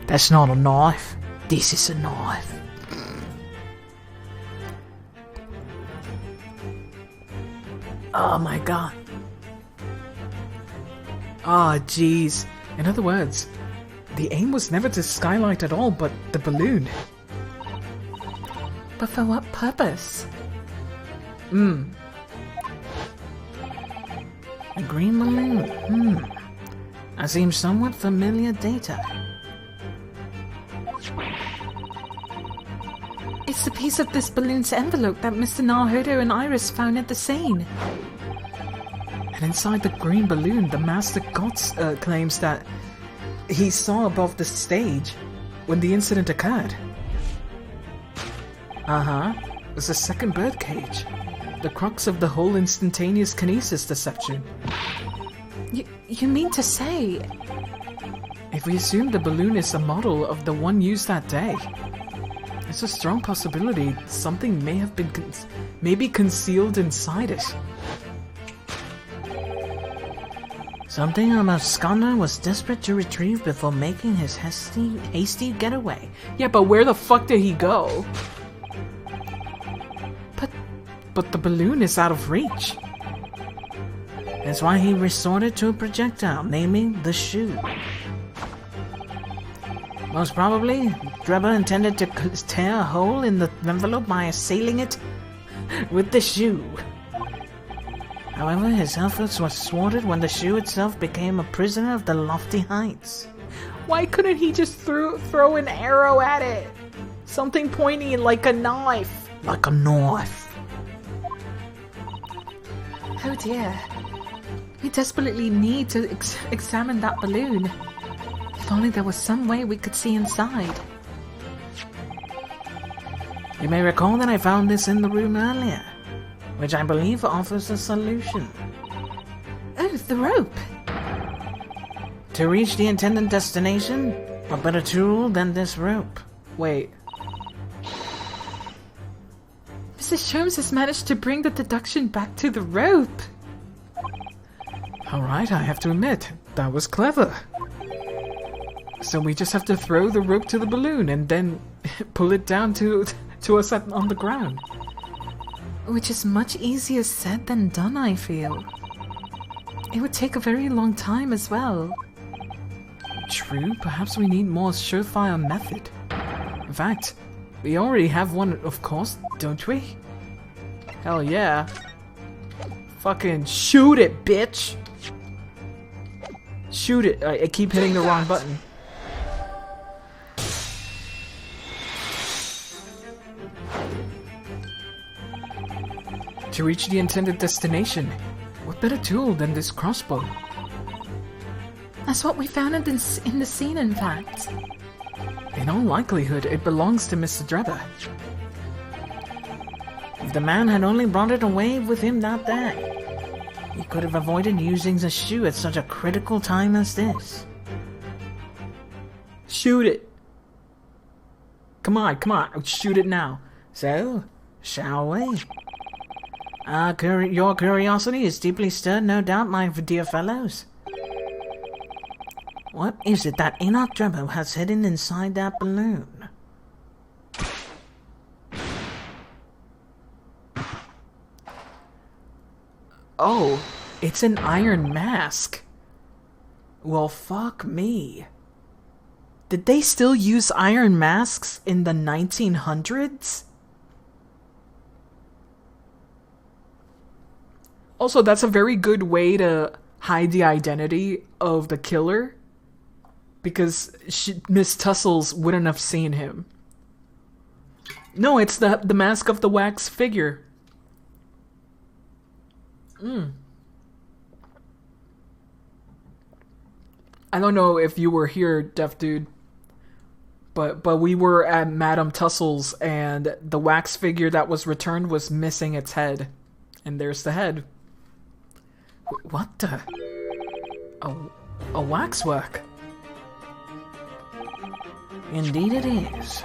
That's not a knife. This is a knife. Oh my god. Ah, jeez. In other words, the aim was never to skylight at all, but the balloon. But for what purpose? A green balloon. That seems somewhat familiar data. It's the piece of this balloon's envelope that Mr. Naruhodo and Iris found at the scene. And inside the green balloon, the Master God claims that he saw above the stage when the incident occurred. It was the second birdcage. The crux of the whole instantaneous kinesis deception. You mean to say... If we assume the balloon is a model of the one used that day, there's a strong possibility something may have been maybe concealed inside it. Something Skanda was desperate to retrieve before making his hasty getaway. Yeah, but where the fuck did he go? But the balloon is out of reach. That's why he resorted to a projectile, naming the shoe. Most probably, Drebber intended to tear a hole in the envelope by assailing it with the shoe. However, his efforts were thwarted when the shoe itself became a prisoner of the lofty heights. Why couldn't he just throw an arrow at it? Something pointy like a knife. Like a knife. Oh dear. We desperately need to examine that balloon. If only there was some way we could see inside. You may recall that I found this in the room earlier, which I believe offers a solution. Oh, the rope! To reach the intended destination, a better tool than this rope. Wait. Mrs. Sholmes has managed to bring the deduction back to the rope. Alright, I have to admit, that was clever. So we just have to throw the rope to the balloon and then pull it down to us on the ground. Which is much easier said than done, I feel. It would take a very long time as well. True, perhaps we need more surefire method. In fact, we already have one, of course, don't we? Hell yeah. Fucking shoot it, bitch! Shoot it. I keep hitting the wrong button. To reach the intended destination, what better tool than this crossbow? That's what we found in the scene, in fact. In all likelihood, it belongs to Mr. Drebber. If the man had only brought it away with him that day, he could have avoided using the shoe at such a critical time as this. Shoot it! Come on, shoot it now. So, shall we? Your curiosity is deeply stirred, no doubt, my dear fellows. What is it that Enoch Drebber has hidden inside that balloon? Oh, it's an iron mask. Well, fuck me. Did they still use iron masks in the 1900s? Also, that's a very good way to hide the identity of the killer, because Miss Tussles wouldn't have seen him. No, it's the mask of the wax figure. I don't know if you were here, Deaf Dude, but we were at Madame Tussles, and the wax figure that was returned was missing its head. And there's the head. What the? A waxwork? Indeed it is.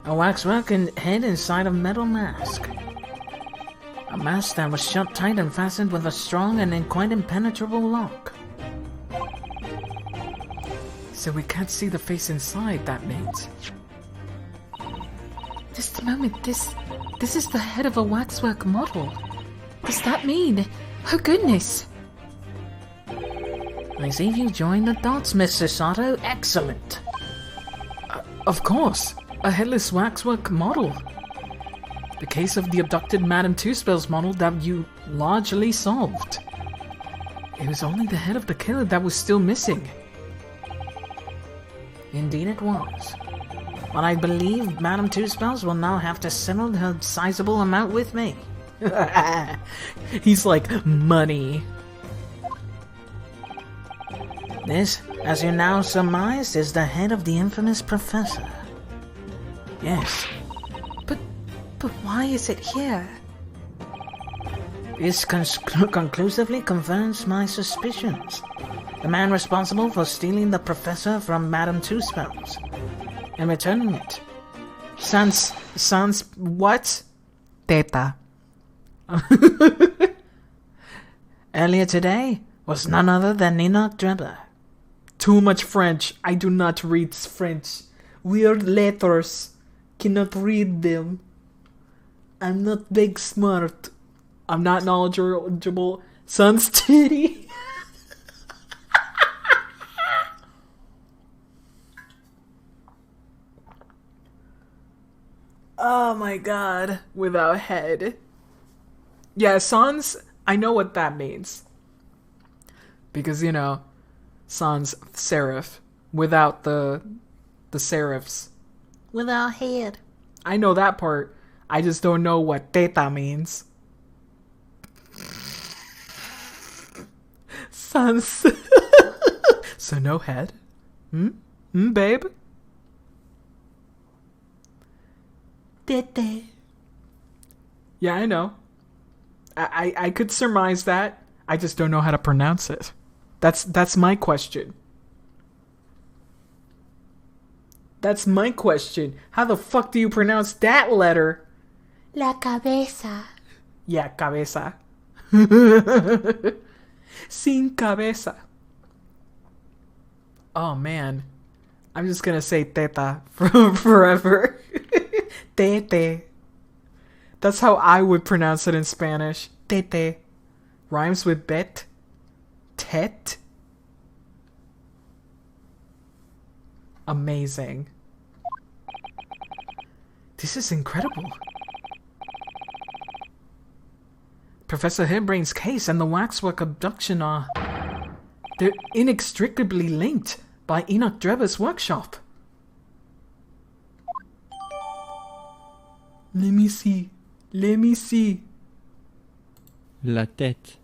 A waxwork head inside a metal mask. A mask that was shut tight and fastened with a strong and quite impenetrable lock. So we can't see the face inside, that means. Just a moment, this is the head of a waxwork model. does that mean? Oh goodness! I see you joined the dots, Mr. Sato. Excellent. Of course, a headless waxwork model. The case of the abducted Madame Two-Spells model that you largely solved. It was only the head of the killer that was still missing. Indeed it was. But I believe Madame Two-Spells will now have to settle her sizable amount with me. He's like, money. This, as you now surmise, is the head of the infamous professor. Yes. But why is it here? This conclusively confirms my suspicions. The man responsible for stealing the professor from Madame Two-Spells and returning it. Sans what? Teta. Earlier today was none other than Enoch Drebber. Too much French. I do not read French. Weird letters. Cannot read them. I'm not big smart. I'm not knowledgeable. Son's titty. Oh my god. Without head. Yeah, sans, I know what that means. Because, you know, sans serif. Without the serifs. Without head. I know that part. I just don't know what teta means. Sans. So no head? Babe? Tete. Yeah, I know. I could surmise that. I just don't know how to pronounce it. That's my question. That's my question. How the fuck do you pronounce that letter? La cabeza. Yeah, cabeza. Sin cabeza. Oh man. I'm just gonna say teta forever. Tete. That's how I would pronounce it in Spanish. Tete. Rhymes with bet. Tet. Amazing. This is incredible. Professor Hairbrain's case and the waxwork abduction are... they're inextricably linked by Enoch Drebber's workshop. Let me see. Let me see. La tête.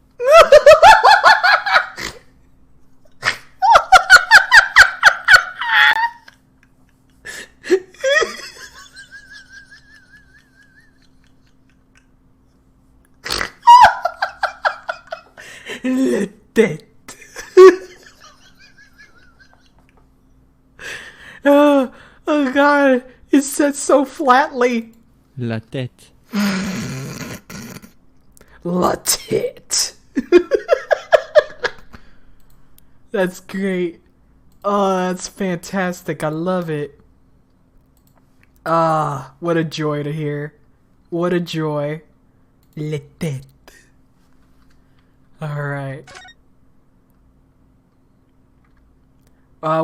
La tête. Oh god, it's said so flatly. La tête. La tête. That's great. Oh, that's fantastic. I love it. Ah, what a joy to hear. What a joy. La tête. Alright.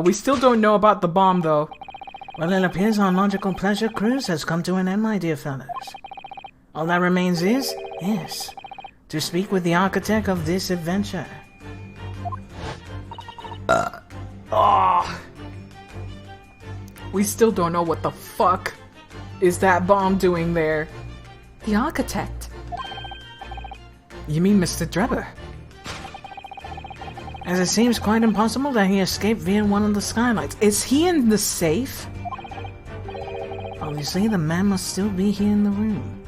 We still don't know about the bomb, though. Well, it appears our logical pleasure cruise has come to an end, my dear fellows. All that remains is, yes, to speak with the architect of this adventure. We still don't know what the fuck is that bomb doing there. The architect. You mean Mr. Drebber? As it seems quite impossible that he escaped via one of the skylights. Is he in the safe? Obviously, the man must still be here in the room.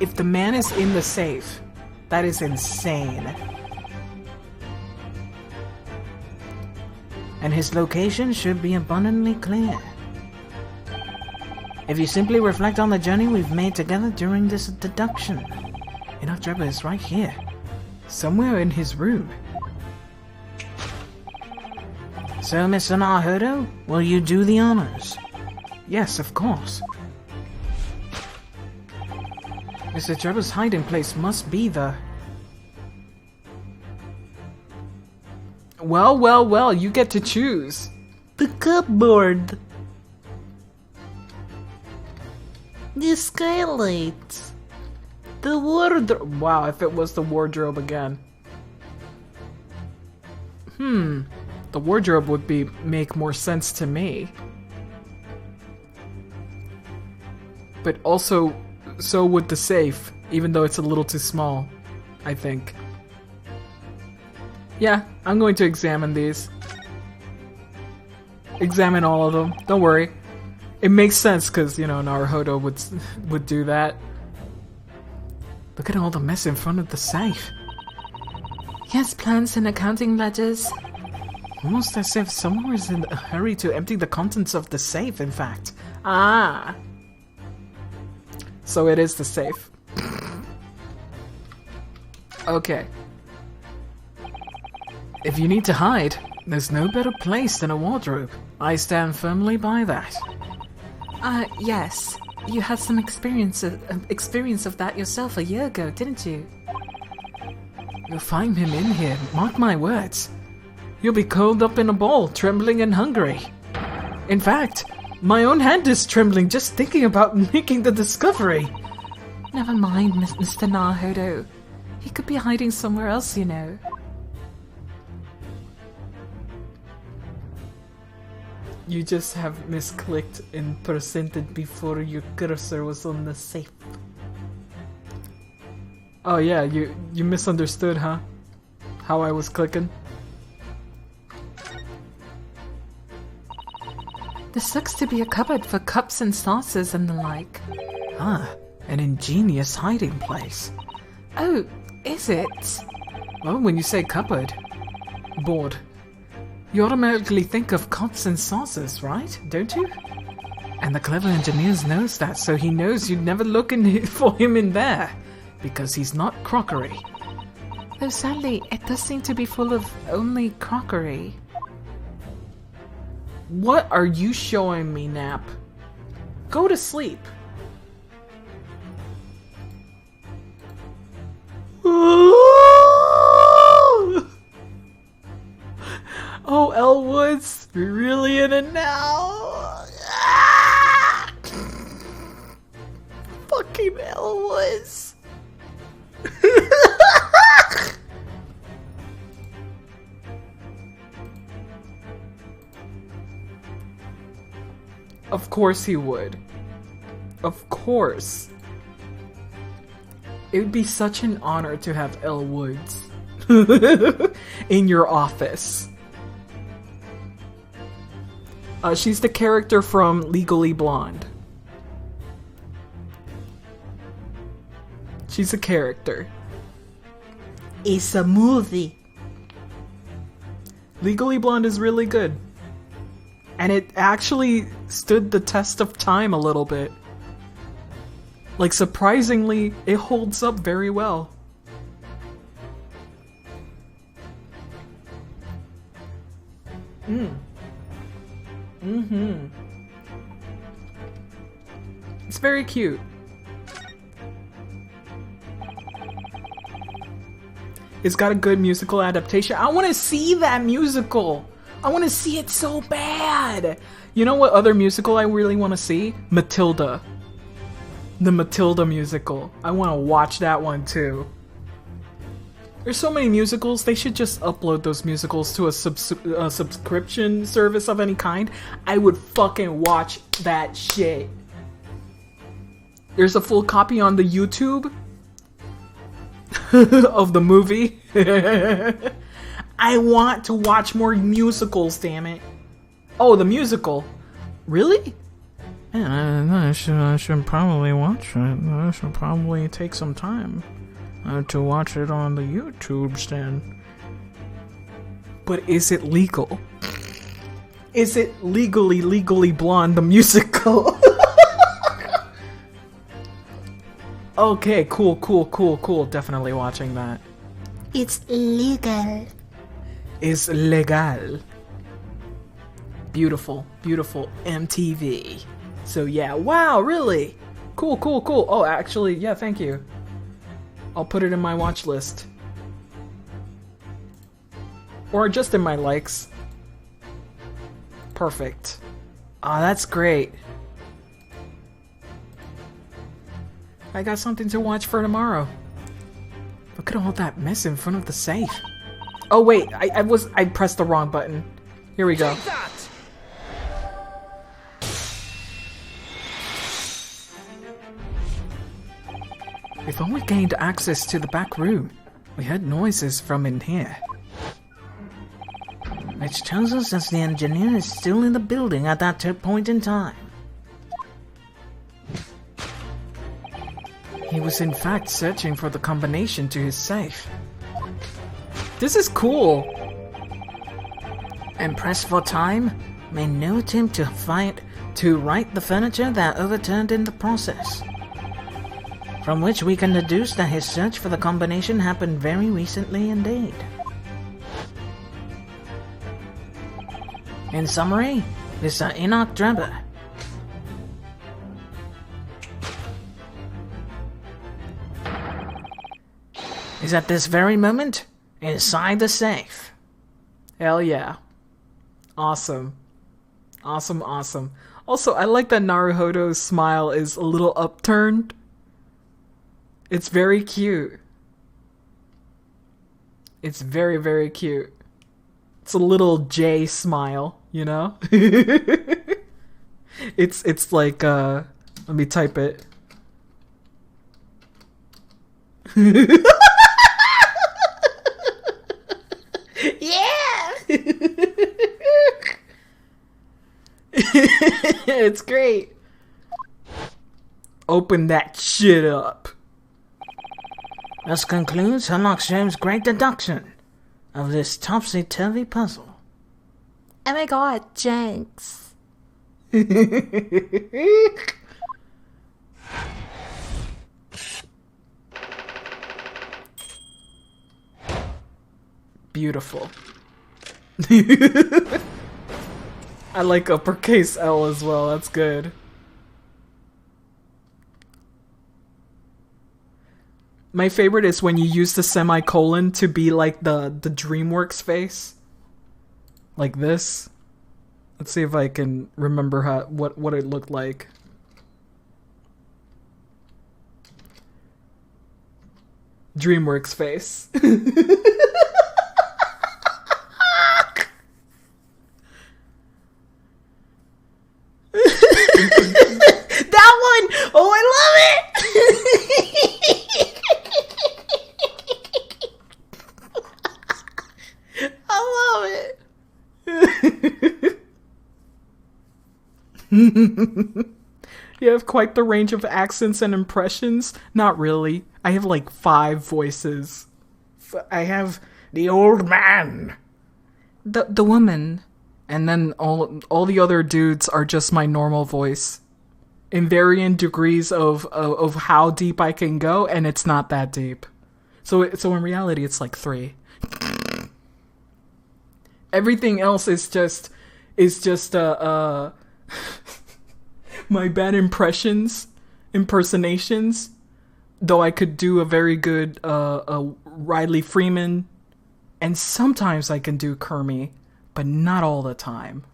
If the man is in the safe, that is insane. And his location should be abundantly clear. If you simply reflect on the journey we've made together during this deduction, Enoch Drebber is right here. Somewhere in his room. So, Mr. Naruto, will you do the honors? Yes, of course. Mr. Drebber's hiding place must be the Well, you get to choose. The cupboard. The skylight. The wardrobe. Wow, if it was the wardrobe again. The wardrobe would make more sense to me. But also, so would the safe, even though it's a little too small, I think. Yeah, I'm going to examine these. Examine all of them. Don't worry. It makes sense because, you know, Naruhodo would do that. Look at all the mess in front of the safe. Yes, plans and accounting ledgers. Almost as if someone was in a hurry to empty the contents of the safe, in fact. Ah! So it is the safe. Okay. If you need to hide, there's no better place than a wardrobe. I stand firmly by that. Yes. You had some experience of that yourself a year ago, didn't you? You'll find him in here, mark my words. You'll be curled up in a ball, trembling and hungry. In fact, my own hand is trembling just thinking about making the discovery. Never mind, Mr. Naruhodo. He could be hiding somewhere else, you know. You just have misclicked and presented before your cursor was on the safe. Oh yeah, you misunderstood, huh? How I was clicking? This looks to be a cupboard for cups and saucers and the like. Ah, an ingenious hiding place. Oh, is it? Well, when you say cupboard, board, you automatically think of cups and saucers, right? Don't you? And the clever engineer knows that, so he knows you'd never look for him in there, because he's not crockery. Though sadly, it does seem to be full of only crockery. What are you showing me, Nap? Go to sleep. Oh, Elwoods, we're really in it now. Fucking Elwoods. Of course he would. Of course. It would be such an honor to have Elle Woods in your office. She's the character from Legally Blonde. She's a character. It's a movie. Legally Blonde is really good. And it actually stood the test of time a little bit. Like, surprisingly, it holds up very well. It's very cute. It's got a good musical adaptation. I want to see that musical. I want to see it so bad. You know what other musical I really want to see? Matilda. The Matilda musical. I want to watch that one too. There's so many musicals, they should just upload those musicals to a subscription service of any kind. I would fucking watch that shit. There's a full copy on the YouTube of the movie. I want to watch more musicals, damn it. Oh, the musical. Really? Yeah, I should probably watch it. I should probably take some time to watch it on the YouTubes then. But is it legal? Is it Legally Blonde, the musical? Okay, cool. Definitely watching that. It's legal. Is legal. Beautiful MTV. So yeah, wow, really? Cool. Oh, actually, yeah, thank you. I'll put it in my watch list. Or just in my likes. Perfect. Oh, that's great. I got something to watch for tomorrow. Look at all that mess in front of the safe. Oh wait, I pressed the wrong button. Here we go. We thought we gained access to the back room. We heard noises from in here. Which tells us that the engineer is still in the building at that point in time. He was in fact searching for the combination to his safe. This is cool. And pressed for time, made no attempt to right the furniture that overturned in the process. From which we can deduce that his search for the combination happened very recently indeed. In summary, Mr. Enoch Drebber. Is at this very moment inside the safe. Hell yeah. Awesome. Awesome, awesome. Also, I like that Naruhodo's smile is a little upturned. It's very cute. It's very, very cute. It's a little J smile, you know? It's like, let me type it. Yeah! It's great. Open that shit up. This concludes Herlock Sholmes' great deduction of this topsy-turvy puzzle. Oh my god, Jenks. Beautiful. I like uppercase L as well, that's good. My favorite is when you use the semicolon to be like the DreamWorks face. Like this. Let's see if I can remember what it looked like. DreamWorks face. That one! Oh, I love it! I love it! You have quite the range of accents and impressions. Not really. I have like 5 voices. I have the old man, the woman, and then all the other dudes are just my normal voice. In varying degrees of how deep I can go, and it's not that deep. So in reality, it's like 3. Everything else is just my bad impersonations. Though I could do a very good Riley Freeman, and sometimes I can do Kermie, but not all the time.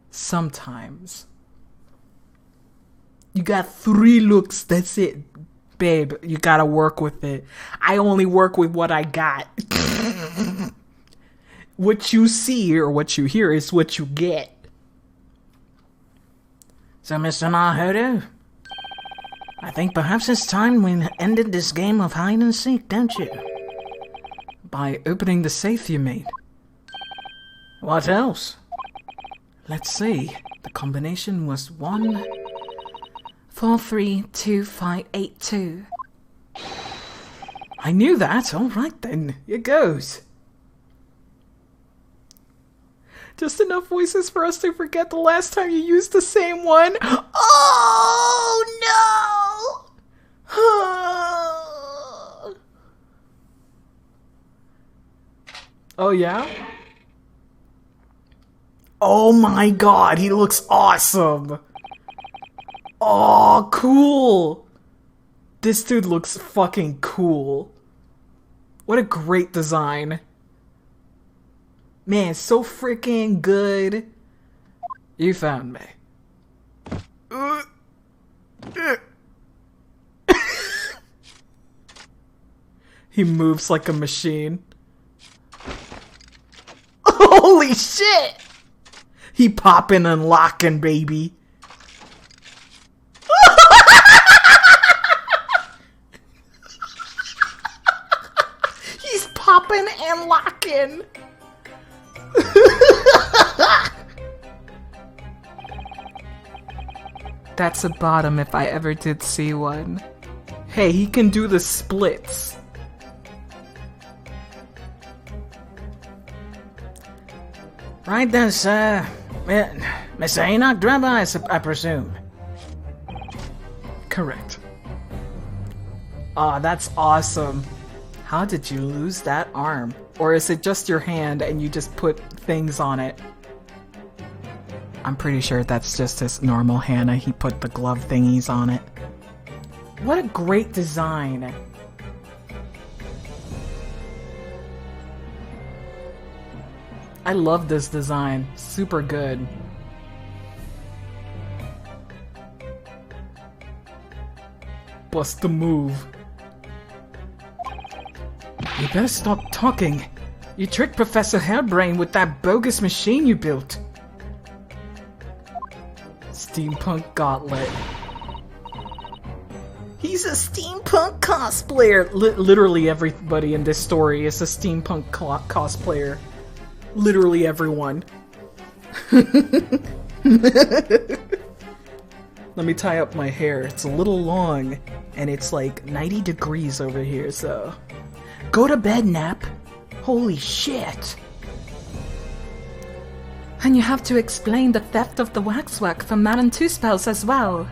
Sometimes. You got 3 looks, that's it. Babe, you gotta work with it. I only work with what I got. What you see or what you hear is what you get. So, Mr. Naruhodo, I think perhaps it's time we ended this game of hide and seek, don't you? By opening the safe, you mean? What else? Let's see. The combination was 432582. I knew that. All right then. Here goes. Just enough voices for us to forget the last time you used the same one. Oh no! Oh yeah? Oh my god, he looks awesome. Oh, cool. This dude looks fucking cool. What a great design. Man, so freaking good. You found me. He moves like a machine. Holy shit! He popping and locking, baby. He's popping and locking. That's a bottom if I ever did see one. Hey, he can do the splits. Right then, sir. Mr. Enoch Drebber, I presume. Correct. Aw, that's awesome. How did you lose that arm? Or is it just your hand and you just put things on it? I'm pretty sure that's just his normal hand and he put the glove thingies on it. What a great design. I love this design. Super good. Bust the move. You better stop talking. You tricked Professor Hairbrain with that bogus machine you built. Steampunk Gauntlet. He's a steampunk cosplayer! Literally everybody in this story is a steampunk cosplayer. Literally everyone. Let me tie up my hair. It's a little long, and it's like 90 degrees over here, so... Go to bed, Nap. Holy shit. And you have to explain the theft of the waxwork from Madame Two Spells as well.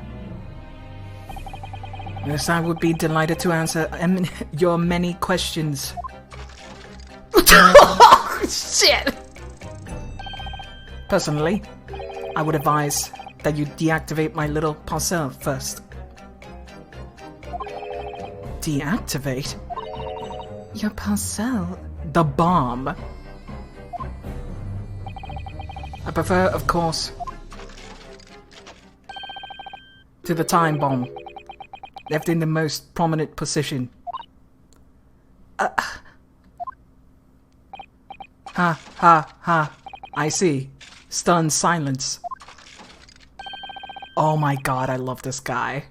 Yes, I would be delighted to answer your many questions. Oh, shit! Personally, I would advise that you deactivate my little parcel first. Deactivate? Your parcel? The bomb. I prefer, of course, to the time bomb, left in the most prominent position. Ha ha ha. I see. Stunned silence. Oh my god, I love this guy.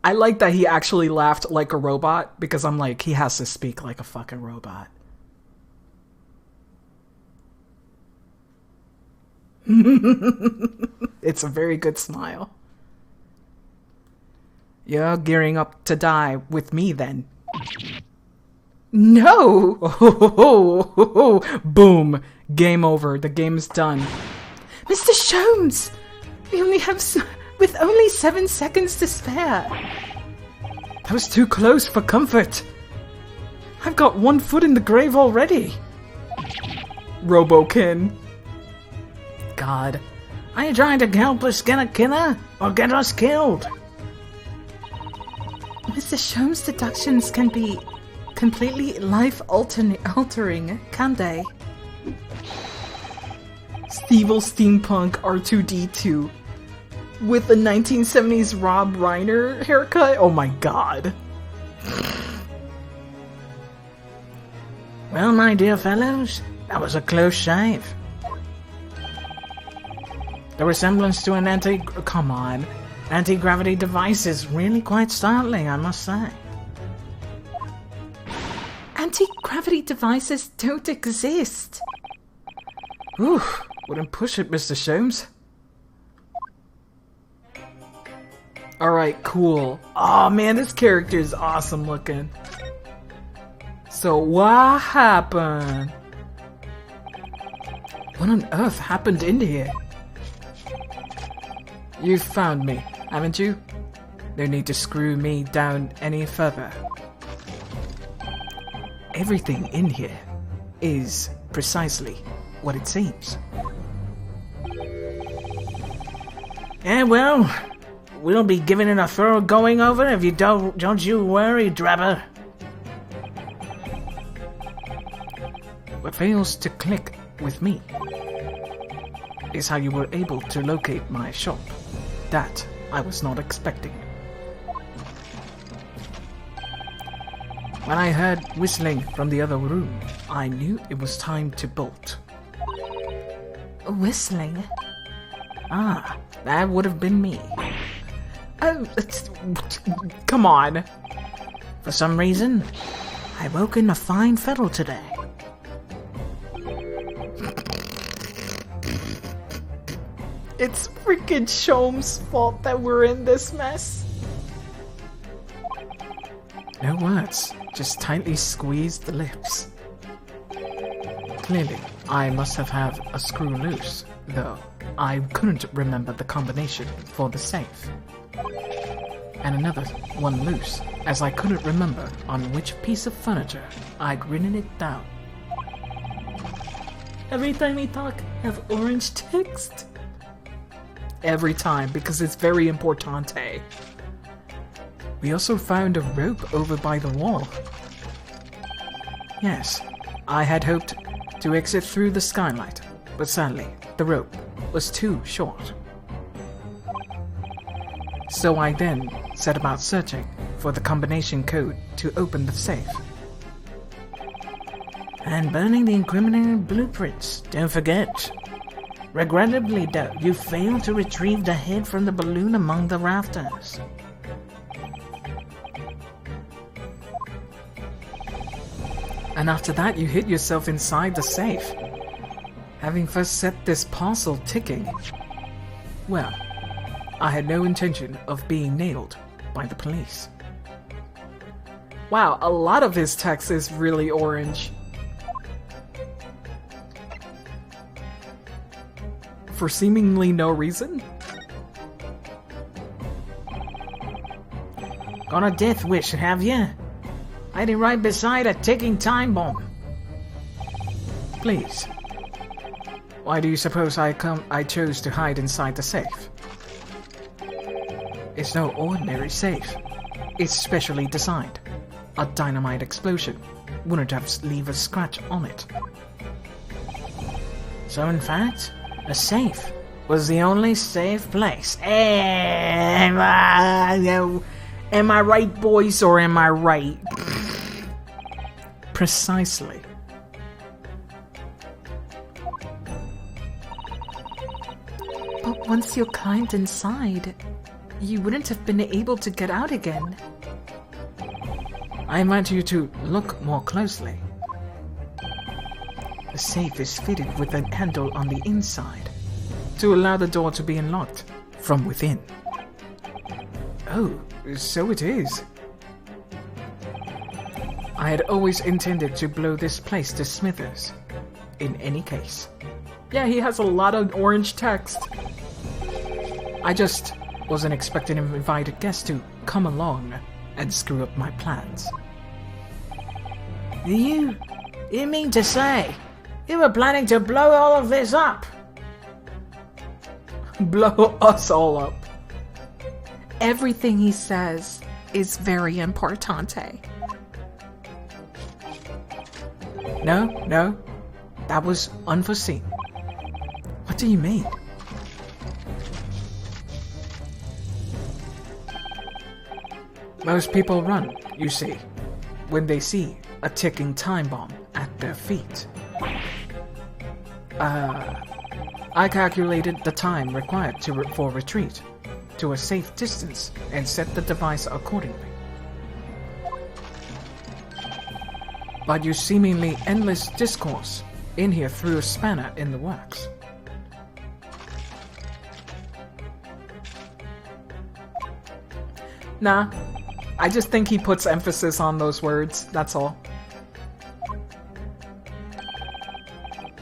I like that he actually laughed like a robot, because I'm like, he has to speak like a fucking robot. It's a very good smile. You're gearing up to die with me then. No! Boom. Game over. The game's done. Mr. Sholmes! We only have with only 7 seconds to spare. That was too close for comfort. I've got 1 foot in the grave already. Robokin. God. Are you trying to help us get a killer or get us killed? Mr. Sholmes' deductions can be completely life-altering, can't they? Evil Steampunk R2-D2 with the 1970s Rob Reiner haircut. Oh my god. Well, my dear fellows, that was a close shave. The resemblance to an anti-gravity device is really quite startling, I must say. Anti-gravity devices don't exist. Ooh, wouldn't push it, Mr. Sholmes. Alright, cool. Oh man, this character is awesome looking. So what happened? What on earth happened in here? You've found me, haven't you? No need to screw me down any further. Everything in here is precisely what it seems. Yeah, well, we'll be giving it a thorough going over if you don't you worry, Drebber. What fails to click with me is how you were able to locate my shop. That I was not expecting. When I heard whistling from the other room, I knew it was time to bolt. Whistling? Ah, that would have been me. Oh, come on. For some reason, I woke in a fine fettle today. It's freaking Shom's fault that we're in this mess. No words, just tightly squeezed lips. Clearly, I must have had a screw loose, though I couldn't remember the combination for the safe. And another one loose, as I couldn't remember on which piece of furniture I'd written it down. Every time we talk, have orange text. Every time, because it's very importante. We also found a rope over by the wall. Yes, I had hoped to exit through the skylight, but sadly, the rope was too short. So I then set about searching for the combination code to open the safe. And burning the incriminating blueprints, don't forget. Regrettably, though, you failed to retrieve the head from the balloon among the rafters. And after that, you hid yourself inside the safe. Having first set this parcel ticking. Well, I had no intention of being nailed by the police. Wow, a lot of his text is really orange. For seemingly no reason? Got a death wish, have you? Hiding right beside a ticking time bomb. Please. Why do you suppose I chose to hide inside the safe? It's no ordinary safe. It's specially designed. A dynamite explosion wouldn't have leave a scratch on it. So in fact, a safe was the only safe place. Am I right, boys, or am I right? Precisely. But once you climbed inside, you wouldn't have been able to get out again. I invite you to look more closely. The safe is fitted with a handle on the inside to allow the door to be unlocked from within. Oh, so it is. I had always intended to blow this place to smithers, in any case. Yeah, he has a lot of orange text. I just wasn't expecting an invited guest to come along and screw up my plans. You mean to say you were planning to blow all of this up? Blow us all up. Everything he says is very importante. No, that was unforeseen. What do you mean? Most people run, you see, when they see a ticking time bomb at their feet. I calculated the time required for retreat to a safe distance and set the device accordingly. But your seemingly endless discourse in here threw a spanner in the works. Nah, I just think he puts emphasis on those words, that's all.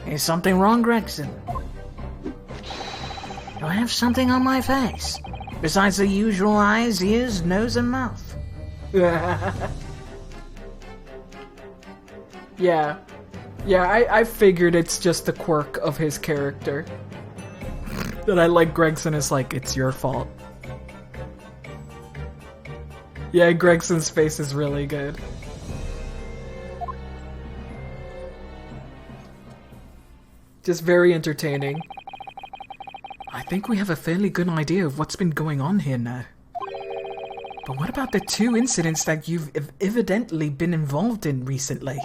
Is something wrong, Gregson? Do I have something on my face? Besides the usual eyes, ears, nose, and mouth? Yeah, I figured it's just a quirk of his character. That I like Gregson is like, it's your fault. Yeah, Gregson's face is really good. Just very entertaining. I think we have a fairly good idea of what's been going on here now. But what about the 2 incidents that you've evidently been involved in recently?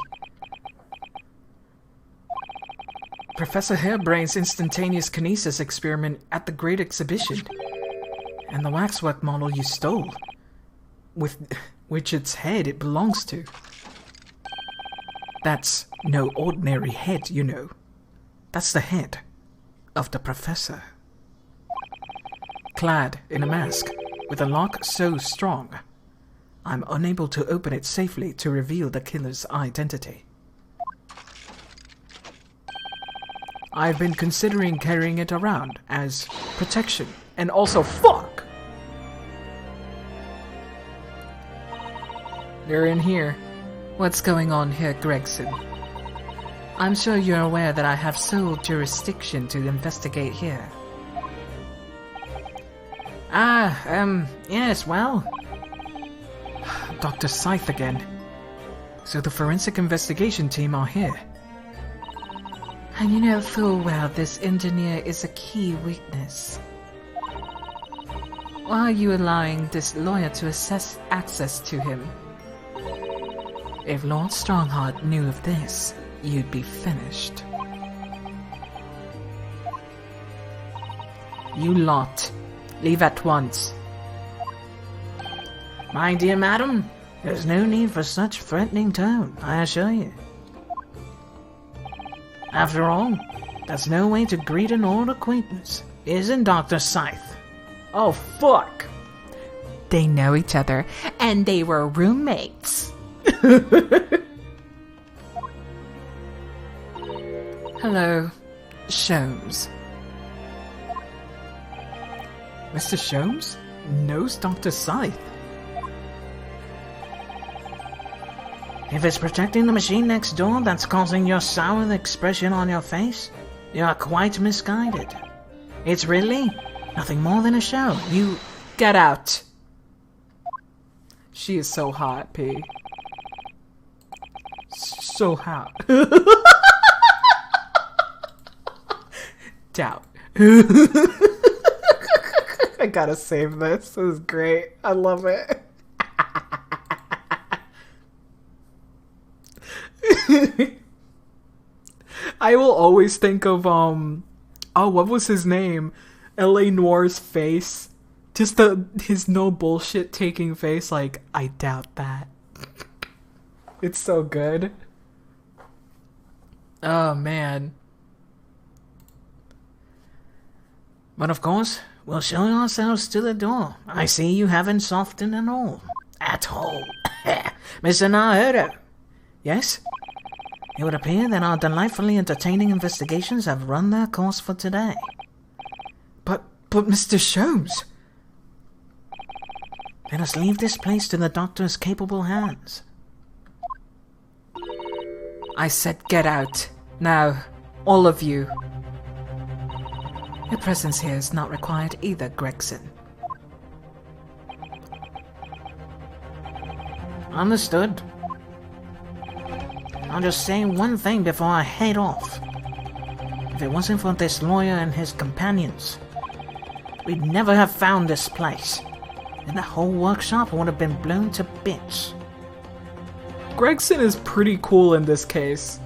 Professor Hairbrain's instantaneous kinesis experiment at the Great Exhibition. And the waxwork model you stole. With which its head it belongs to. That's no ordinary head, you know. That's the head of the professor. Clad in a mask, with a lock so strong, I'm unable to open it safely to reveal the killer's identity. I've been considering carrying it around as protection, and also fuck! They're in here. What's going on here, Gregson? I'm sure you're aware that I have sole jurisdiction to investigate here. Yes, well... Dr. Scythe again. So the forensic investigation team are here. And you know full well this engineer is a key witness. Why are you allowing this lawyer to assess access to him? If Lord Strongheart knew of this, you'd be finished. You lot, leave at once. My dear madam, there's no need for such threatening tone, I assure you. After all, that's no way to greet an old acquaintance, isn't Dr. Scythe? Oh, fuck! They know each other, and they were roommates. Hello, Sholmes. Mr. Sholmes knows Dr. Scythe. If it's protecting the machine next door that's causing your sour expression on your face, you're quite misguided. It's really nothing more than a show. You get out. She is so hot, P. So hot. Doubt. I gotta save this. This is great. I love it. I will always think of oh, what was his name? L.A. Noir's face. Just his no bullshit taking face. Like, I doubt that. It's so good. Oh man. But of course, we'll show ourselves to the door. I see you haven't softened at all. At all. Mr. Naruto. Yes? It would appear that our delightfully entertaining investigations have run their course for today. But Mr. Sholmes. Let us leave this place to the doctor's capable hands. I said get out. Now, all of you. Your presence here is not required either, Gregson. Understood. I'll just say one thing before I head off. If it wasn't for this lawyer and his companions, we'd never have found this place. And the whole workshop would have been blown to bits. Gregson is pretty cool in this case.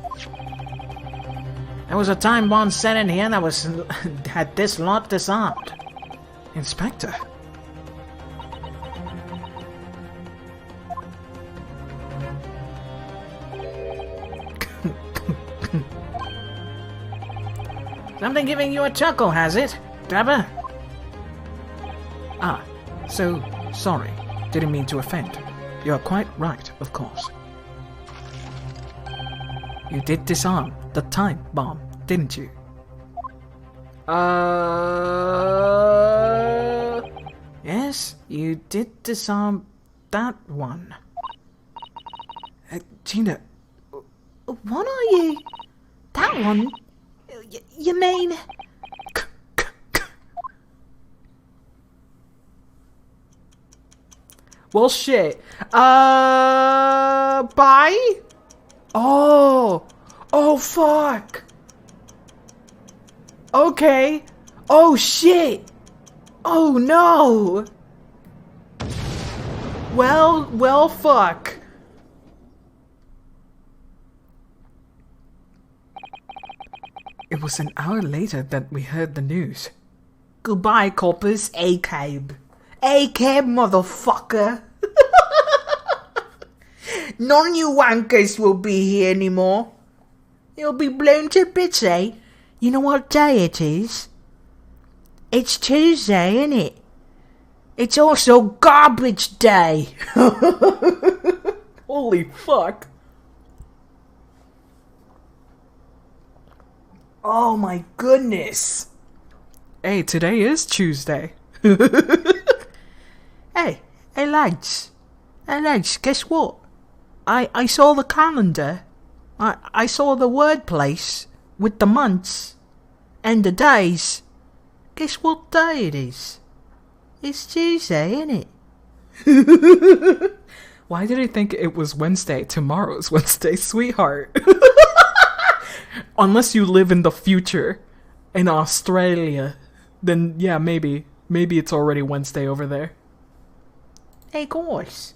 There was a time bomb set in here that had this lot disarmed. Inspector. Something giving you a chuckle, has it, Dabber? Ah, so sorry. Didn't mean to offend. You're quite right, of course. You did disarm the time bomb, didn't you? Yes, you did disarm that one. Gina. What are you? That one? You mean... Well, shit. Bye? Oh, fuck. Okay. Oh shit. Oh no. Well, fuck. It was an hour later that we heard the news. Goodbye, coppers. A-cab. A-cab, motherfucker. None of you wankers will be here anymore. You'll be blown to bits, eh? You know what day it is? It's Tuesday, isn't it? It's also garbage day. Holy fuck. Oh my goodness. Hey, today is Tuesday. Hey lads. Hey lads, guess what? I saw the calendar. I saw the word place with the months and the days. Guess what day it is? It's Tuesday, isn't it? Why did I think it was Wednesday? Tomorrow's Wednesday, sweetheart. Unless you live in the future in Australia, then yeah, maybe. Maybe it's already Wednesday over there. Hey guys.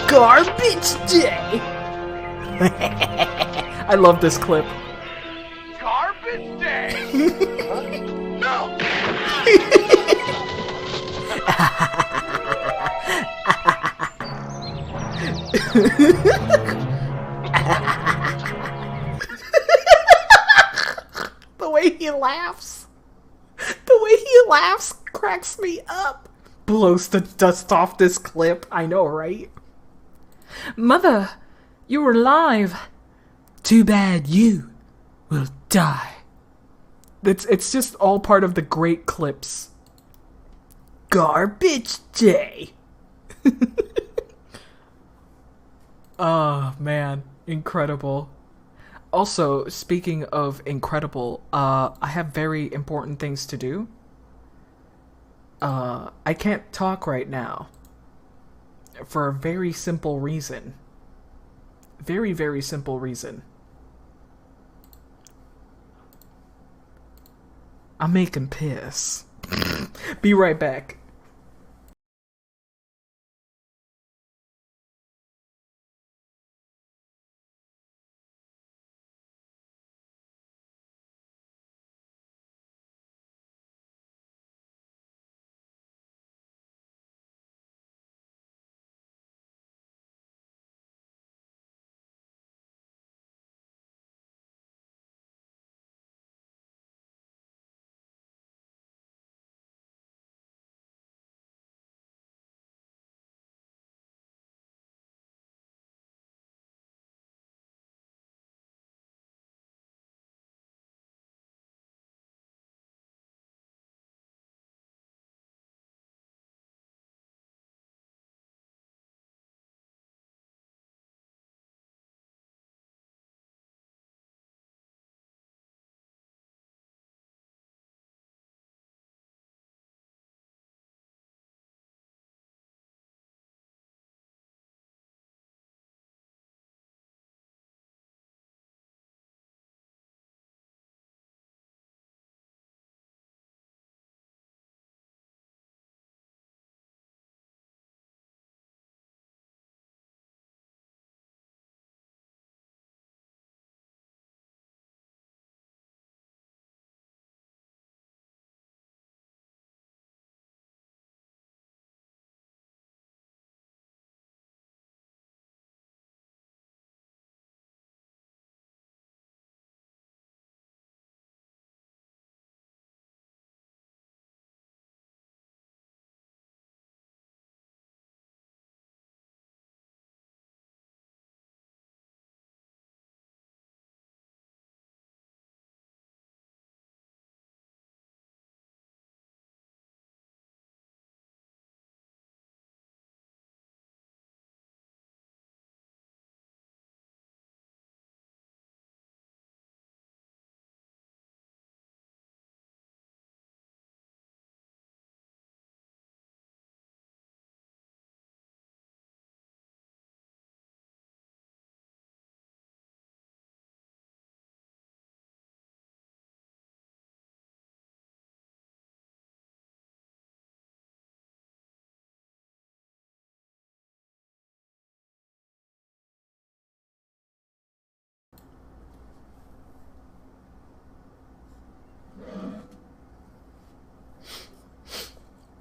Garbage day. I love this clip. Garbage day! No! The way he laughs. The way he laughs cracks me up. Blows the dust off this clip. I know, right? Mother, you're alive. Too bad you will die. It's just all part of the great clips. Garbage day. Oh, man. Incredible. Also, speaking of incredible, I have very important things to do. I can't talk right now. For a very simple reason. Very, very simple reason. I'm making piss. Be right back.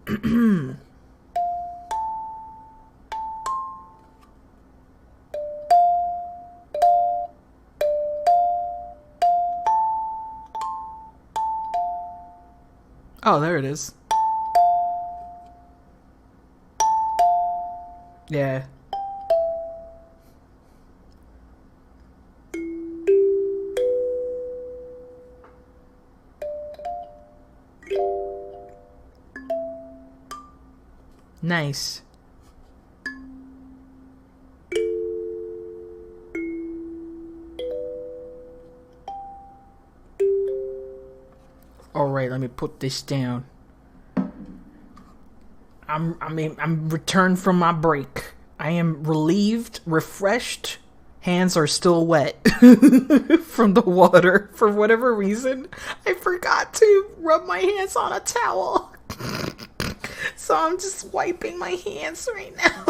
Oh, there it is. Yeah. Nice. Alright, let me put this down. I'm returned from my break. I am relieved, refreshed. Hands are still wet from the water. For whatever reason, I forgot to rub my hands on a towel. So I'm just wiping my hands right now.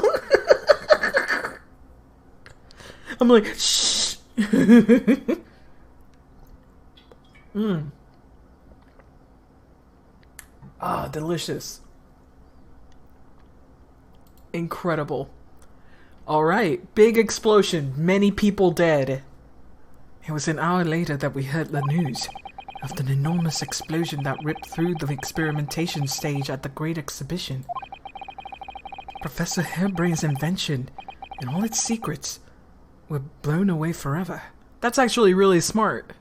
I'm like, shh. Ah, delicious. Incredible. Alright, big explosion, many people dead. It was an hour later that we heard the news of an enormous explosion that ripped through the experimentation stage at the Great Exhibition. Professor Hairbrain's invention and all its secrets were blown away forever. That's actually really smart.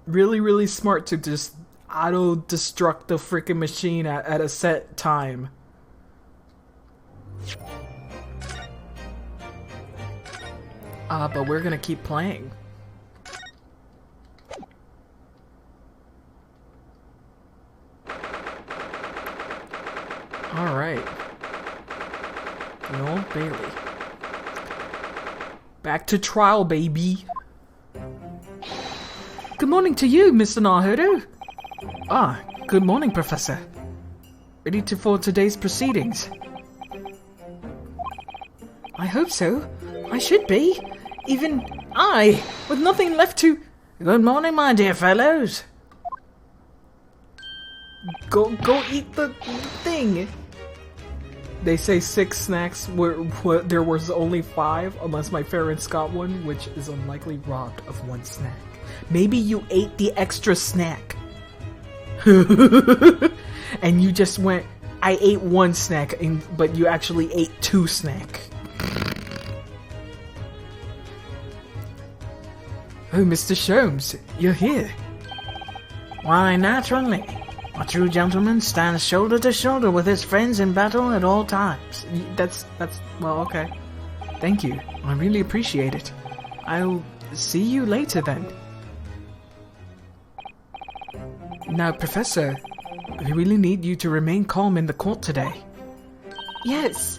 Really, really smart to just auto-destruct the freaking machine at a set time. But we're gonna keep playing. Alright. The Old Bailey. Back to trial, baby. Good morning to you, Mr. Naruto. Ah, good morning, Professor. Ready for today's proceedings? I hope so. I should be. Even I, with nothing left to... Good morning, my dear fellows. Go eat the thing. They say 6 snacks where there was only 5, unless my parents got one, which is unlikely, robbed of 1 snack. Maybe you ate the extra snack. And you just went, I ate 1 snack, but you actually ate 2 snack. Oh, Mr. Sholmes, you're here. Why, naturally. A true gentleman stands shoulder to shoulder with his friends in battle at all times. That's, well, okay. Thank you. I really appreciate it. I'll see you later then. Now, Professor, we really need you to remain calm in the court today. Yes.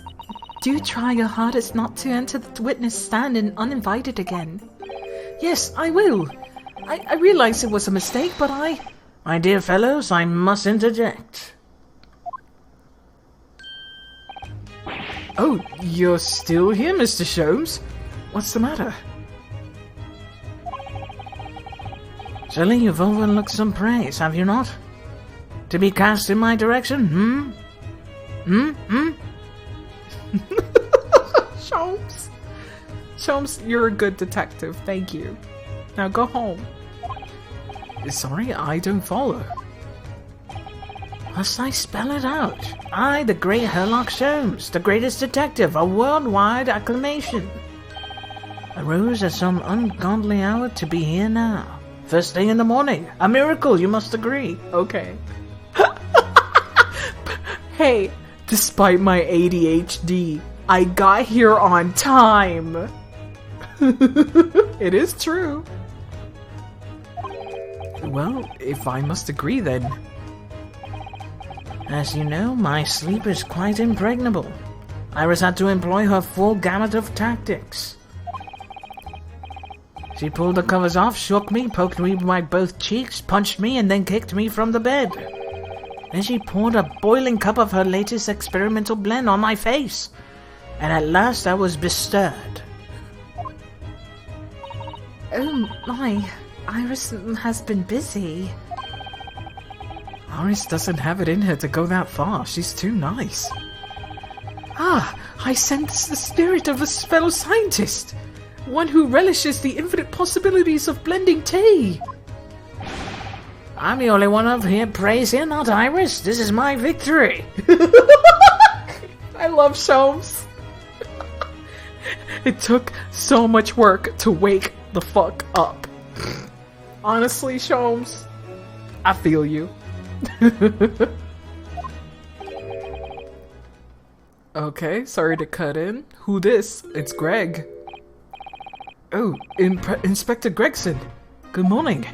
Do try your hardest not to enter the witness stand uninvited again. Yes, I will. I realize it was a mistake, but My dear fellows, I must interject. Oh, you're still here, Mr. Sholmes? What's the matter? Surely you've overlooked some praise, have you not? To be cast in my direction, Sholmes, you're a good detective, thank you. Now go home. Sorry, I don't follow. Must I spell it out? I, the great Herlock Sholmes, the greatest detective, a worldwide acclamation. Arose at some ungodly hour to be here now. First thing in the morning. A miracle, you must agree. Okay. Hey, despite my ADHD, I got here on time. It is true. Well, if I must agree then. As you know, my sleep is quite impregnable. Iris had to employ her full gamut of tactics. She pulled the covers off, shook me, poked me by both cheeks, punched me, and then kicked me from the bed. Then she poured a boiling cup of her latest experimental blend on my face. And at last I was bestirred. Oh my, Iris has been busy. Iris doesn't have it in her to go that far. She's too nice. Ah, I sense the spirit of a fellow scientist. One who relishes the infinite possibilities of blending tea. I'm the only one up here praising, not Iris. This is my victory. I love Sholmes. It took so much work to wake the fuck up. Honestly, Sholmes, I feel you. Okay, sorry to cut in. Who this? It's Greg. Oh, Inspector Gregson. Good morning.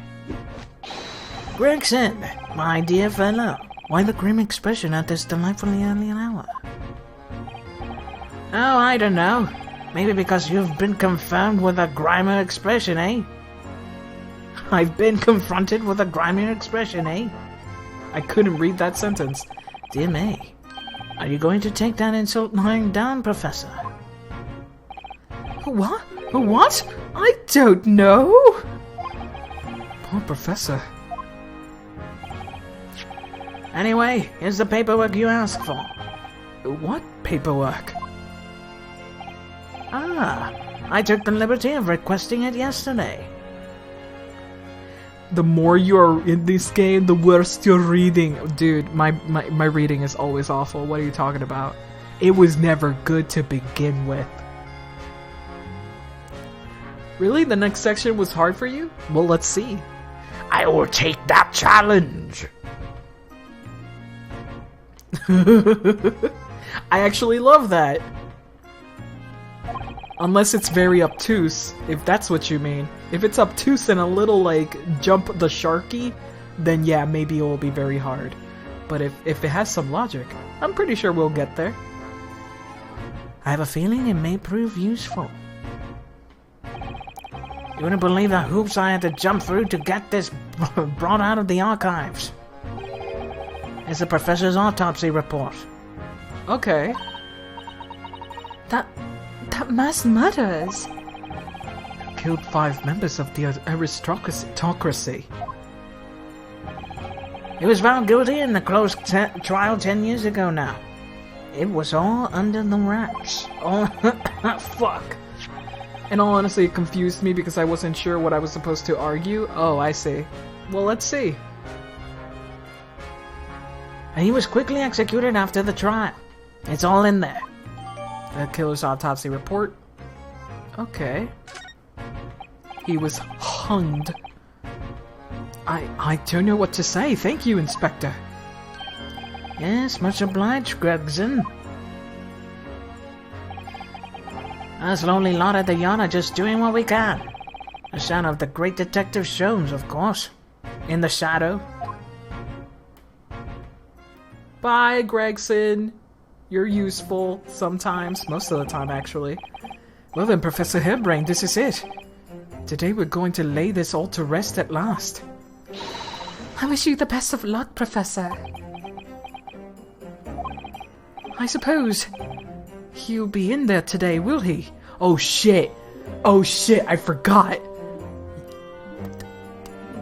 Gregson, my dear fellow. Why the grim expression at this delightfully early an hour? Oh, I don't know. Maybe because you've been confirmed with a grimier expression, eh? I've been confronted with a grimier expression, eh? I couldn't read that sentence. Dear me. Are you going to take that insult lying down, Professor? What? What? I don't know. Poor Professor. Anyway, here's the paperwork you asked for. What paperwork? Ah, I took the liberty of requesting it yesterday. The more you're in this game, the worse you're reading. Dude, my reading is always awful. What are you talking about? It was never good to begin with. Really? The next section was hard for you? Well, let's see. I will take that challenge. I actually love that. Unless it's very obtuse, if that's what you mean. If it's obtuse and a little, like, jump the sharky, then yeah, maybe it will be very hard. But if it has some logic, I'm pretty sure we'll get there. I have a feeling it may prove useful. You wouldn't believe the hoops I had to jump through to get this brought out of the archives. It's the professor's autopsy report. Okay. That mass murders. Killed 5 members of the aristocracy. He was found guilty in the closed trial 10 years ago now. It was all under the wraps. Oh, fuck. In all honesty, it confused me because I wasn't sure what I was supposed to argue. Oh, I see. Well, let's see. And he was quickly executed after the trial. It's all in there. The killer's autopsy report. Okay. He was hanged. I don't know what to say. Thank you, Inspector. Yes, much obliged, Gregson. Us lonely lot at the yacht are just doing what we can. The shadow of the great detective Sholmes, of course. In the shadow. Bye, Gregson. You're useful sometimes, most of the time actually. Well then, Professor Hairbrain, this is it. Today we're going to lay this all to rest at last. I wish you the best of luck, Professor. I suppose he'll be in there today, will he? Oh shit. Oh shit, I forgot.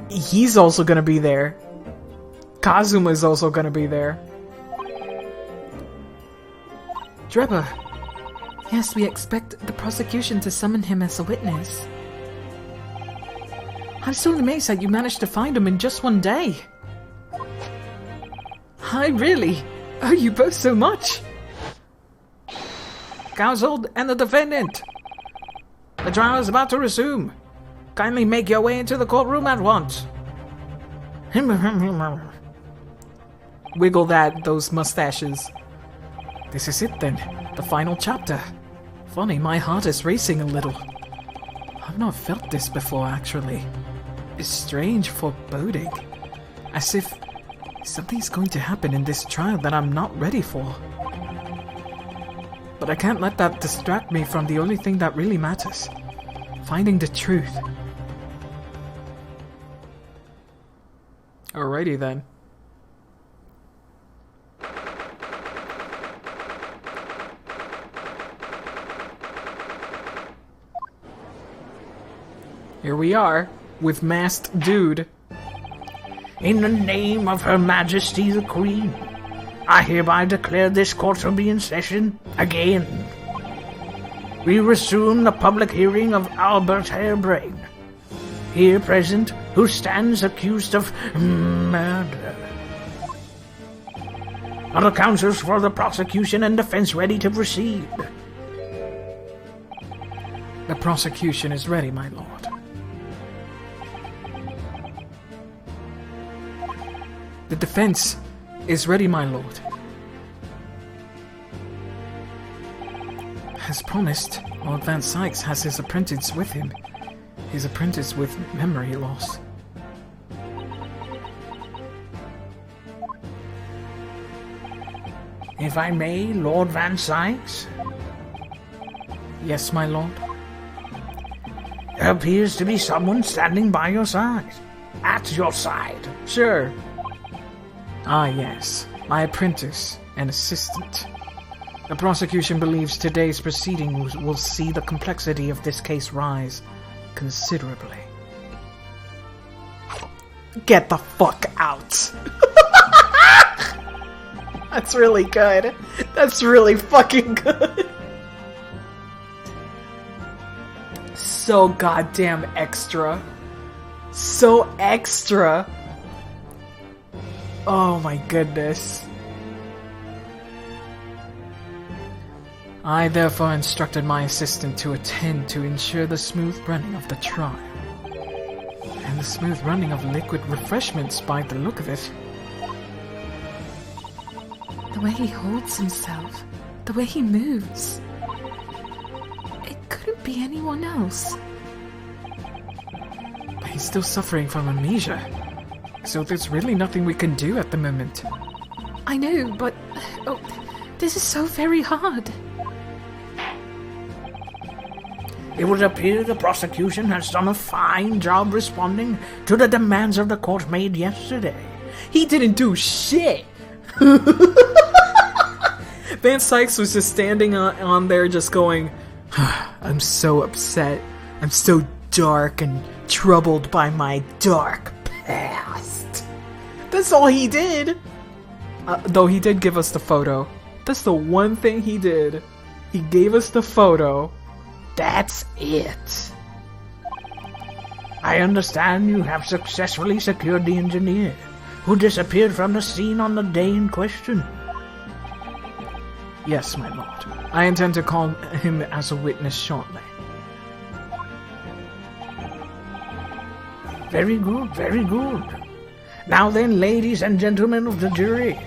He's also gonna be there. Kazuma's also gonna be there. Dreba. Yes, we expect the prosecution to summon him as a witness. I'm still amazed that you managed to find him in just one day. I really owe you both so much. Counsel and the defendant. The trial is about to resume. Kindly make your way into the courtroom at once. Wiggle those mustaches. This is it then, the final chapter. Funny, my heart is racing a little. I've not felt this before, actually. It's strange foreboding. As if something's going to happen in this trial that I'm not ready for. But I can't let that distract me from the only thing that really matters. Finding the truth. Alrighty then. Here we are, with Masked Dude. In the name of Her Majesty the Queen, I hereby declare this court to be in session again. We resume the public hearing of Albert Harebrain, here present, who stands accused of murder. Are the counsels for the prosecution and defense ready to proceed? The prosecution is ready, my lord. The defense is ready, my lord. As promised, Lord Van Sykes has his apprentice with him. His apprentice with memory loss. If I may, Lord Van Sykes? Yes, my lord. There appears to be someone standing by your side. At your side, sir. Ah, yes. My apprentice and assistant. The prosecution believes today's proceedings will see the complexity of this case rise considerably. Get the fuck out. That's really good. That's really fucking good. So goddamn extra. So extra. Oh my goodness. I therefore instructed my assistant to attend to ensure the smooth running of the trial. And the smooth running of liquid refreshments by the look of it. The way he holds himself, the way he moves. It couldn't be anyone else. But he's still suffering from amnesia. So there's really nothing we can do at the moment. I know, but... Oh, this is so very hard. It would appear the prosecution has done a fine job responding to the demands of the court made yesterday. He didn't do shit! Van Sykes was just standing on there just going, I'm so upset. I'm so dark and troubled by my dark past. That's all he did. Though he did give us the photo. That's the one thing he did. He gave us the photo. That's it. I understand you have successfully secured the engineer, who disappeared from the scene on the day in question. Yes, my lord. I intend to call him as a witness shortly. Very good, very good. Now then, ladies and gentlemen of the jury,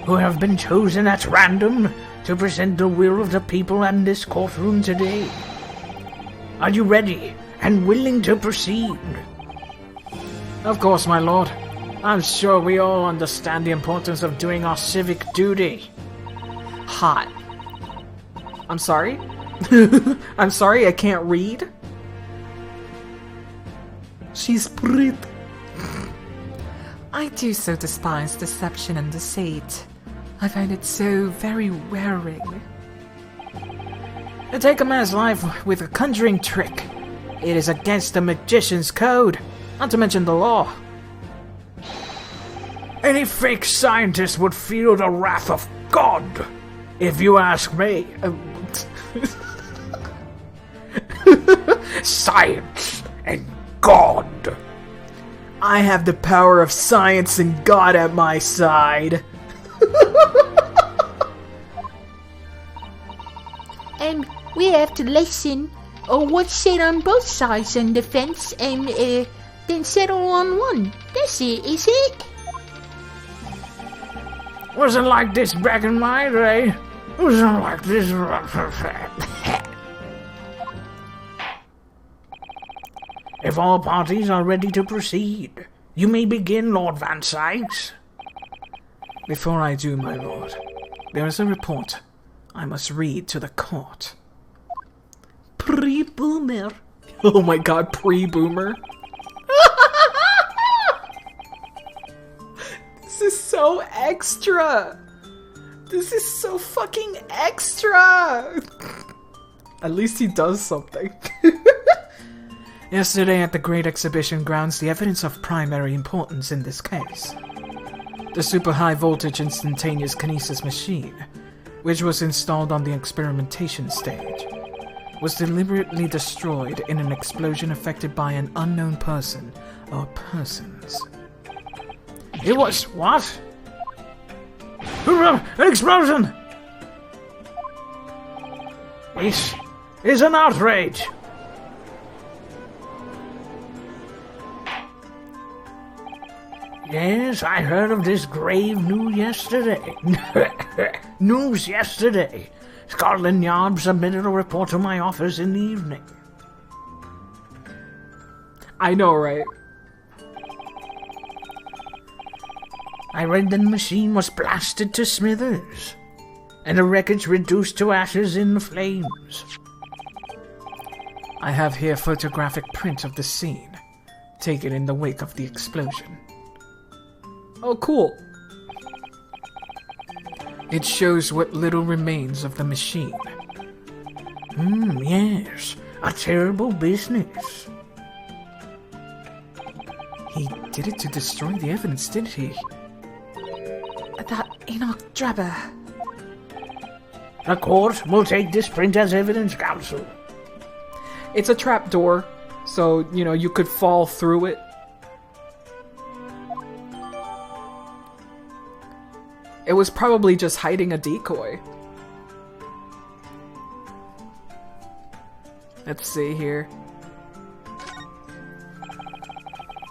who have been chosen at random to present the will of the people in this courtroom today, are you ready and willing to proceed? Of course, my lord. I'm sure we all understand the importance of doing our civic duty. Hot. I'm sorry? I'm sorry, I can't read? She's pretty. I do so despise deception and deceit. I find it so very wearing. To take a man's life with a conjuring trick. It is against the magician's code, not to mention the law. Any fake scientist would feel the wrath of God, if you ask me. Science and God. I have the power of science and God at my side. And we have to listen what's said on both sides on the fence and then settle on one. That's it, is it? Wasn't like this back in my day. Wasn't like this. If all parties are ready to proceed, you may begin, Lord Van Sykes. Before I do, my lord, there is a report I must read to the court. Pre-boomer. Oh my god, pre-boomer. This is so extra. This is so fucking extra. At least he does something. Yesterday at the Great Exhibition Grounds, the evidence of primary importance in this case. The super high voltage instantaneous kinesis machine, which was installed on the experimentation stage, was deliberately destroyed in an explosion effected by an unknown person or persons. It was what? An explosion! This is an outrage! Yes, I heard of this grave news yesterday. News yesterday. Scotland Yard submitted a report to my office in the evening. I know, right? I read the machine was blasted to smithers, and the wreckage reduced to ashes in the flames. I have here photographic print of the scene, taken in the wake of the explosion. Oh, cool. It shows what little remains of the machine. Yes, a terrible business. He did it to destroy the evidence, didn't he? That Enoch Drebber. The court will take this print as evidence, counsel. It's a trapdoor, so, you could fall through it. It was probably just hiding a decoy. Let's see here.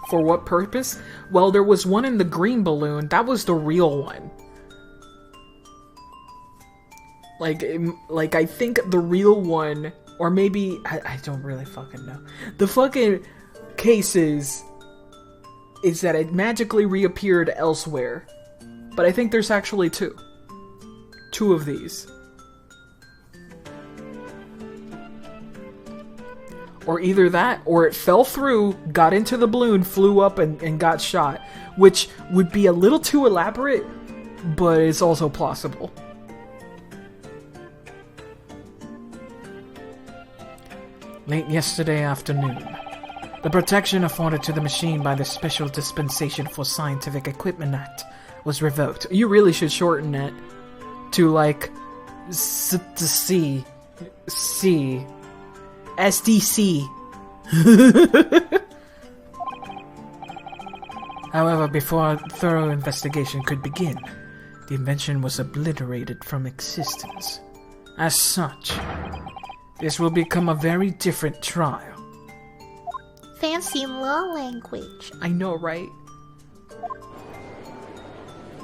For what purpose? Well, there was one in the green balloon. That was the real one. Like I think the real one, or maybe, I don't really fucking know. The fucking case is that it magically reappeared elsewhere. But I think there's actually two. Two of these. Or either that, or it fell through, got into the balloon, flew up, and got shot. Which would be a little too elaborate, but it's also plausible. Late yesterday afternoon, the protection afforded to the machine by the Special Dispensation for Scientific Equipment Act was revoked. You really should shorten it to like SDC. However, before a thorough investigation could begin, the invention was obliterated from existence. As such, this will become a very different trial. Fancy law language. I know, right?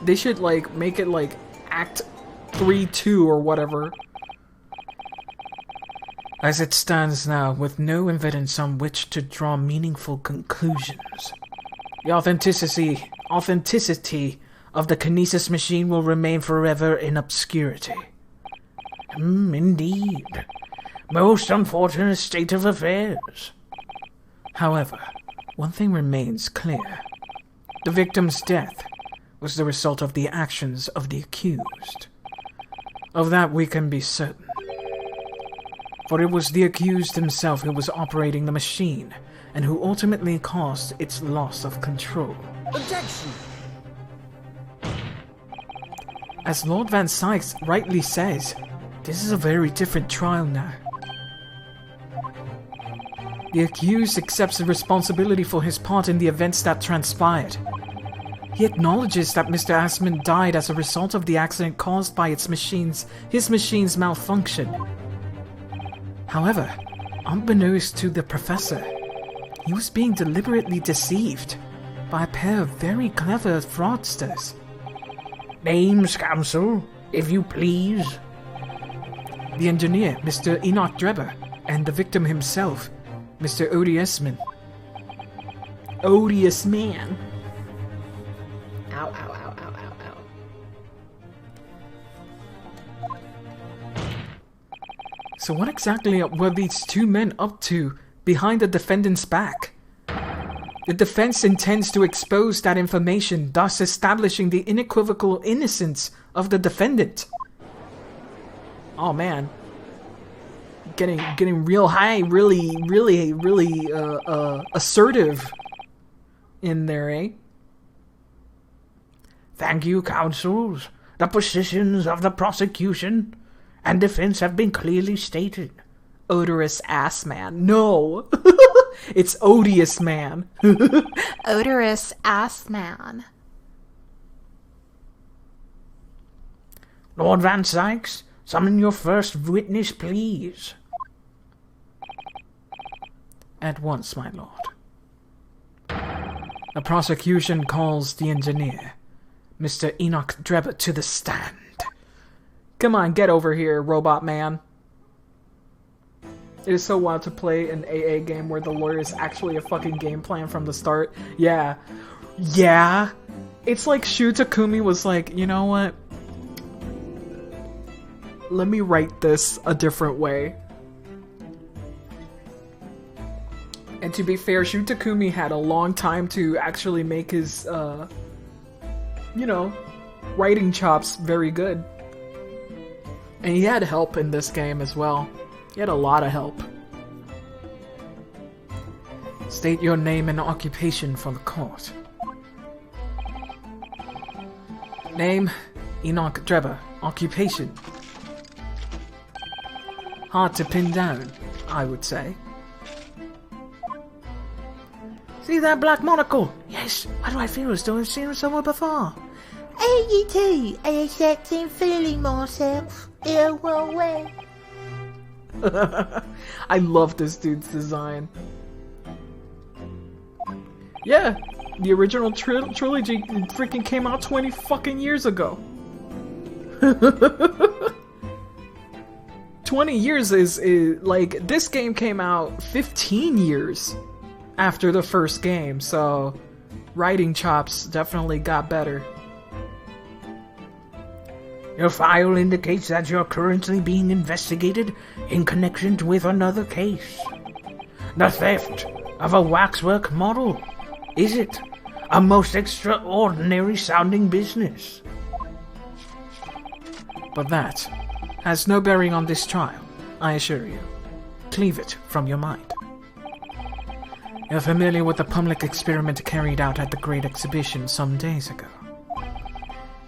They should, make it, Act 3-2 or whatever. As it stands now, with no evidence on which to draw meaningful conclusions, the authenticity of the kinesis machine will remain forever in obscurity. Indeed. Most unfortunate state of affairs. However, one thing remains clear. The victim's death was the result of the actions of the accused. Of that we can be certain. For it was the accused himself who was operating the machine, and who ultimately caused its loss of control. Objection! As Lord Van Sykes rightly says, this is a very different trial now. The accused accepts the responsibility for his part in the events that transpired. He acknowledges that Mr. Assman died as a result of the accident caused by his machine's malfunction. However, unbeknownst to the professor, he was being deliberately deceived by a pair of very clever fraudsters. Names, counsel, if you please. The engineer, Mr. Enoch Drebber, and the victim himself, Mr. Odious-man. Odious man. Ow, ow, ow, ow, ow, ow. So what exactly were these two men up to behind the defendant's back? The defense intends to expose that information, thus establishing the unequivocal innocence of the defendant. Oh man. getting real high, really assertive in there, eh? Thank you, counsels. The positions of the prosecution and defense have been clearly stated. Odorous ass man. No! It's odious man. Odorous ass man. Lord Van Sykes, summon your first witness, please. At once, my lord. The prosecution calls the engineer, Mr. Enoch Drebber, to the stand. Come on, get over here, robot man. It is so wild to play an AA game where the lawyer is actually a fucking game plan from the start. Yeah. Yeah. It's like Shu Takumi was like, you know what? Let me write this a different way. And to be fair, Shu Takumi had a long time to actually make his, writing chops very good. And he had help in this game as well. He had a lot of help. State your name and occupation for the court. Name, Enoch Drebber. Occupation. Hard to pin down, I would say. See that black monocle? Yes. Why do I feel as though I've seen him somewhere before? Hey, you too. I exact same feeling myself. Well. I love this dude's design. Yeah, the original trilogy freaking came out 20 fucking years ago. 20 years is like, this game came out 15 years after the first game, so writing chops definitely got better. Your file indicates that you're currently being investigated in connection with another case. The theft of a waxwork model. Is it? A most extraordinary sounding business. But that has no bearing on this trial, I assure you. Cleave it from your mind. You're familiar with the public experiment carried out at the Great Exhibition some days ago.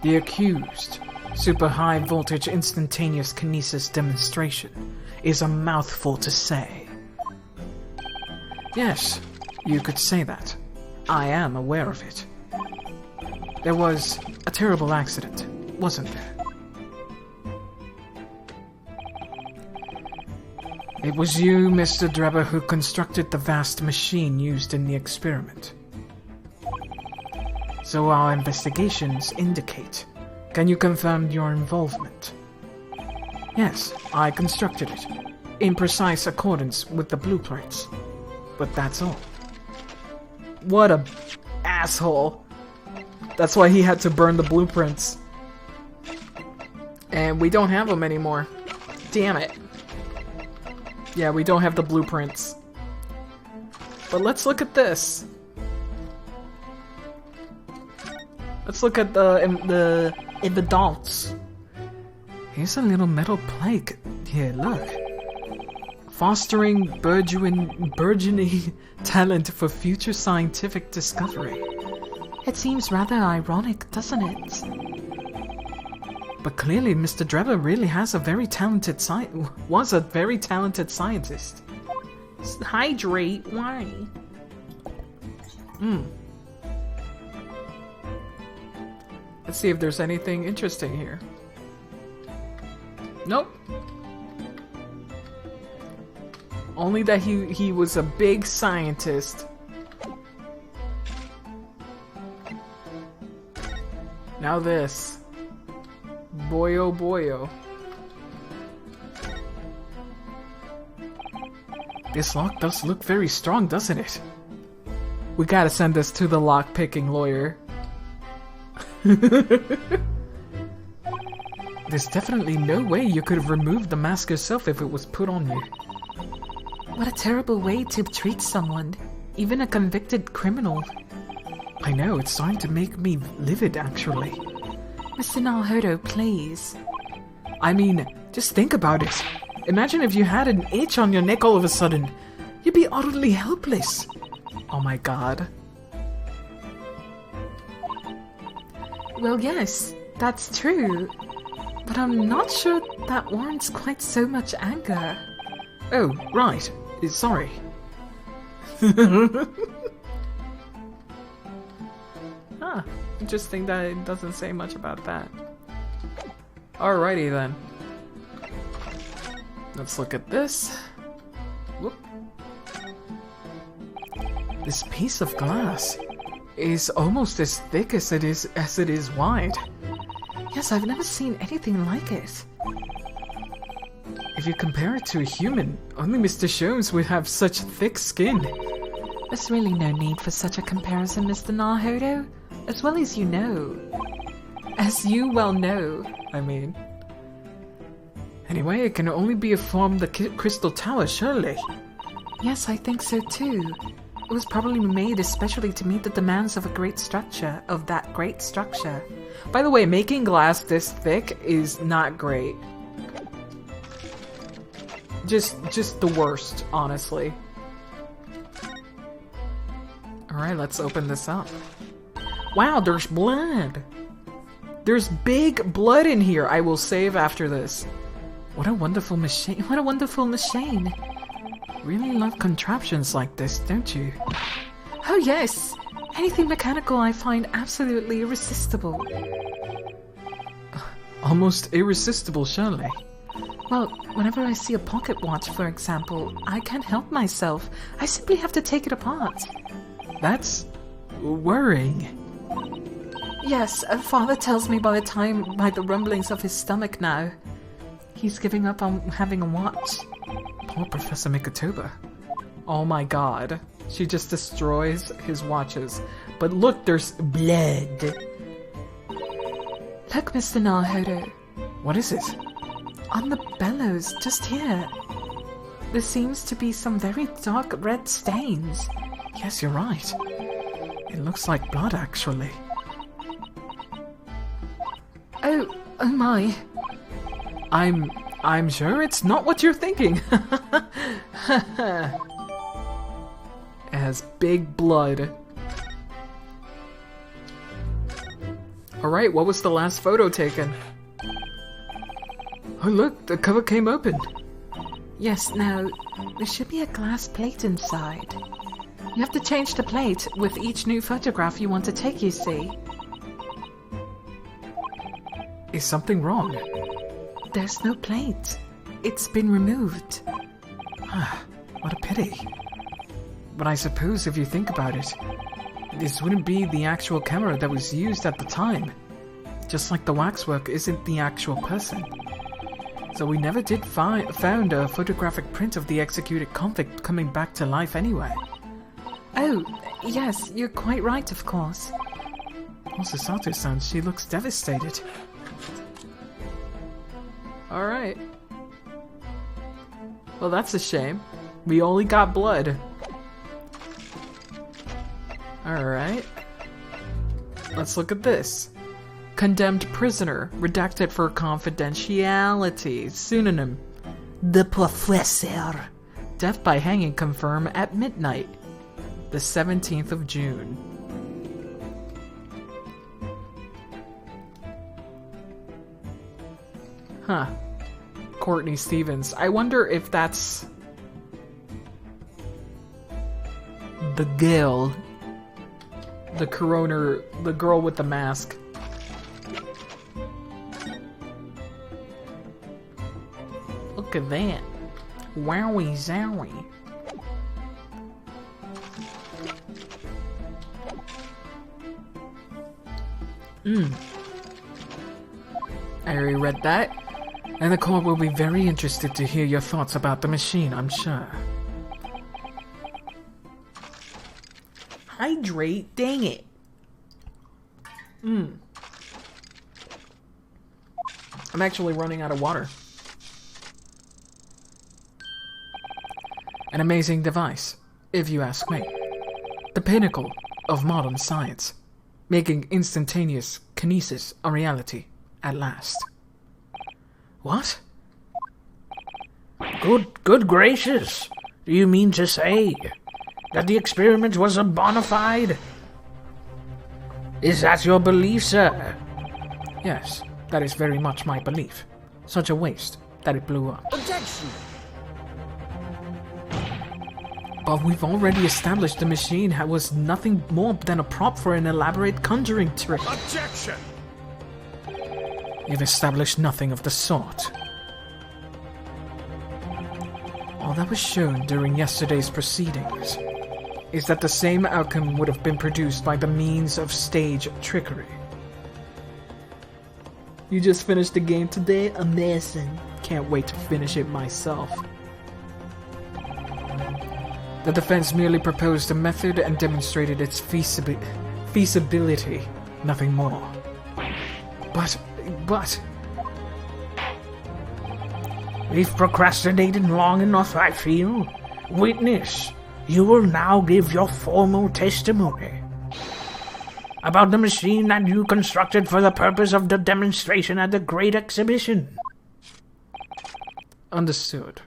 The accused super high voltage instantaneous kinesis demonstration is a mouthful to say. Yes, you could say that. I am aware of it. There was a terrible accident, wasn't there? It was you, Mr. Drebber, who constructed the vast machine used in the experiment. So our investigations indicate. Can you confirm your involvement? Yes, I constructed it, in precise accordance with the blueprints. But that's all. What a asshole. That's why he had to burn the blueprints. And we don't have them anymore. Damn it. Yeah, we don't have the blueprints. But let's look at this. Let's look at the evidence. Here's a little metal plaque. Here, look. Fostering burgeoning talent for future scientific discovery. It seems rather ironic, doesn't it? But clearly, Mr. Drebber really has a very talented was a very talented scientist. Hydrate, why? Let's see if there's anything interesting here. Nope. Only that he was a big scientist. Now this. Boyo boyo. This lock does look very strong, doesn't it? We gotta send this to the lock-picking lawyer. There's definitely no way you could have removed the mask yourself if it was put on you. What a terrible way to treat someone, even a convicted criminal. I know, it's starting to make me livid, actually. Mr. Naruto, please. I mean, just think about it. Imagine if you had an itch on your neck all of a sudden. You'd be utterly helpless. Oh my god. Well, yes, that's true. But I'm not sure that warrants quite so much anger. Oh, right. Sorry. Huh. Interesting that it doesn't say much about that. Alrighty then. Let's look at this. Whoop. This piece of glass is almost as thick as it is wide. Yes, I've never seen anything like it. If you compare it to a human, only Mr. Sholmes would have such thick skin. There's really no need for such a comparison, Mr. Nahodo. As well as you know. As you well know, I mean. Anyway, it can only be from the Crystal Tower, surely. Yes, I think so too. It was probably made especially to meet the demands of a great structure, of that great structure. By the way, making glass this thick is not great. Just the worst, honestly. Alright, let's open this up. Wow, there's blood! There's big blood in here! I will save after this. What a wonderful machine. What a wonderful machine. Really love contraptions like this, don't you? Oh yes! Anything mechanical I find absolutely irresistible. Almost irresistible, surely. Well, whenever I see a pocket watch, for example, I can't help myself. I simply have to take it apart. That's worrying. Yes, Father tells me by the rumblings of his stomach now. He's giving up on having a watch. Poor Professor Mikotoba. Oh my god. She just destroys his watches. But look, there's blood. Look, Mr. Nahodo. What is it? On the bellows, just here. There seems to be some very dark red stains. Yes, you're right. It looks like blood, actually. Oh my. I'm sure it's not what you're thinking. It has big blood. Alright, what was the last photo taken? Oh look, the cover came open. Yes, now, there should be a glass plate inside. You have to change the plate with each new photograph you want to take, you see. Is something wrong? There's no plate. It's been removed. Ah, what a pity. But I suppose if you think about it, this wouldn't be the actual camera that was used at the time. Just like the waxwork isn't the actual person. So we never did found a photographic print of the executed convict coming back to life anyway. Oh, yes, you're quite right, of course. Also, Sato-san, she looks devastated. Alright. Well, that's a shame. We only got blood. Alright. Let's look at this. Condemned prisoner. Redacted for confidentiality. Pseudonym. The Professor. Death by hanging confirmed at midnight. The 17th of June. Huh. Courtney Stevens. I wonder if that's the girl. The coroner, the girl with the mask. Look at that. Wowie zowie. I already read that. And the court will be very interested to hear your thoughts about the machine, I'm sure. Hydrate, dang it. I'm actually running out of water. An amazing device, if you ask me. The pinnacle of modern science. Making instantaneous kinesis a reality, at last. What? Good gracious. Do you mean to say that the experiment was a bona fide? Is that your belief, sir? Yes, that is very much my belief. Such a waste that it blew up. Objection! But we've already established the machine was nothing more than a prop for an elaborate conjuring trick. Objection! You've established nothing of the sort. All that was shown during yesterday's proceedings is that the same outcome would have been produced by the means of stage trickery. You just finished the game today? Amazing. Can't wait to finish it myself. The defense merely proposed a method and demonstrated its feasibility, nothing more. But... We've procrastinated long enough, I feel. Witness, you will now give your formal testimony about the machine that you constructed for the purpose of the demonstration at the Great Exhibition. Understood.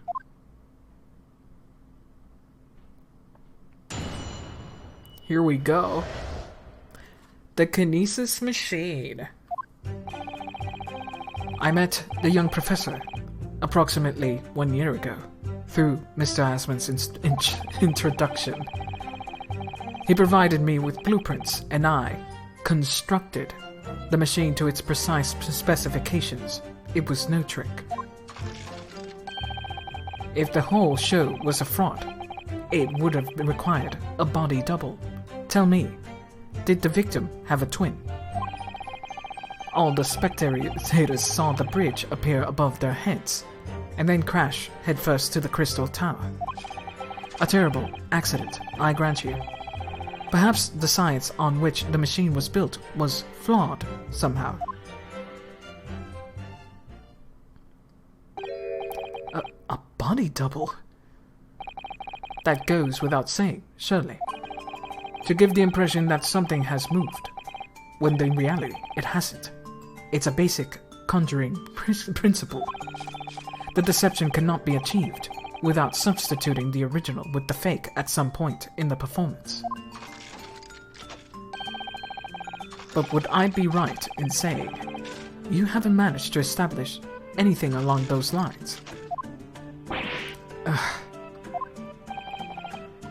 Here we go. The kinesis machine. I met the young professor approximately 1 year ago through Mr. Asman's introduction. He provided me with blueprints and I constructed the machine to its precise specifications. It was no trick. If the whole show was a fraud, it would have required a body double. Tell me, did the victim have a twin? All the spectators saw the bridge appear above their heads, and then crash headfirst to the Crystal Tower. A terrible accident, I grant you. Perhaps the science on which the machine was built was flawed somehow. A body double? That goes without saying, surely. To give the impression that something has moved, when in reality it hasn't. It's a basic conjuring principle. The deception cannot be achieved without substituting the original with the fake at some point in the performance. But would I be right in saying you haven't managed to establish anything along those lines?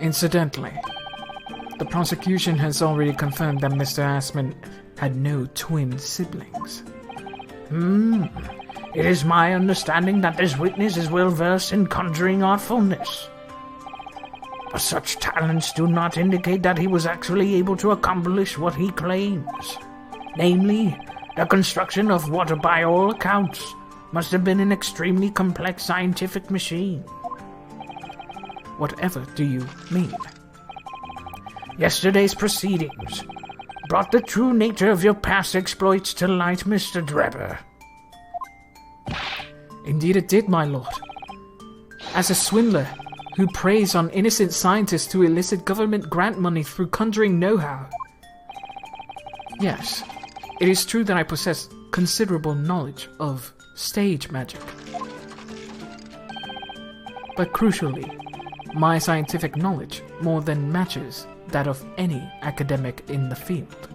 Incidentally, the prosecution has already confirmed that Mr. Asman had no twin siblings. It is my understanding that this witness is well versed in conjuring artfulness. But such talents do not indicate that he was actually able to accomplish what he claims. Namely, the construction of what by all accounts must have been an extremely complex scientific machine. Whatever do you mean? Yesterday's proceedings brought the true nature of your past exploits to light, Mr. Drebber. Indeed it did, my lord. As a swindler who preys on innocent scientists to elicit government grant money through conjuring know-how. Yes, it is true that I possess considerable knowledge of stage magic. But crucially, my scientific knowledge more than matches that of any academic in the field.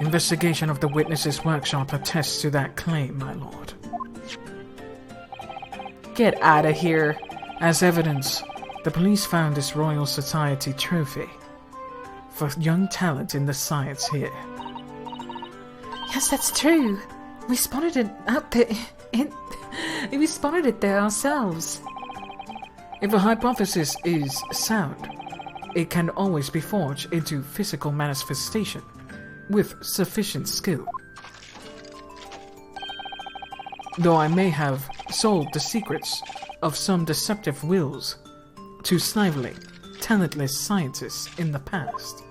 Investigation of the witness's workshop attests to that claim, my lord. Get out of here. As evidence, the police found this Royal Society trophy for young talent in the science here. Yes, that's true. We spotted it out there. We spotted it there ourselves. If a hypothesis is sound, it can always be forged into physical manifestation with sufficient skill. Though I may have sold the secrets of some deceptive wills to sniveling, talentless scientists in the past.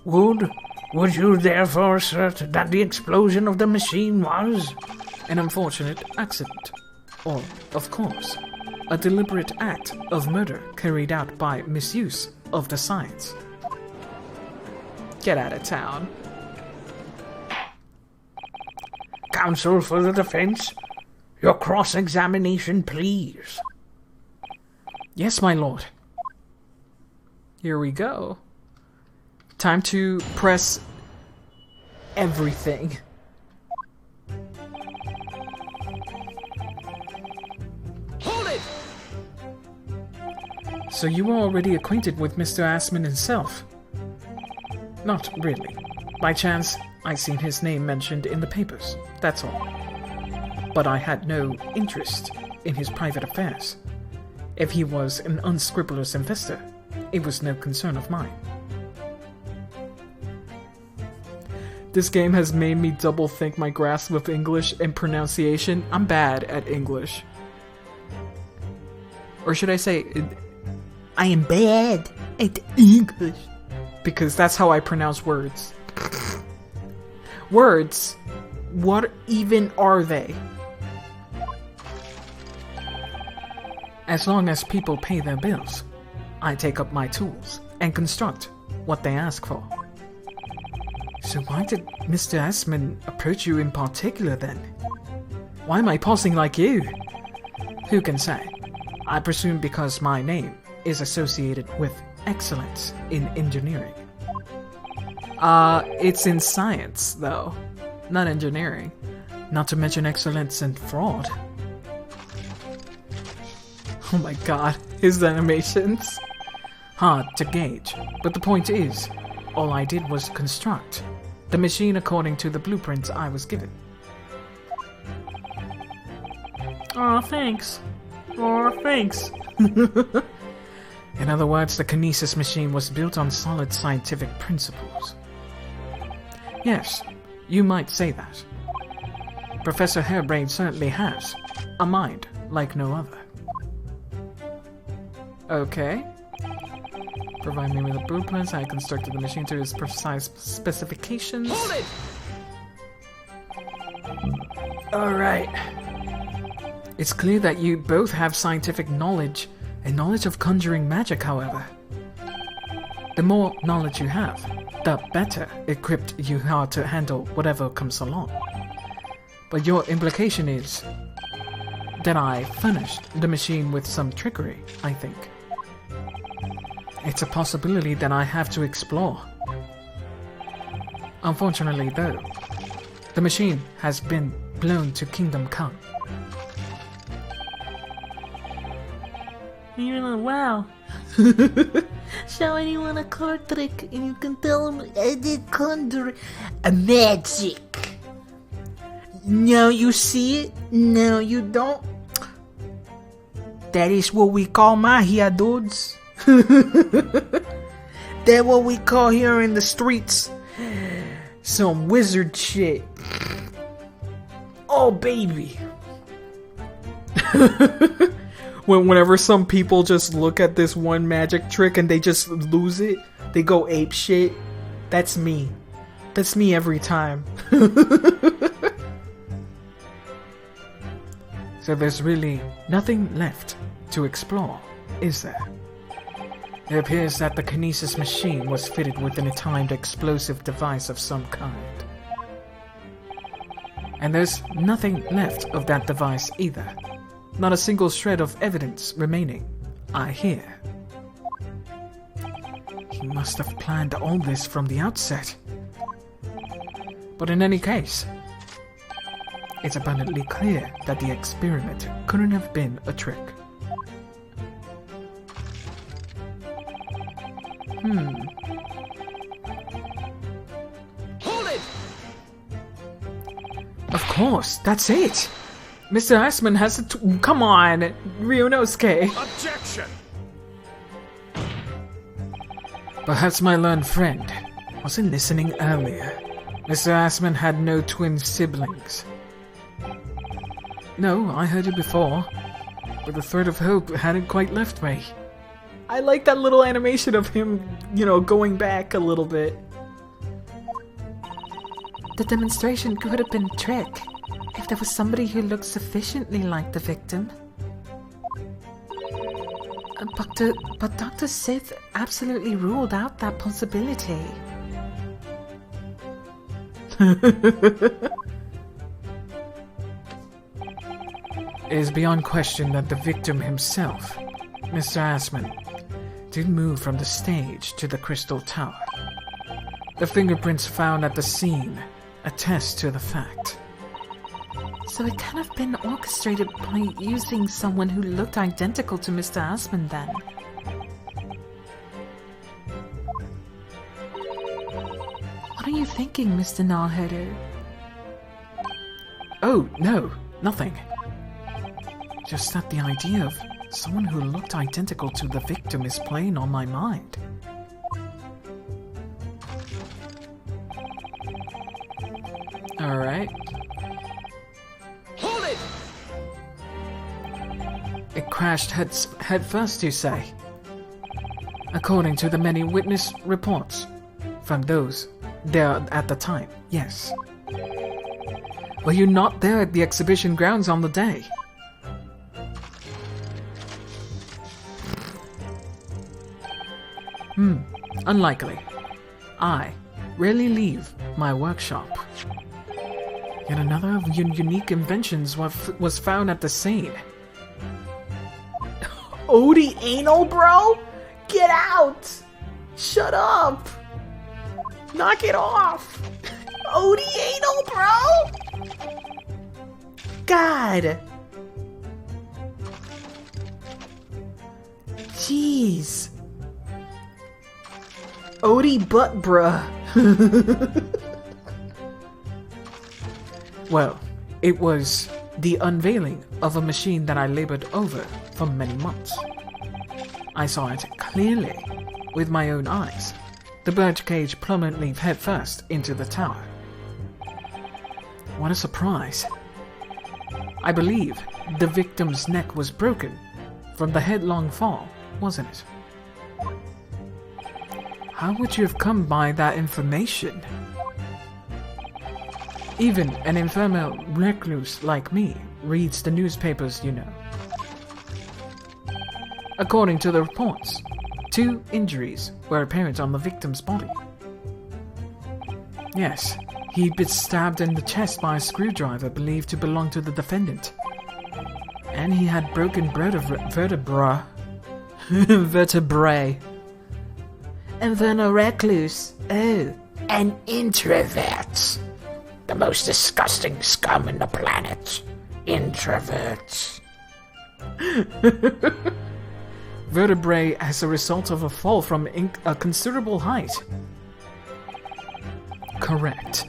Would you therefore assert that the explosion of the machine was an unfortunate accident, or, of course, a deliberate act of murder carried out by misuse of the science? Get out of town. Counsel for the defense? Your cross-examination, please. Yes, my lord. Here we go. Time to press everything. Hold it! So you were already acquainted with Mr. Assman himself? Not really. By chance, I seen his name mentioned in the papers, that's all. But I had no interest in his private affairs. If he was an unscrupulous investor, it was no concern of mine. This game has made me double think my grasp of English and pronunciation. I'm bad at English. Or should I say, I am bad at English. because that's how I pronounce words. Words? What even are they? As long as people pay their bills, I take up my tools and construct what they ask for. So why did Mr. Assman approach you in particular then? Why am I pausing like you? Who can say? I presume because my name is associated with excellence in engineering. It's in science, though, not engineering. Not to mention excellence in fraud. Oh my god, his animations. Hard to gauge, but the point is, all I did was construct the machine according to the blueprints I was given. Aw, thanks. Aw, thanks. In other words, the kinesis machine was built on solid scientific principles. Yes, you might say that. Professor Hairbrain certainly has a mind like no other. Okay. Provide me with the blueprints. I constructed the machine to its precise specifications. Hold it! Alright. It's clear that you both have scientific knowledge and knowledge of conjuring magic, however. The more knowledge you have, the better equipped you are to handle whatever comes along. But your implication is that I furnished the machine with some trickery, I think. It's a possibility that I have to explore. Unfortunately, though, the machine has been blown to Kingdom Come. Wow. Show anyone a card trick and you can tell them I did conjure a magic. Now you see it, now you don't. That is what we call magia, dudes. That what we call here in the streets some wizard shit. Oh baby. Whenever some people just look at this one magic trick and they just lose it, they go ape shit. That's me. That's me every time. So there's really nothing left to explore, is there? It appears that the kinesis machine was fitted with an timed explosive device of some kind. And there's nothing left of that device either. Not a single shred of evidence remaining, I hear. He must have planned all this from the outset. But in any case, it's abundantly clear that the experiment couldn't have been a trick. Hold it! Of course, that's it! Mr. Assman has a come on, Ryunosuke. Objection! Perhaps my learned friend wasn't listening earlier. Mr. Assman had no twin siblings. No, I heard it before, but the thread of hope hadn't quite left me. I like that little animation of him, going back a little bit. The demonstration could have been a trick if there was somebody who looked sufficiently like the victim. But Dr. Sith absolutely ruled out that possibility. It is beyond question that the victim himself, Mr. Assman, did move from the stage to the Crystal Tower. The fingerprints found at the scene attest to the fact. So it can have been orchestrated by using someone who looked identical to Mr. Assman then. What are you thinking, Mr. Narheader? Oh, no, nothing. Just that the idea of someone who looked identical to the victim is playing on my mind. Alright. Hold it! It crashed head first, you say? According to the many witness reports from those there at the time, yes. Were you not there at the exhibition grounds on the day? Unlikely. I rarely leave my workshop. Yet another of your unique inventions was found at the scene. Odie anal, bro? Get out! Shut up! Knock it off! Odie anal, bro? God! Jeez. Odie butt, bruh. Well, it was the unveiling of a machine that I labored over for many months. I saw it clearly with my own eyes. The birdcage plummeted headfirst into the tower. What a surprise. I believe the victim's neck was broken from the headlong fall, wasn't it? How would you have come by that information? Even an infernal recluse like me reads the newspapers, you know. According to the reports, 2 injuries were apparent on the victim's body. Yes, he'd been stabbed in the chest by a screwdriver believed to belong to the defendant. And he had broken vertebrae. And then a recluse. Oh. An introvert. The most disgusting scum in the planet. Introverts. Vertebrae as a result of a fall from a considerable height. Correct.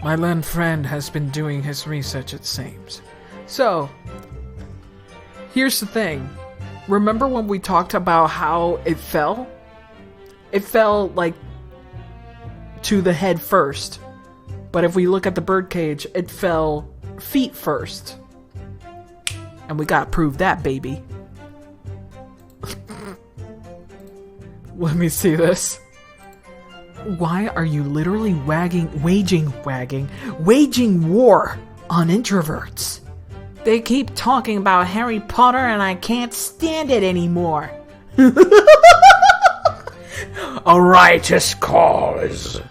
My learned friend has been doing his research, it seems. So, here's the thing. Remember when we talked about how it fell? It fell, like, to the head first. But if we look at the birdcage, it fell feet first. And we gotta prove that, baby. Let me see this. Why are you literally waging war on introverts? They keep talking about Harry Potter and I can't stand it anymore. A righteous cause.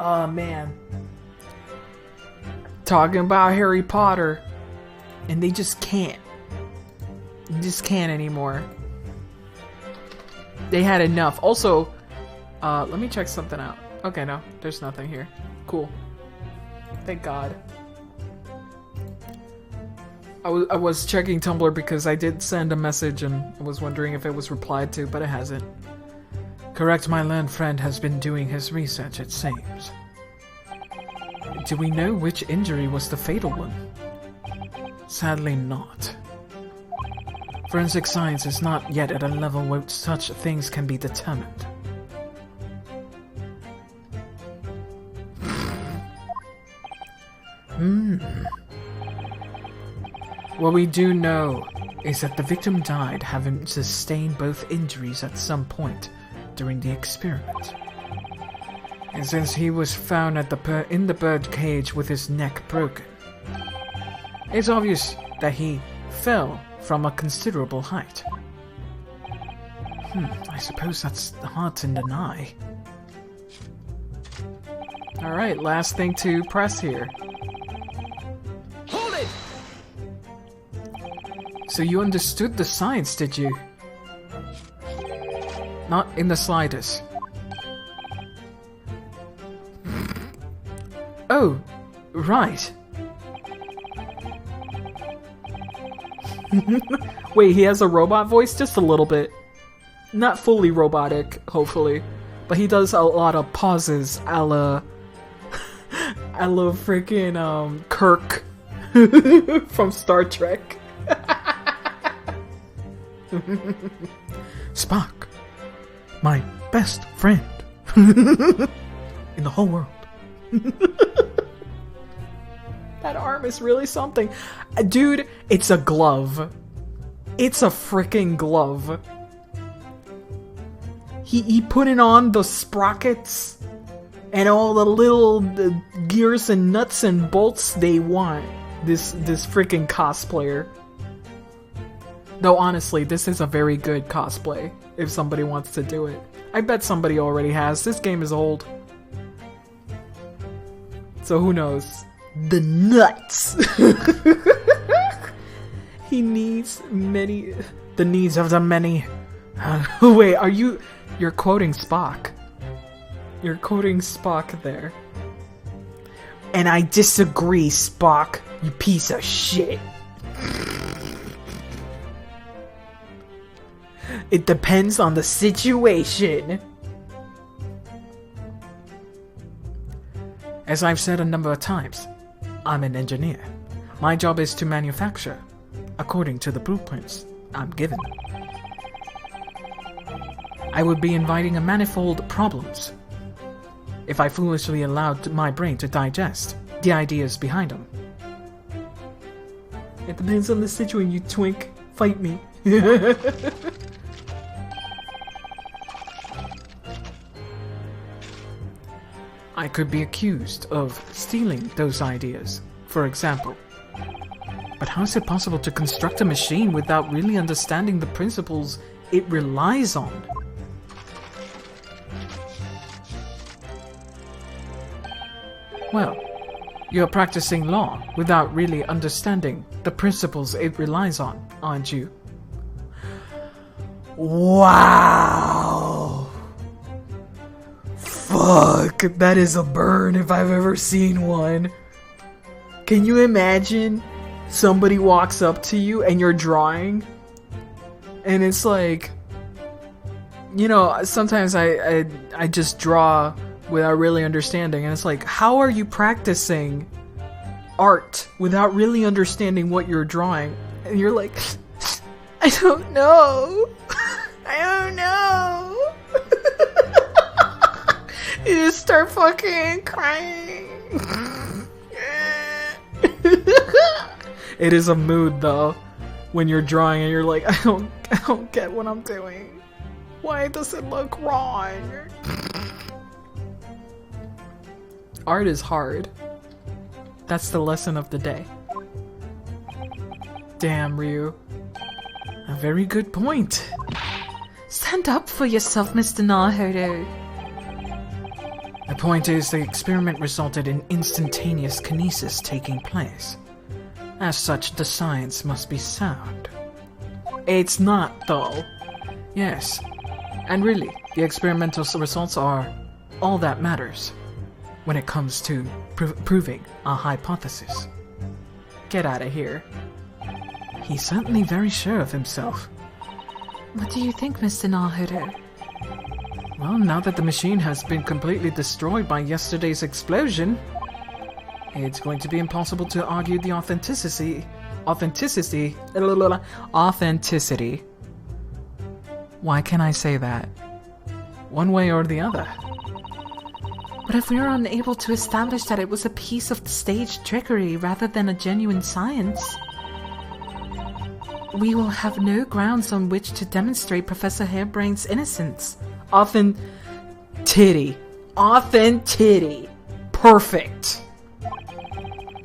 Oh man. Talking about Harry Potter. And they just can't. They just can't anymore. They had enough. Also, let me check something out. Okay, no, there's nothing here. Cool. Thank God. I was checking Tumblr because I did send a message and I was wondering if it was replied to, but it hasn't. Correct, my learned friend has been doing his research, it seems. Do we know which injury was the fatal one? Sadly not. Forensic science is not yet at a level where such things can be determined. What we do know is that the victim died having sustained both injuries at some point during the experiment. And since he was found at in the bird cage with his neck broken, it's obvious that he fell from a considerable height. I suppose that's hard to deny. Alright, last thing to press here. Hold it! So you understood the science, did you? Not in the slightest. Oh, right. Wait, he has a robot voice? Just a little bit. Not fully robotic, hopefully. But he does a lot of pauses a la freaking Kirk from Star Trek. Spock, my best friend in the whole world. That arm is really something. Dude, it's a glove. It's a freaking glove. He put it on the sprockets and all the little gears and nuts and bolts they want. This freaking cosplayer. Though honestly, this is a very good cosplay if somebody wants to do it. I bet somebody already has. This game is old. So who knows? The nuts! He needs many... The needs of the many. Wait, you're quoting Spock. You're quoting Spock there. And I disagree, Spock, you piece of shit. It depends on the situation. As I've said a number of times, I'm an engineer. My job is to manufacture, according to the blueprints I'm given. I would be inviting a manifold problems if I foolishly allowed my brain to digest the ideas behind them. It depends on the situation, you twink. Fight me. I could be accused of stealing those ideas, for example. But how is it possible to construct a machine without really understanding the principles it relies on? Well, you're practicing law without really understanding the principles it relies on, aren't you? Wow! Fuck, that is a burn if I've ever seen one. Can you imagine somebody walks up to you and you're drawing? And it's like, you know, sometimes I just draw without really understanding, and it's like, how are you practicing art without really understanding what you're drawing? And you're like, I don't know. I don't know. You just start fucking crying. It is a mood though, when you're drawing and you're like, I don't get what I'm doing. Why does it look wrong? Art is hard. That's the lesson of the day. Damn, Ryu. A very good point. Stand up for yourself, Mr. Naruto. The point is, the experiment resulted in instantaneous kinesis taking place. As such, the science must be sound. It's not, though. Yes. And really, the experimental results are all that matters when it comes to proving a hypothesis. Get out of here. He's certainly very sure of himself. What do you think, Mr. Naruto? Well, now that the machine has been completely destroyed by yesterday's explosion, it's going to be impossible to argue the authenticity. Why can't I say that? One way or the other. But if we are unable to establish that it was a piece of staged trickery rather than a genuine science, we will have no grounds on which to demonstrate Professor Hairbrain's innocence. Authenticity. Perfect.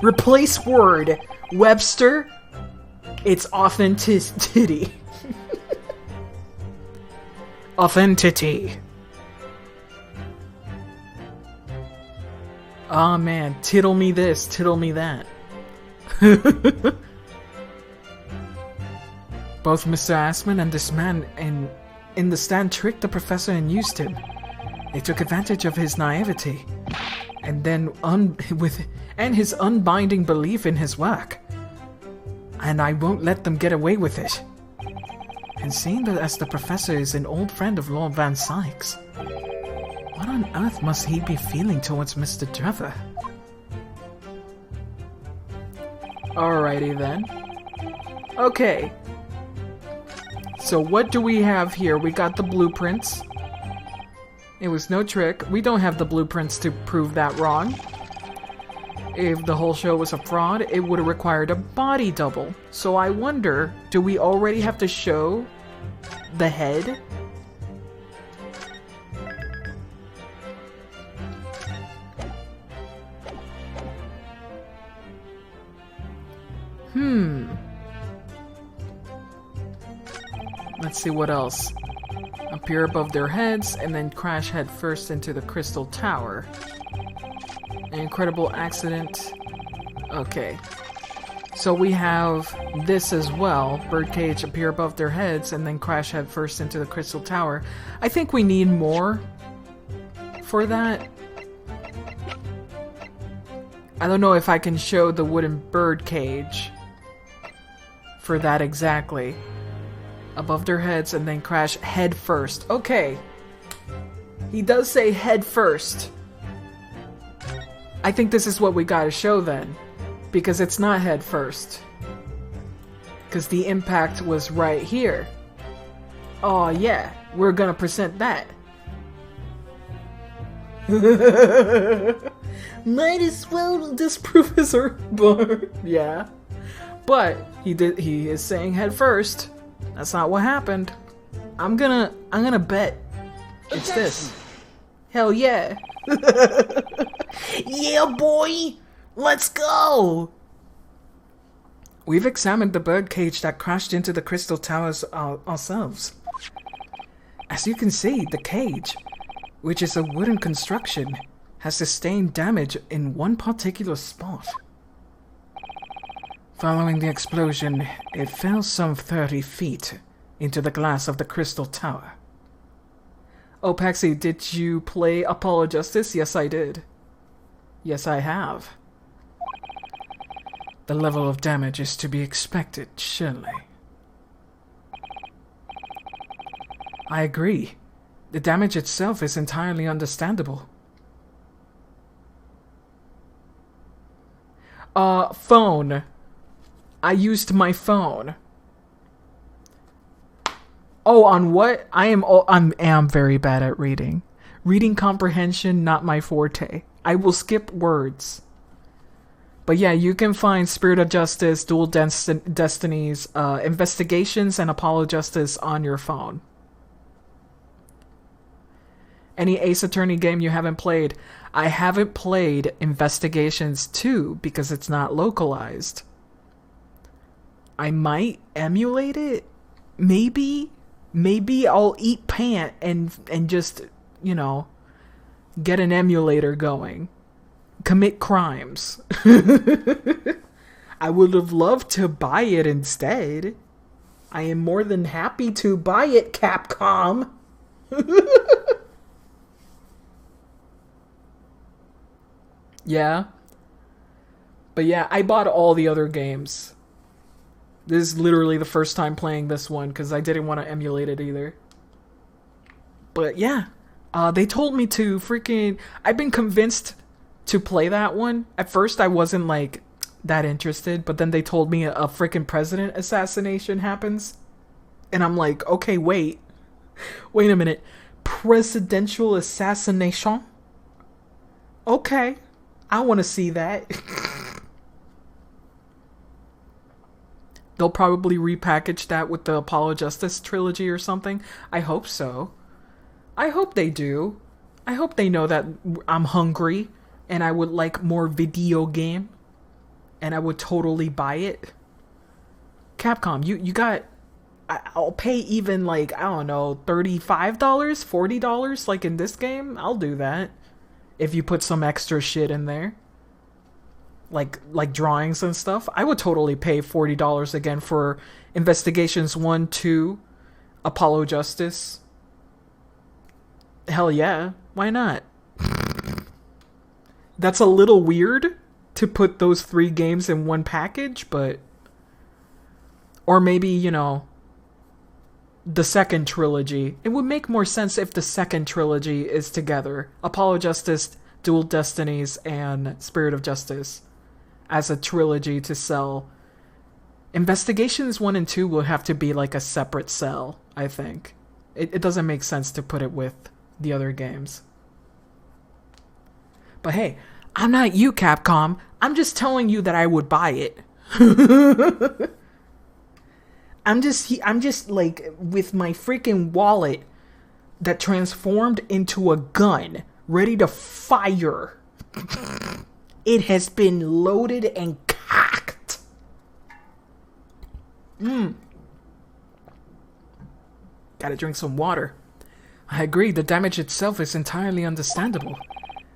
Replace word. Webster. It's authenticity. Authenticity. Oh man, tittle me this, tittle me that. Both Mr. Assman and this man in the stand tricked the professor and used him. They took advantage of his naivety, and then his unbinding belief in his work. And I won't let them get away with it. And seeing that as the professor is an old friend of Lord Van Sykes, what on earth must he be feeling towards Mr. Trevor? Alrighty then. Okay. So what do we have here? We got the blueprints. It was no trick. We don't have the blueprints to prove that wrong. If the whole show was a fraud, it would have required a body double. So I wonder, do we already have to show the head? Let's see what else. Appear above their heads and then crash head first into the crystal tower. An incredible accident. Okay. So we have this as well. Birdcage appear above their heads and then crash head first into the crystal tower. I think we need more for that. I don't know if I can show the wooden birdcage for that exactly. Above their heads and then crash head first. Okay. He does say head first. I think this is what we gotta show then. Because it's not head first. Because the impact was right here. Oh yeah, we're gonna present that. Might as well disprove his bar. Yeah. But he is saying head first. That's not what happened. I'm gonna bet it's this. Hell yeah. Yeah, boy! Let's go! We've examined the birdcage that crashed into the crystal towers ourselves. As you can see, the cage, which is a wooden construction, has sustained damage in one particular spot. Following the explosion, it fell some 30 feet into the glass of the crystal tower. Oh, Paxi, did you play Apollo Justice? Yes, I did. Yes, I have. The level of damage is to be expected, surely. I agree. The damage itself is entirely understandable. Phone. I used my phone. Oh, on what? I am very bad at reading. Reading comprehension, not my forte. I will skip words. But yeah, you can find Spirit of Justice, Dual Destinies, Investigations, and Apollo Justice on your phone. Any Ace Attorney game you haven't played? I haven't played Investigations 2 because it's not localized. I might emulate it. Maybe I'll eat pant and just, you know, get an emulator going. Commit crimes. I would have loved to buy it instead. I am more than happy to buy it, Capcom. Yeah. But yeah, I bought all the other games. This is literally the first time playing this one because I didn't want to emulate it either. But yeah, they told me to freaking... I've been convinced to play that one. At first I wasn't like that interested, but then they told me a freaking president assassination happens. And I'm like, okay, wait a minute. Presidential assassination? Okay, I want to see that. They'll probably repackage that with the Apollo Justice trilogy or something. I hope so. I hope they do. I hope they know that I'm hungry and I would like more video game. And I would totally buy it. Capcom, you got... I'll pay even like, I don't know, $35, $40 like in this game. I'll do that. if you put some extra shit in there. Like drawings and stuff. I would totally pay $40 again for Investigations 1, 2, Apollo Justice. Hell yeah. Why not? That's a little weird to put those 3 games in one package, but... Or maybe, you know, the second trilogy. It would make more sense if the second trilogy is together. Apollo Justice, Dual Destinies, and Spirit of Justice as a trilogy to sell. Investigations 1 and 2 will have to be like a separate sell, I think. It doesn't make sense to put it with the other games. But hey, I'm not you, Capcom. I'm just telling you that I would buy it. I'm just like with my freaking wallet that transformed into a gun, ready to fire. It has been loaded and cocked. Gotta drink some water. I agree, the damage itself is entirely understandable.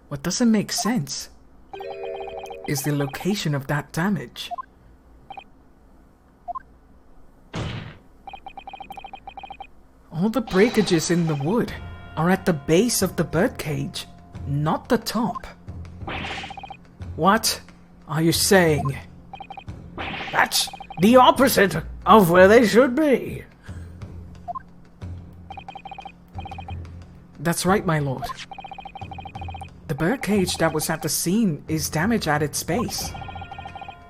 What doesn't make sense is the location of that damage. All the breakages in the wood are at the base of the birdcage, not the top. What are you saying? That's the opposite of where they should be. That's right, my lord. The birdcage that was at the scene is damaged at its base.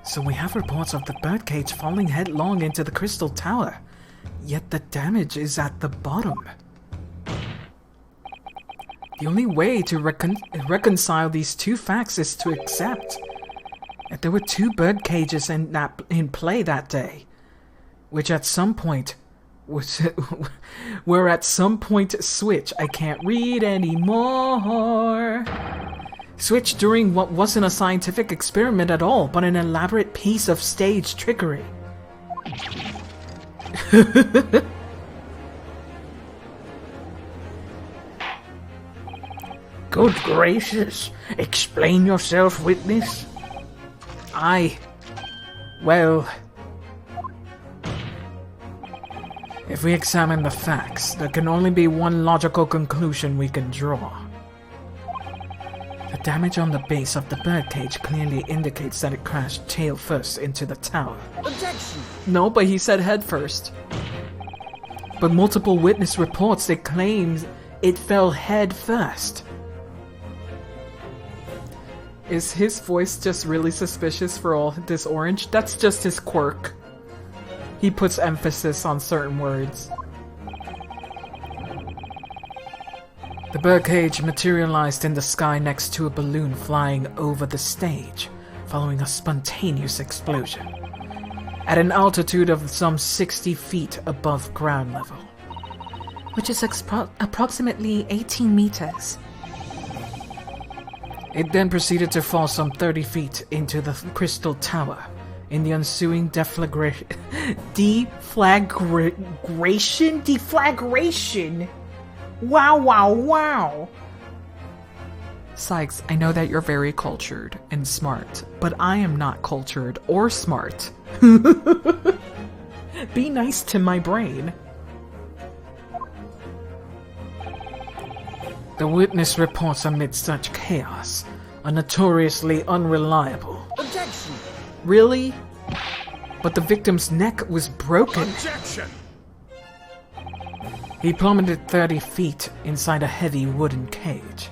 So we have reports of the birdcage falling headlong into the crystal tower, yet the damage is at the bottom. The only way to reconcile these two facts is to accept that there were 2 birdcages in play that day, which at some point were at some point switch. I can't read anymore. Switched during what wasn't a scientific experiment at all, but an elaborate piece of stage trickery. Good gracious. Explain yourself, witness. Well... If we examine the facts, there can only be one logical conclusion we can draw. The damage on the base of the birdcage clearly indicates that it crashed tail first into the tower. Objection! No, but he said head first. But multiple witness reports that claims it fell head first. Is his voice just really suspicious for all this orange? That's just his quirk. He puts emphasis on certain words. The birdcage materialized in the sky next to a balloon flying over the stage, following a spontaneous explosion, at an altitude of some 60 feet above ground level. Which is approximately 18 meters. It then proceeded to fall some 30 feet into the crystal tower. In the ensuing deflagration. Wow. Sykes, I know that you're very cultured and smart, but I am not cultured or smart. Be nice to my brain. The witness reports amid such chaos are notoriously unreliable. Objection! Really? But the victim's neck was broken. Objection! He plummeted 30 feet inside a heavy wooden cage.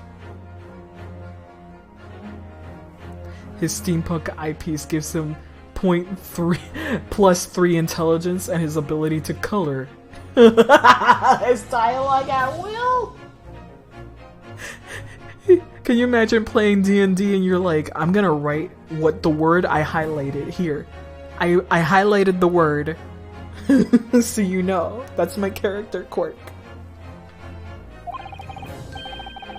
His steampunk eyepiece gives him +3 intelligence and his ability to color. His dialogue at will? Can you imagine playing D&D and you're like, I'm gonna write what the word I highlighted here. I highlighted the word. So you know. That's my character quirk.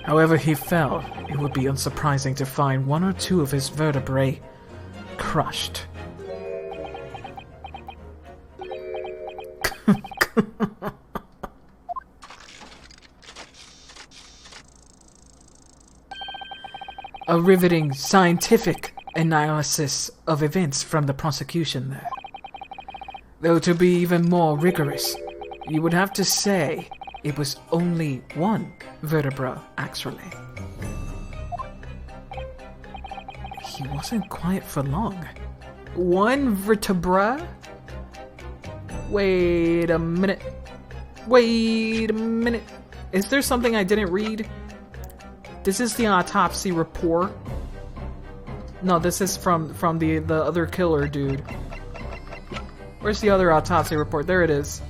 However he fell, it would be unsurprising to find 1 or 2 of his vertebrae crushed. a riveting scientific analysis of events from the prosecution there. Though to be even more rigorous, you would have to say it was only one vertebra, actually. He wasn't quiet for long. One vertebra? Wait a minute. Wait a minute. Is there something I didn't read? This is the autopsy report. No, this is from the other killer dude. Where's the other autopsy report? There it is.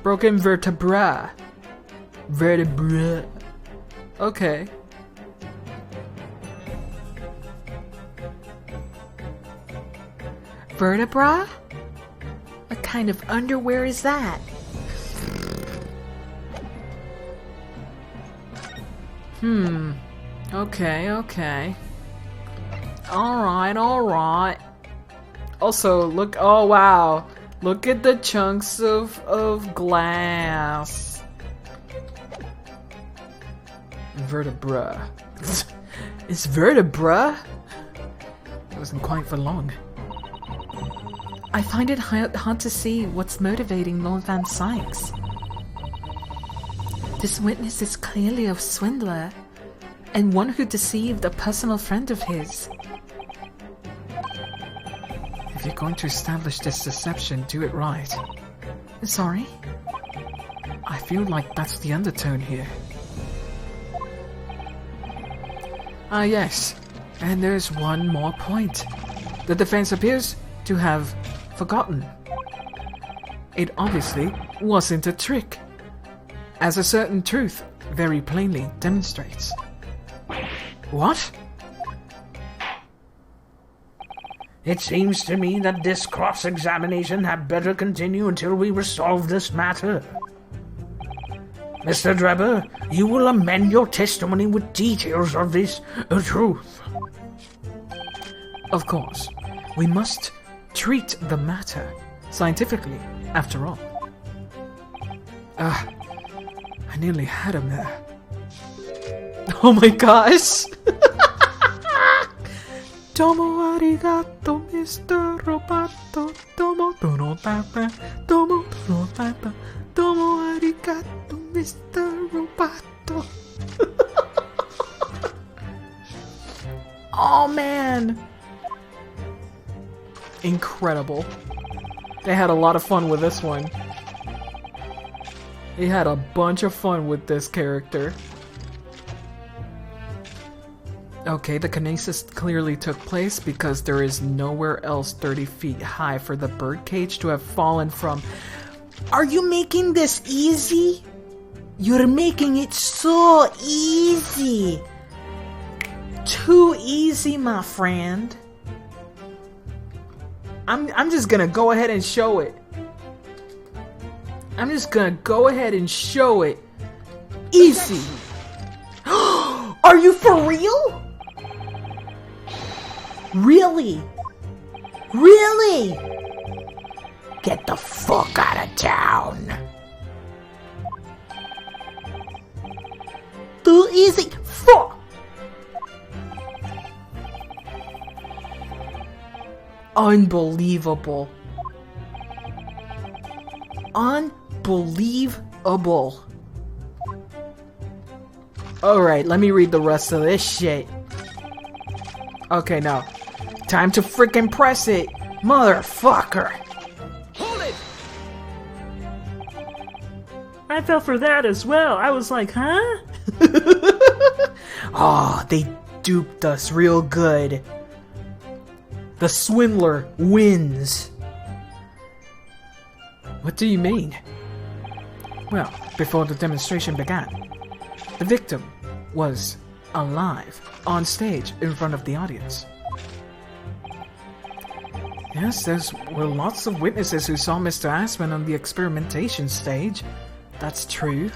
Broken vertebra. Vertebra. Okay. Vertebra? What kind of underwear is that? Okay. Alright. Also, look, oh wow. Look at the chunks of glass. Vertebra. It's vertebra? It wasn't quite for long. I find it hard to see what's motivating Lord Van Sykes. This witness is clearly a swindler, and one who deceived a personal friend of his. If you're going to establish this deception, do it right. Sorry? I feel like that's the undertone here. Ah yes, and there's one more point. The defense appears to have forgotten. It obviously wasn't a trick, as a certain truth very plainly demonstrates. What? It seems to me that this cross-examination had better continue until we resolve this matter. Mr. Drebber, you will amend your testimony with details of this truth. Of course, we must treat the matter scientifically, after all. I nearly had him there. Oh my gosh! Domo arigato, Mr. Roboto. Domo dono tata. Domo dono tata. Domo arigato, Mr. Roboto. Oh man! Incredible. They had a lot of fun with this one. They had a bunch of fun with this character. Okay, the kinesis clearly took place because there is nowhere else 30 feet high for the birdcage to have fallen from. Are you making this easy? You're making it so easy. Too easy, my friend. I'm just gonna go ahead and show it. I'm just gonna go ahead and show it. Easy. Are you for real? Really? Really? Get the fuck out of town. Too easy. Fuck. Unbelievable. Unbelievable. Alright, let me read the rest of this shit. Okay, now. Time to freaking press it, motherfucker. Hold it! I fell for that as well. I was like, huh? Oh, they duped us real good. The swindler wins. What do you mean? Well, before the demonstration began, the victim was alive, on stage, in front of the audience. Yes, there were lots of witnesses who saw Mr. Aspen on the experimentation stage. That's true.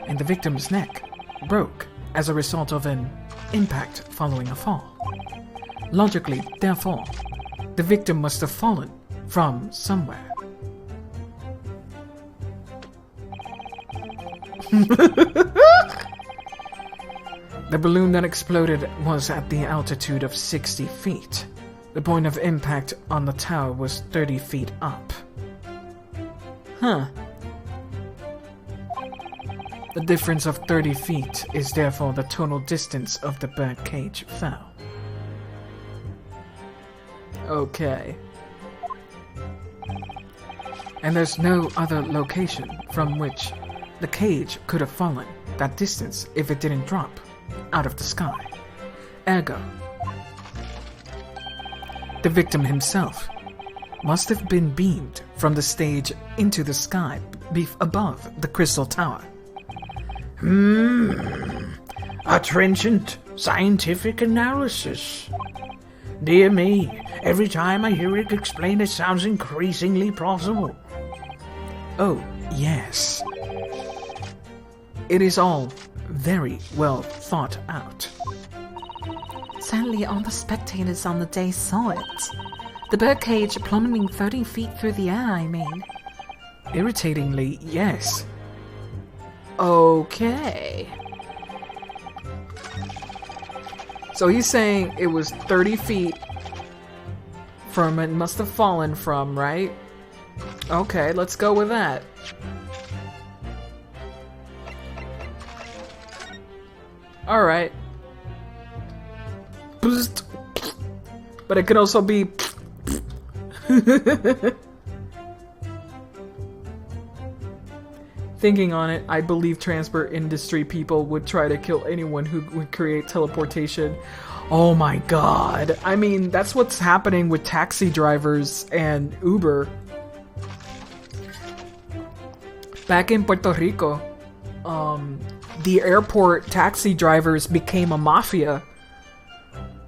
And the victim's neck broke as a result of an impact following a fall. Logically, therefore, the victim must have fallen from somewhere. The balloon that exploded was at the altitude of 60 feet. The point of impact on the tower was 30 feet up. Huh. The difference of 30 feet is therefore the total distance of the birdcage fell. Okay. And there's no other location from which the cage could have fallen that distance if it didn't drop out of the sky. Ergo, the victim himself must have been beamed from the stage into the sky above the crystal tower. A trenchant scientific analysis. Dear me, every time I hear it explained, it sounds increasingly plausible. Oh, yes. It is all very well thought out. Sadly, all the spectators on the day saw it. The birdcage plummeting 30 feet through the air, I mean. Irritatingly, yes. Okay. So he's saying it was 30 feet from it must have fallen from, right? Okay, let's go with that. Alright. But it could also be... Thinking on it, I believe transport industry people would try to kill anyone who would create teleportation. Oh my god. I mean, that's what's happening with taxi drivers and Uber. Back in Puerto Rico, the airport taxi drivers became a mafia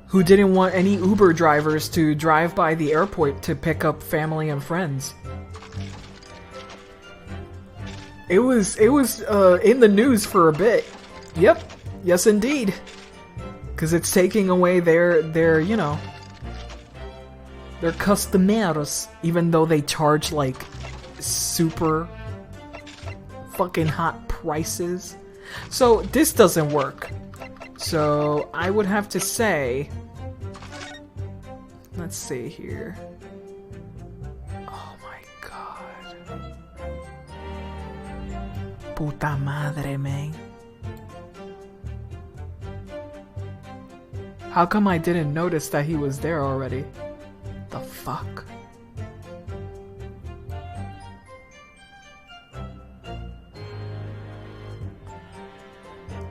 who didn't want any Uber drivers to drive by the airport to pick up family and friends. It was in the news for a bit. Yep. Yes, indeed. Because it's taking away their, you know, their customers, even though they charge, like, super fucking hot prices. So, this doesn't work. So, I would have to say... Let's see here. Oh my god. Puta madre, man. How come I didn't notice that he was there already? The fuck?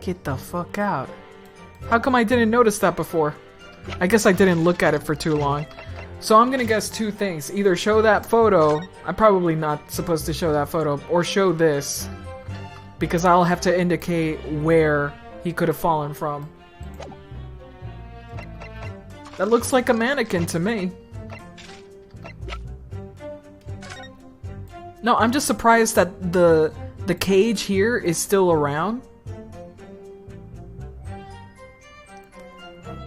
Get the fuck out. How come I didn't notice that before? I guess I didn't look at it for too long. So I'm gonna guess two things. Either show that photo, I'm probably not supposed to show that photo, or show this. Because I'll have to indicate where he could have fallen from. That looks like a mannequin to me. No, I'm just surprised that the cage here is still around.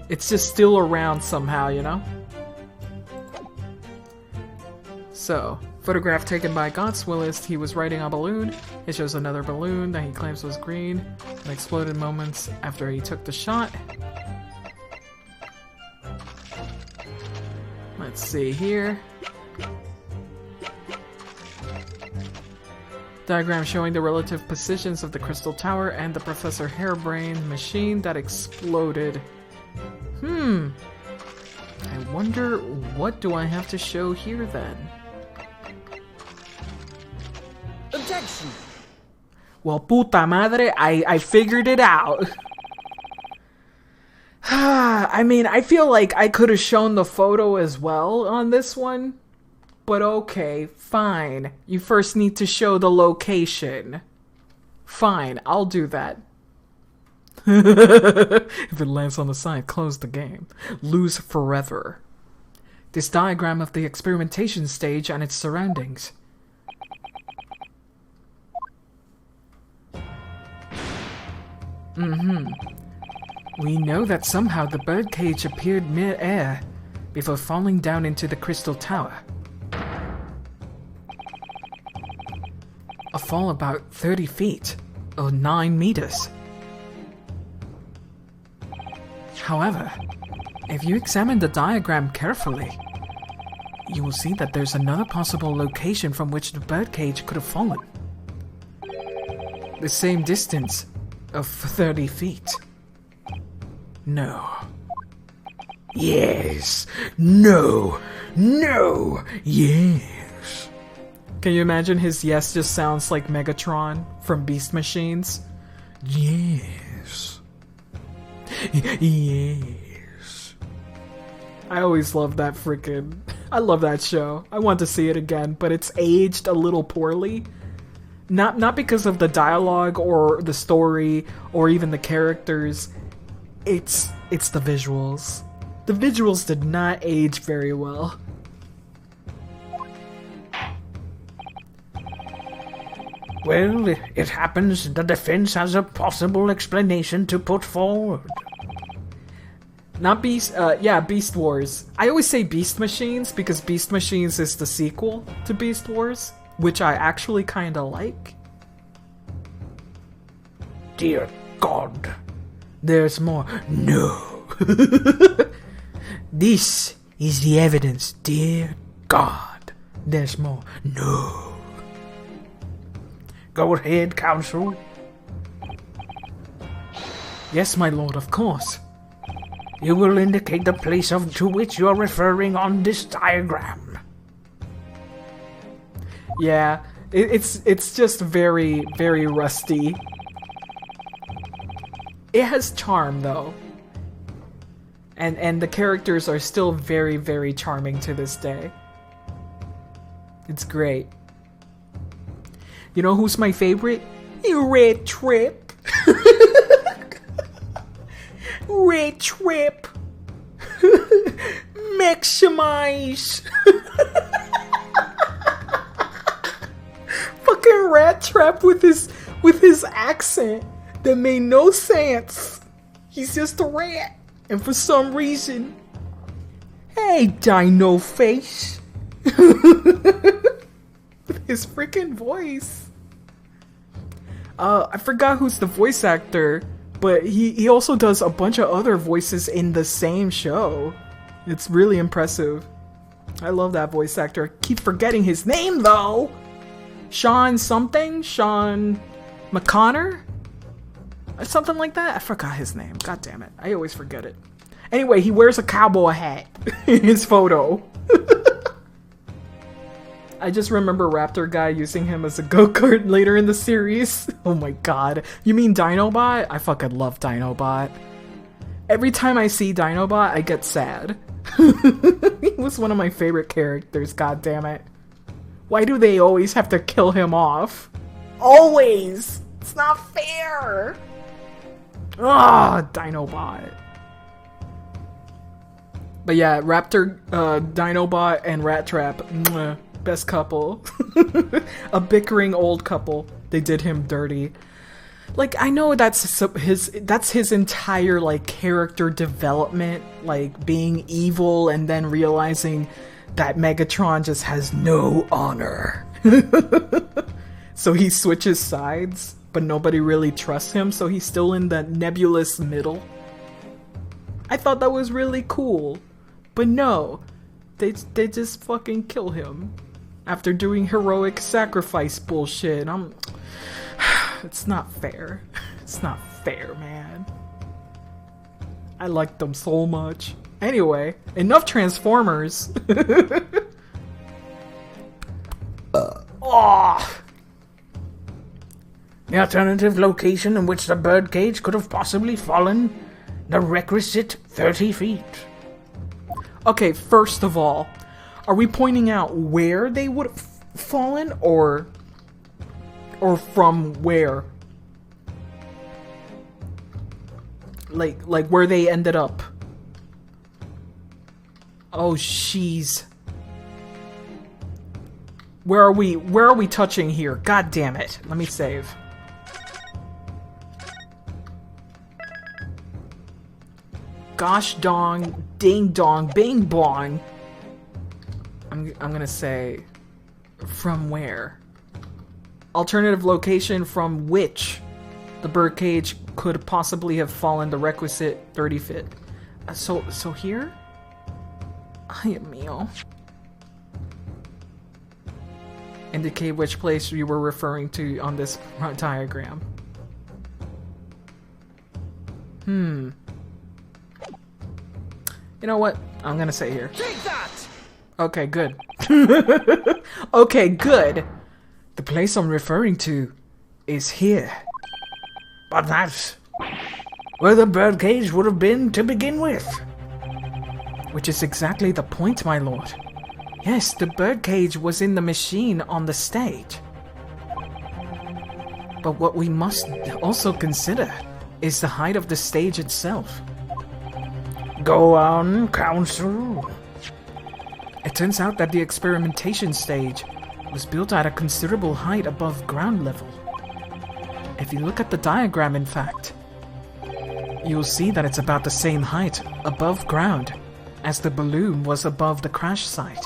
It's just still around somehow, you know? So, photograph taken by Gotts Willis. He was riding a balloon. It shows another balloon that he claims was green and exploded moments after he took the shot. Let's see here. Diagram showing the relative positions of the Crystal Tower and the Professor Harebrained machine that exploded. I wonder, what do I have to show here then? Objection! Well, puta madre, I figured it out. I mean, I feel like I could have shown the photo as well on this one. But okay, fine. You first need to show the location. Fine, I'll do that. If it lands on the side, close the game. Lose forever. This diagram of the experimentation stage and its surroundings. We know that somehow the birdcage appeared mid-air before falling down into the Crystal Tower. A fall about 30 feet, or 9 meters. However, if you examine the diagram carefully, you will see that there's another possible location from which the birdcage could have fallen. The same distance of 30 feet. No. Yes. No. No. Yes. Can you imagine his yes just sounds like Megatron from Beast Machines? Yes. Yes. I always love that freaking... I love that show. I want to see it again, but it's aged a little poorly. Not because of the dialogue or the story or even the characters. It's the visuals. The visuals did not age very well. Well, it happens the defense has a possible explanation to put forward. Not Beast, yeah, Beast Wars. I always say Beast Machines because Beast Machines is the sequel to Beast Wars, which I actually kinda like. Dear God, there's more. No. This is the evidence, dear God. There's more. No. Go ahead, counsel. Yes, my lord, of course. You will indicate the place to which you are referring on this diagram. Yeah, it's just very, very rusty. It has charm, though. And the characters are still very, very charming to this day. It's great. You know who's my favorite? Red Trip. Red Trip. Maximize. Fucking Rat Trap with his accent that made no sense. He's just a rat, and for some reason, hey, Dino Face. With his freaking voice. I forgot who's the voice actor, but he also does a bunch of other voices in the same show. It's really impressive. I love that voice actor. I keep forgetting his name though. Sean something? Sean McConnor? Something like that? I forgot his name. God damn it. I always forget it. Anyway, he wears a cowboy hat in his photo. I just remember Raptor Guy using him as a go-kart later in the series. Oh my god. You mean Dinobot? I fucking love Dinobot. Every time I see Dinobot, I get sad. He was one of my favorite characters, god damn it. Why do they always have to kill him off? Always! It's not fair! Ah, Dinobot. But yeah, Raptor, Dinobot, and Rat Trap. Mwah. Best couple. A bickering old couple. They did him dirty. Like, I know that's his entire, like, character development, like, being evil and then realizing that Megatron just has no honor. So he switches sides, but nobody really trusts him, so he's still in that nebulous middle. I thought that was really cool. But no, they just fucking kill him. After doing heroic sacrifice bullshit. It's not fair. It's not fair, man. I like them so much. Anyway, enough Transformers. Oh. The alternative location in which the birdcage could have possibly fallen, the requisite 30 feet. Okay, first of all, are we pointing out where they would have fallen, or from where? Like where they ended up? Oh, jeez. Where are we touching here? God damn it. Let me save. Gosh dong, ding dong, bing bong. I'm gonna say, from where? Alternative location from which the birdcage could possibly have fallen the requisite 30 feet. So here? Ay, mío. Indicate which place you were referring to on this diagram. You know what? I'm gonna say here. Take that! Okay, good. Okay, good. The place I'm referring to is here. But that's where the birdcage would have been to begin with. Which is exactly the point, my lord. Yes, the birdcage was in the machine on the stage. But what we must also consider is the height of the stage itself. Go on, Counsel. It turns out that the experimentation stage was built at a considerable height above ground level. If you look at the diagram, in fact, you'll see that it's about the same height above ground as the balloon was above the crash site.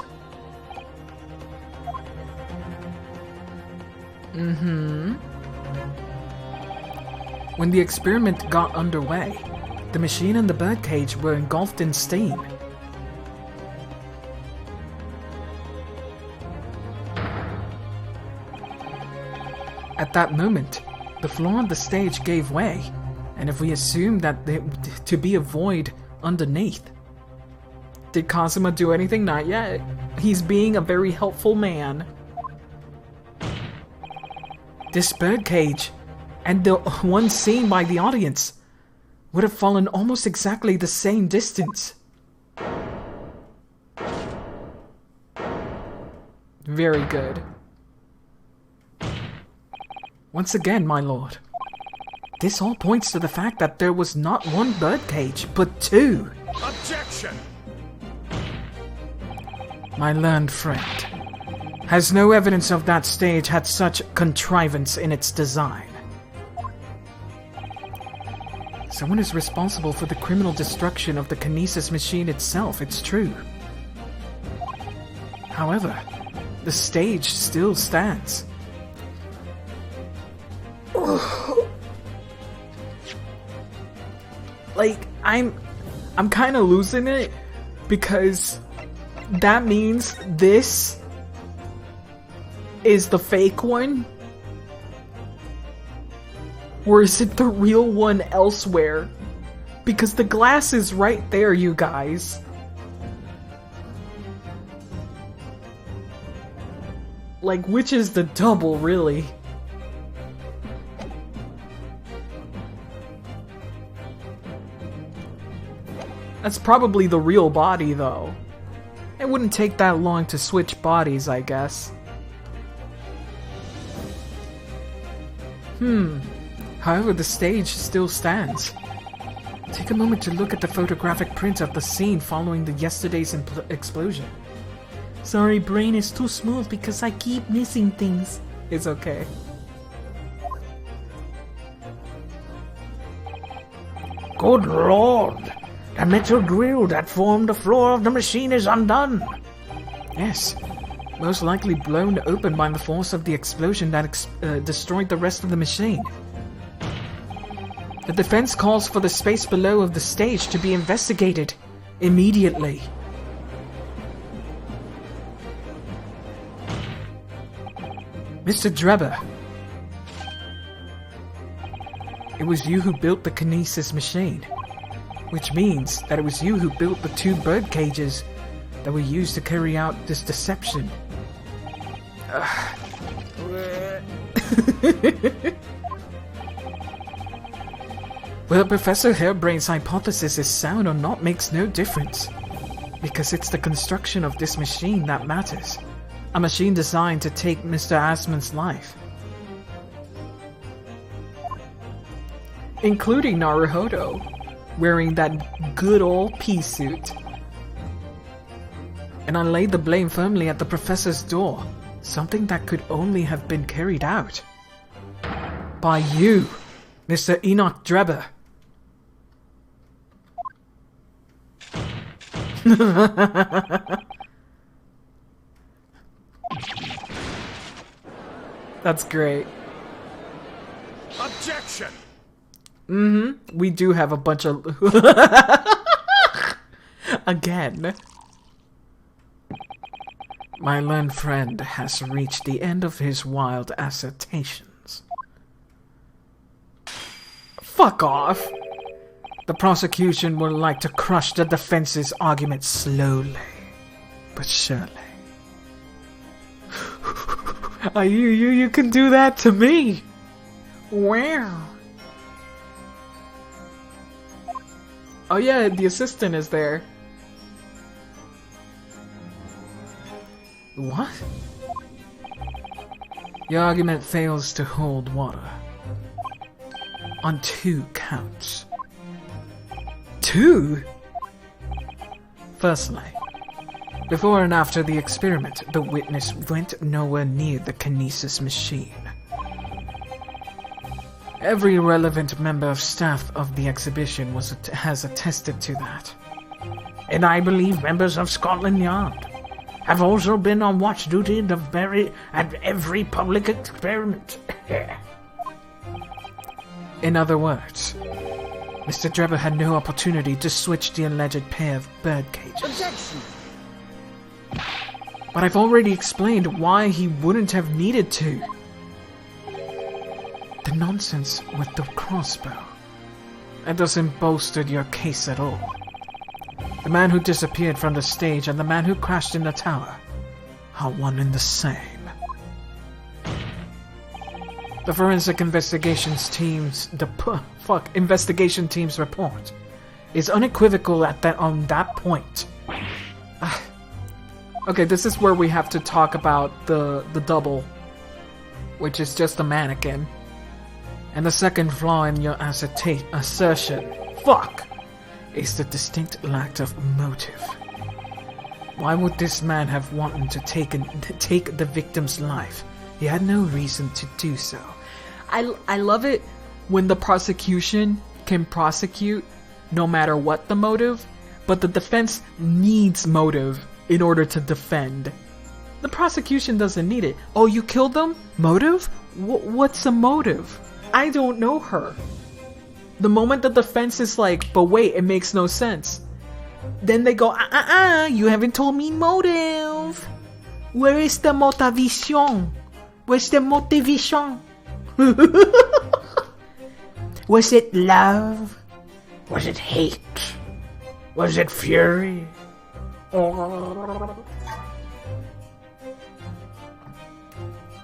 When the experiment got underway, the machine and the birdcage were engulfed in steam. At that moment, the floor of the stage gave way, and if we assume that to be a void underneath. Did Kazuma do anything? Not yet. He's being a very helpful man. This birdcage, and the one seen by the audience, would have fallen almost exactly the same distance. Very good. Once again, my lord, this all points to the fact that there was not one birdcage, but two. Objection! My learned friend has no evidence of that stage had such contrivance in its design. Someone is responsible for the criminal destruction of the kinesis machine itself, it's true. However, the stage still stands. Like, I'm kind of losing it, because that means this is the fake one? Or is it the real one elsewhere? Because the glass is right there, you guys. Like, which is the double, really? That's probably the real body, though. It wouldn't take that long to switch bodies, I guess. However, the stage still stands. Take a moment to look at the photographic print of the scene following yesterday's explosion. Sorry, brain is too smooth because I keep missing things. It's okay. Good lord! The metal grill that formed the floor of the machine is undone. Yes. Most likely blown open by the force of the explosion that destroyed the rest of the machine. The defense calls for the space below of the stage to be investigated immediately. Mr. Drebber, it was you who built the kinesis machine, which means that it was you who built the two bird cages that were used to carry out this deception. Whether Professor Hairbrain's hypothesis is sound or not makes no difference, because it's the construction of this machine that matters. A machine designed to take Mr. Asman's life. Including Naruhodo, wearing that good old pea suit. And I laid the blame firmly at the professor's door, something that could only have been carried out by you, Mr. Enoch Drebber. That's great. Objection! We do have a bunch of... Again. My learned friend has reached the end of his wild assertions. Fuck off! The prosecution would like to crush the defense's argument slowly, but surely. You can do that to me! Wow. Oh yeah, the assistant is there. What? Your argument fails to hold water. On 2 counts. 2? Firstly, before and after the experiment, the witness went nowhere near the kinesis machine. Every relevant member of staff of the exhibition has attested to that. And I believe members of Scotland Yard have also been on watch duty at every public experiment. In other words, Mr. Drebber had no opportunity to switch the alleged pair of bird cages. Objection! But I've already explained why he wouldn't have needed to. The nonsense with the crossbow. That doesn't bolster your case at all. The man who disappeared from the stage and the man who crashed in the tower are one and the same. The forensic investigation team's report is unequivocal on that point. Okay, this is where we have to talk about the double, which is just a mannequin. And the second flaw in your assertion, is the distinct lack of motive. Why would this man have wanted to take the victim's life? He had no reason to do so. I love it when the prosecution can prosecute no matter what the motive, but the defense needs motive in order to defend. The prosecution doesn't need it. Oh, you killed them? Motive? What's a motive? I don't know her. The moment the defense is like, but wait, it makes no sense. Then they go, you haven't told me motive. Where is the motivation? Where's the motivation? Was it love? Was it hate? Was it fury?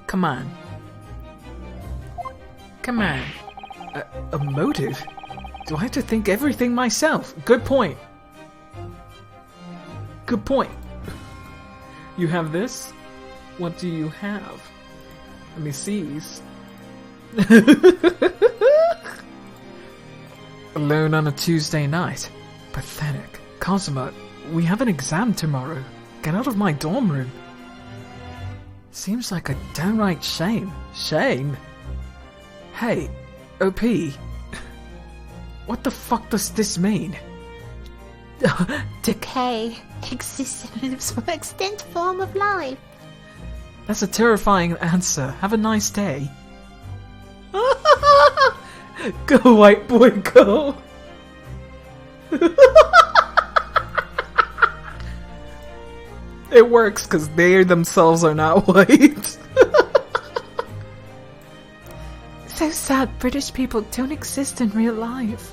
Come on. Come on. A motive? Do I have to think everything myself? Good point. Good point. You have this? What do you have? Let me see. Alone on a Tuesday night. Pathetic. Cosima, we have an exam tomorrow. Get out of my dorm room. Seems like a downright shame. Shame? Hey, OP. What the fuck does this mean? Decay exists in its most extent form of life. That's a terrifying answer. Have a nice day. Go, white boy, go. It works because they themselves are not white. So sad British people don't exist in real life.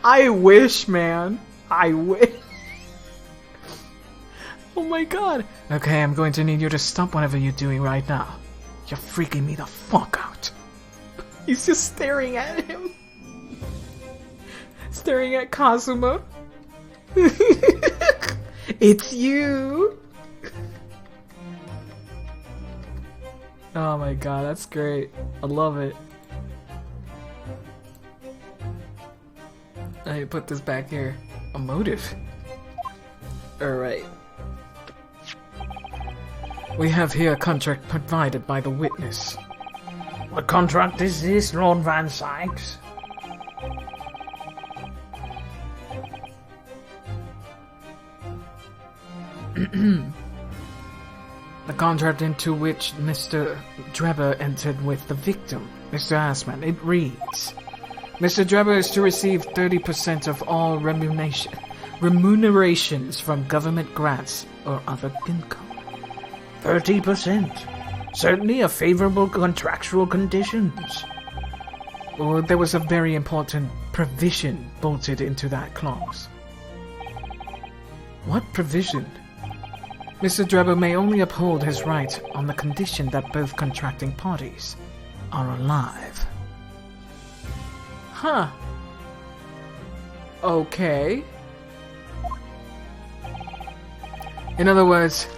I wish, man. I wish. Oh my god. Okay, I'm going to need you to stop whatever you're doing right now. You're freaking me the fuck out. He's just staring at him. Staring at Kazuma. It's you. Oh my god, that's great. I love it. I put this back here. A motive. Alright. We have here a contract provided by the witness. What contract is this, Lord Van Sykes? The contract into which Mr. Drebber entered with the victim, Mr. Assman. It reads, Mr. Drebber is to receive 30% of all remunerations from government grants or other income. 30%. Certainly a favorable contractual conditions. Or there was a very important provision bolted into that clause. What provision? Mr. Drebber may only uphold his right on the condition that both contracting parties are alive. Huh. Okay. In other words,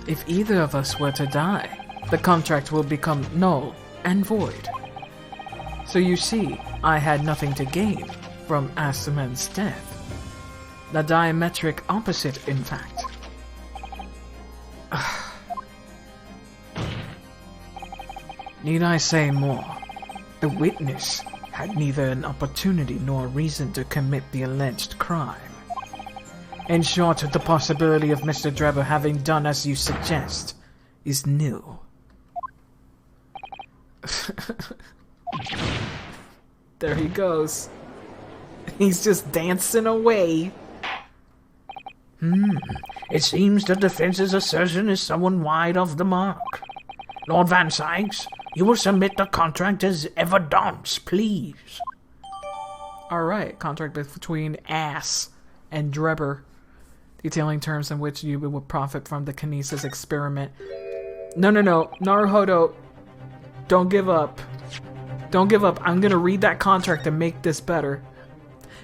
if either of us were to die, the contract will become null and void. So you see, I had nothing to gain from Asaman's death. The diametric opposite, in fact. Need I say more? The witness had neither an opportunity nor reason to commit the alleged crime. In short, the possibility of Mr. Drebber having done as you suggest is nil. There he goes. He's just dancing away. It seems the defense's assertion is somewhat wide of the mark. Lord Van Sykes, you will submit the contract as evidence, please. Alright, contract between Ass and Drebber, detailing terms in which you would profit from the kinesis experiment. No, Naruhodo, don't give up. Don't give up. I'm gonna read that contract and make this better.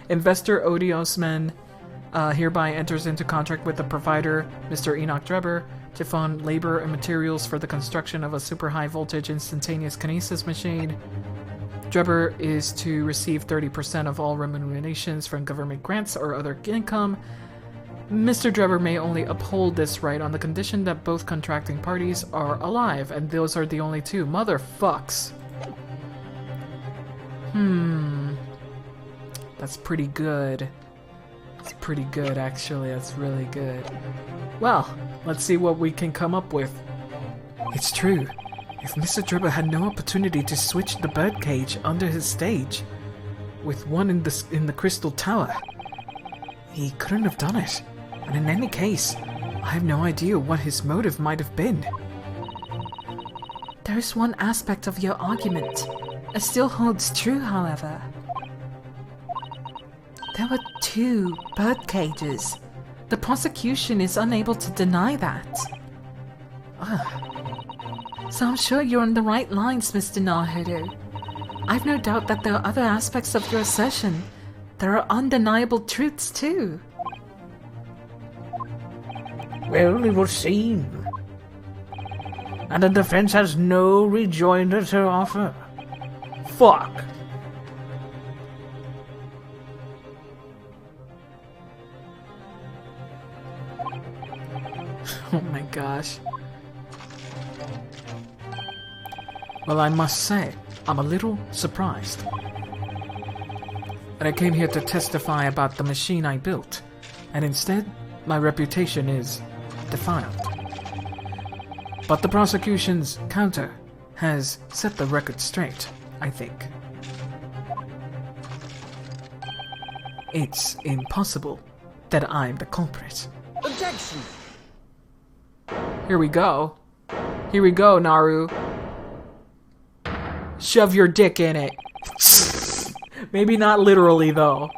Investor Odiosman hereby enters into contract with the provider, Mr. Enoch Drebber, to fund labor and materials for the construction of a super high voltage instantaneous kinesis machine. Drebber is to receive 30% of all remunerations from government grants or other income. Mr. Drebber may only uphold this right on the condition that both contracting parties are alive, and those are the only two. Motherfucks. That's pretty good. That's pretty good, actually. That's really good. Well, let's see what we can come up with. It's true. If Mr. Drebber had no opportunity to switch the birdcage under his stage, with one in the crystal tower, he couldn't have done it. And in any case, I have no idea what his motive might have been. There is one aspect of your argument. It still holds true, however. There were 2 bird cages. The prosecution is unable to deny that. So I'm sure you're on the right lines, Mr. Naruhodo. I've no doubt that there are other aspects of your assertion. There are undeniable truths, too. Well, it would seem. And the defense has no rejoinder to offer. Fuck. Oh my gosh. Well, I must say, I'm a little surprised. And I came here to testify about the machine I built, and instead, my reputation is defiled. But the prosecution's counter has set the record straight, I think. It's impossible that I'm the culprit. Objection! Here we go. Here we go, Naru. Shove your dick in it. Maybe not literally, though.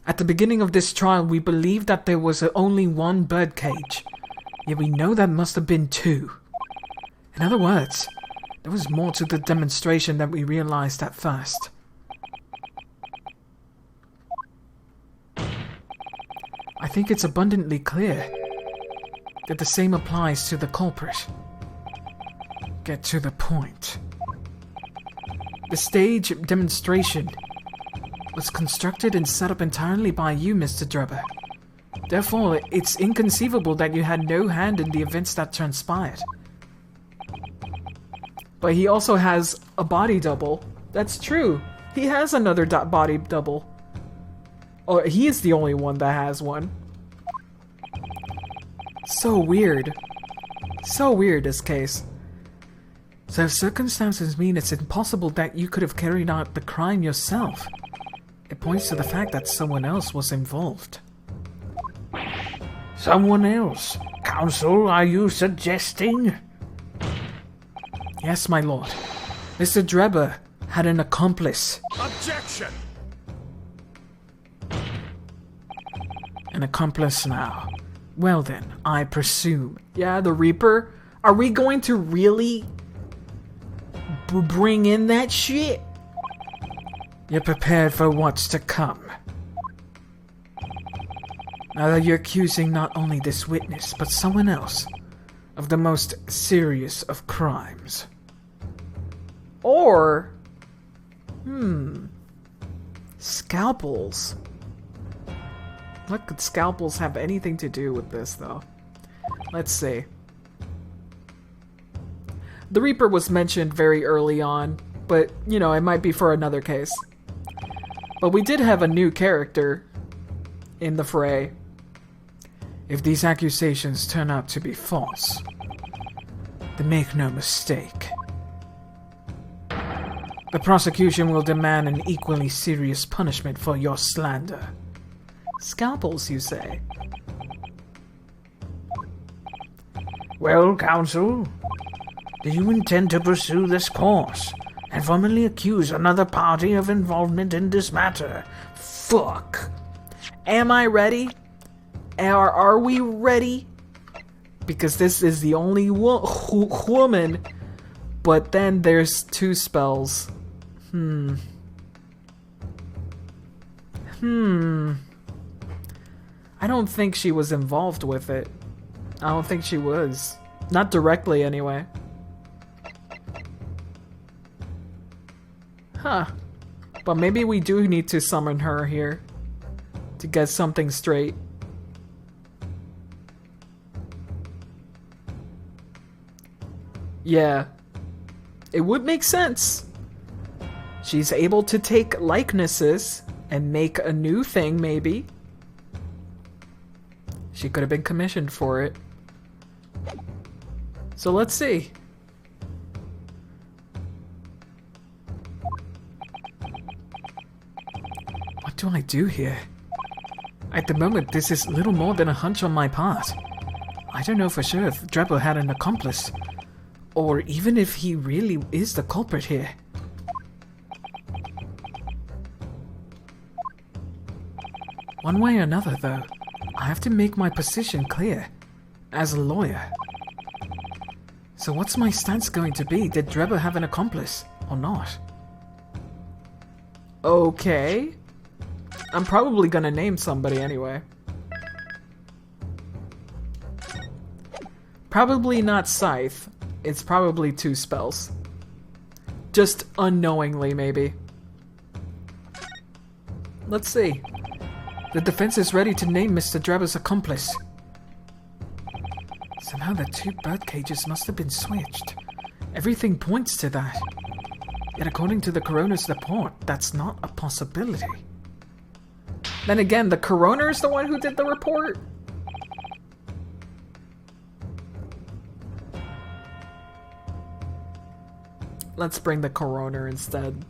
At the beginning of this trial, we believed that there was only one birdcage. Yet we know that must have been 2. In other words, there was more to the demonstration than we realized at first. I think it's abundantly clear that the same applies to the culprit. Get to the point. The stage demonstration was constructed and set up entirely by you, Mr. Drebber. Therefore, it's inconceivable that you had no hand in the events that transpired. But he also has a body double. That's true. He has another body double. Or he is the only one that has one. So weird. So weird, this case. So if circumstances mean it's impossible that you could have carried out the crime yourself, It points to the fact that someone else was involved. Someone else? Counsel, are you suggesting? Yes, my lord. Mr. Drebber had an accomplice. Objection! An accomplice now. Well then, I presume. Yeah, the Reaper? Are we going to really bring in that shit? You're prepared for what's to come. Now that you're accusing not only this witness, but someone else of the most serious of crimes. Or, scalpels. What could scalpels have anything to do with this, though? Let's see. The Reaper was mentioned very early on, but, you know, it might be for another case. But we did have a new character in the fray. If these accusations turn out to be false, then make no mistake. The prosecution will demand an equally serious punishment for your slander. Scalpels, you say? Well, counsel, do you intend to pursue this course and formally accuse another party of involvement in this matter? Fuck. Am I ready? Are we ready? Because this is the only woman, but then there's two spells. I don't think she was involved with it. I don't think she was. Not directly, anyway. Huh. But maybe we do need to summon her here to get something straight. Yeah. It would make sense. She's able to take likenesses and make a new thing, maybe. She could have been commissioned for it. So let's see. What do I do here? At the moment, this is little more than a hunch on my part. I don't know for sure if Drebber had an accomplice, or even if he really is the culprit here. One way or another, though, I have to make my position clear, as a lawyer. So what's my stance going to be? Did Drebber have an accomplice, or not? Okay. I'm probably gonna name somebody anyway. Probably not Scythe. It's probably two spells. Just unknowingly, maybe. Let's see. The defense is ready to name Mr. Drebber's accomplice. Somehow the two bird cages must have been switched. Everything points to that. Yet according to the coroner's report, that's not a possibility. Then again, the coroner's the one who did the report? Let's bring the coroner instead.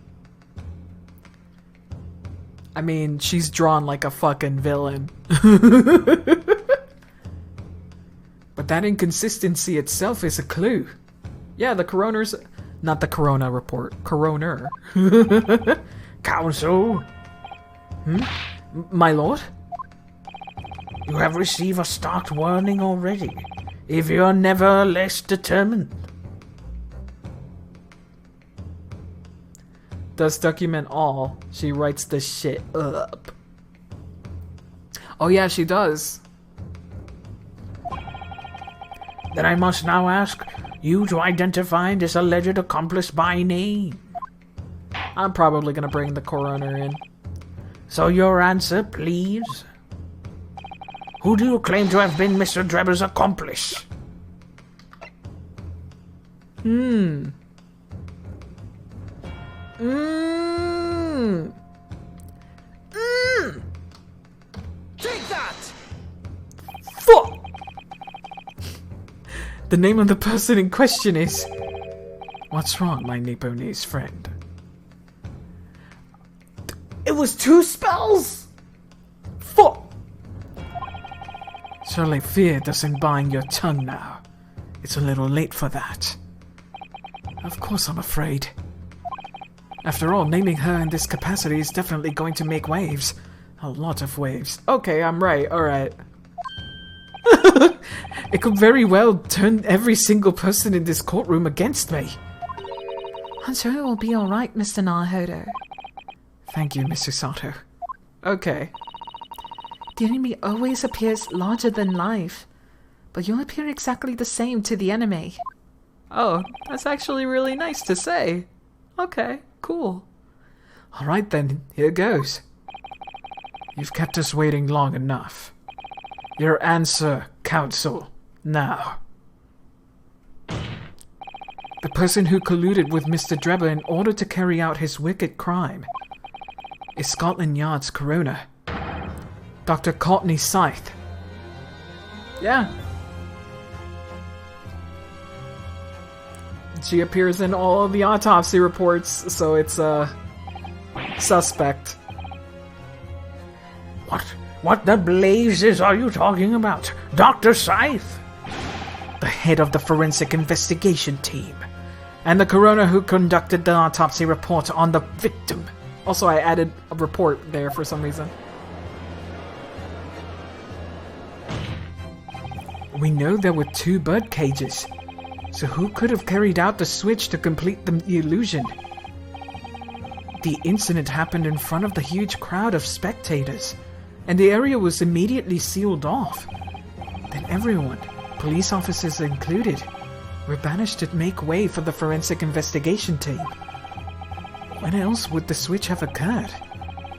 I mean, she's drawn like a fucking villain. But that inconsistency itself is a clue. Yeah, the coroner's... Not the corona report. Coroner. Counsel? My lord? You have received a start warning already, if you're never less determined. Does document all. She writes this shit up. Oh yeah, she does. Then I must now ask you to identify this alleged accomplice by name. I'm probably gonna bring the coroner in. So your answer, please. Who do you claim to have been Mr. Drebber's accomplice? Take that! Fuck! The name of the person in question is... What's wrong, my Nipponese friend? It was 2 spells? Fuck! Surely fear doesn't bind your tongue now. It's a little late for that. Of course I'm afraid. After all, naming her in this capacity is definitely going to make waves. A lot of waves. Okay, I'm right, alright. It could very well turn every single person in this courtroom against me. I'm sure it will be alright, Mr. Naruhodo. Thank you, Mr. Sato. Okay. The enemy always appears larger than life, but you'll appear exactly the same to the enemy. Oh, that's actually really nice to say. Okay, cool. Alright then, here goes. You've kept us waiting long enough. Your answer, Counsel, now. The person who colluded with Mr. Drebber in order to carry out his wicked crime is Scotland Yard's coroner, Dr. Courtney Scythe. Yeah. She appears in all of the autopsy reports, so it's suspect. What the blazes are you talking about? Dr. Scythe? The head of the forensic investigation team, and the coroner who conducted the autopsy report on the victim. Also, I added a report there for some reason. We know there were 2 bird cages, so who could have carried out the switch to complete the illusion? The incident happened in front of the huge crowd of spectators, and the area was immediately sealed off. Then everyone, police officers included, were banished to make way for the forensic investigation team. When else would the switch have occurred?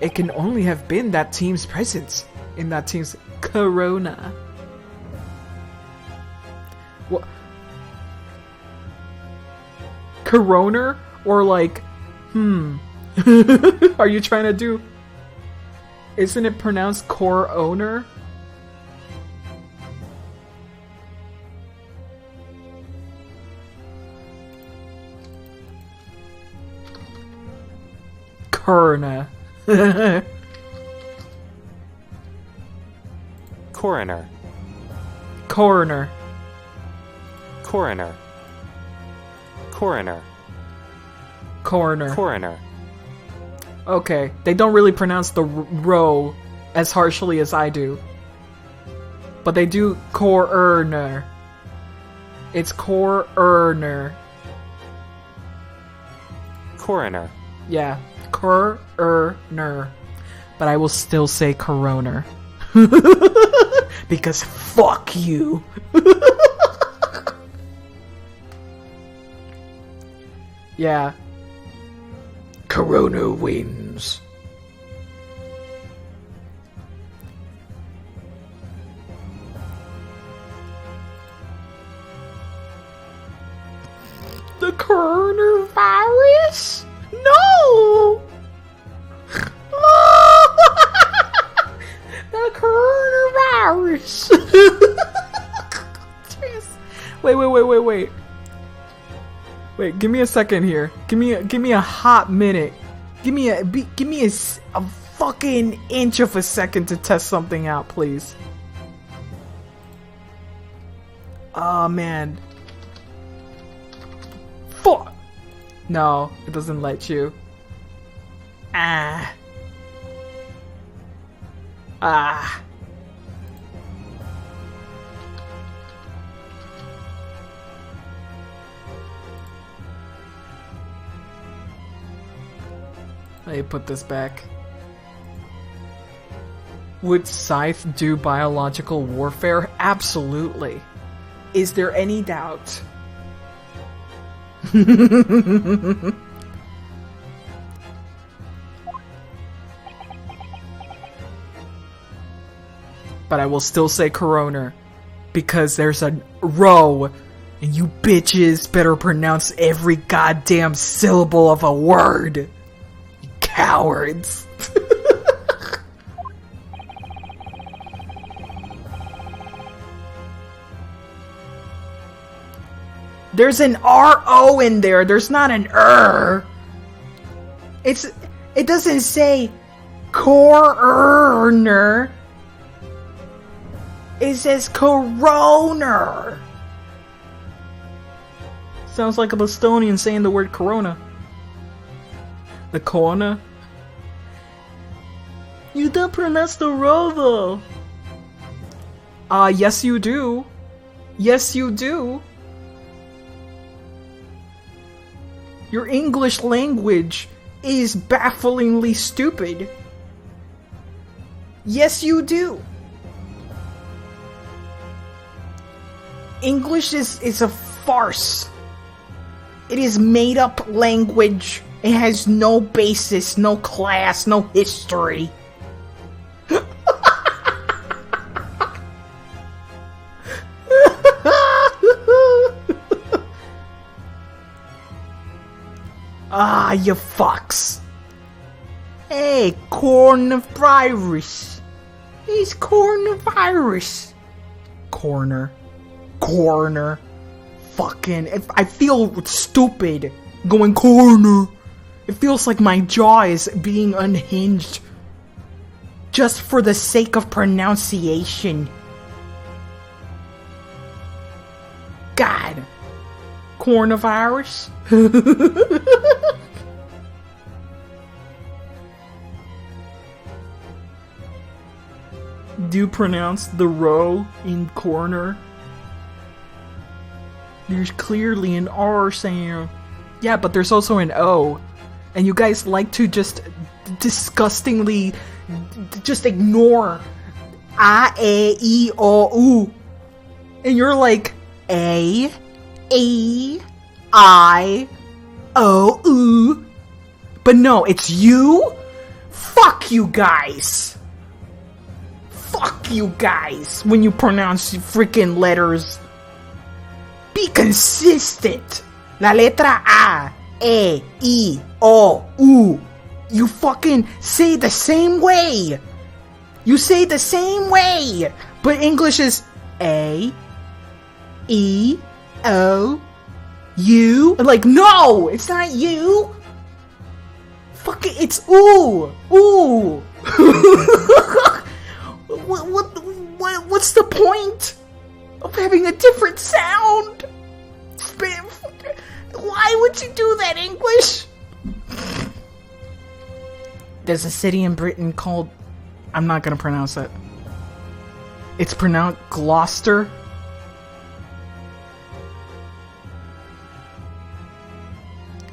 It can only have been that team's presence in that team's corona. What? Coroner? Or like, Are you trying to do... Isn't it pronounced core owner? Coroner. Coroner. Coroner. Coroner. Coroner. Coroner. Coroner. Okay, they don't really pronounce the row as harshly as I do. But they do coroner. It's coroner. Coroner. Yeah, coroner. But I will still say coroner. Because fuck you. Yeah. Corona wins. The coronavirus? No! The coronavirus! Jeez. Wait. Wait, give me a second here. Give me a hot minute. Give me a fucking inch of a second to test something out, please. Oh man. Fuck. No, it doesn't let you. Ah. Let me put this back. Would Scythe do biological warfare? Absolutely. Is there any doubt? But I will still say coroner, because there's a row, and you bitches better pronounce every goddamn syllable of a word. You cowards. There's an R-O in there. There's not an R. It doesn't say Coroner. It says coroner. Sounds like a Bostonian saying the word corona. The corona. You don't pronounce the ro though. Yes you do. Yes you do. Your English language is bafflingly stupid. Yes you do. English is a farce. It is made up language. It has no basis, no class, no history. Ah, you fucks. Hey, coronavirus. He's coronavirus. Corner. Fucking, I feel stupid going corner. It feels like my jaw is being unhinged. Just for the sake of pronunciation. God. Coronavirus? Do you pronounce the row in corner? There's clearly an R sound. Yeah, but there's also an O. And you guys like to just disgustingly just ignore A, E, O, U. And you're like, A, E, I, O, U. But no, it's you? Fuck you guys. Fuck you guys when you pronounce freaking letters. Be consistent. La letra A, E, I, O, U. You fucking say the same way. You say the same way. But English is A, E, O, U. Like, no, it's not you. Fuck it, it's ooh. Ooh. What's the point of having a different sound? Why would you do that, English? There's a city in Britain called... I'm not gonna pronounce it. It's pronounced Gloucester.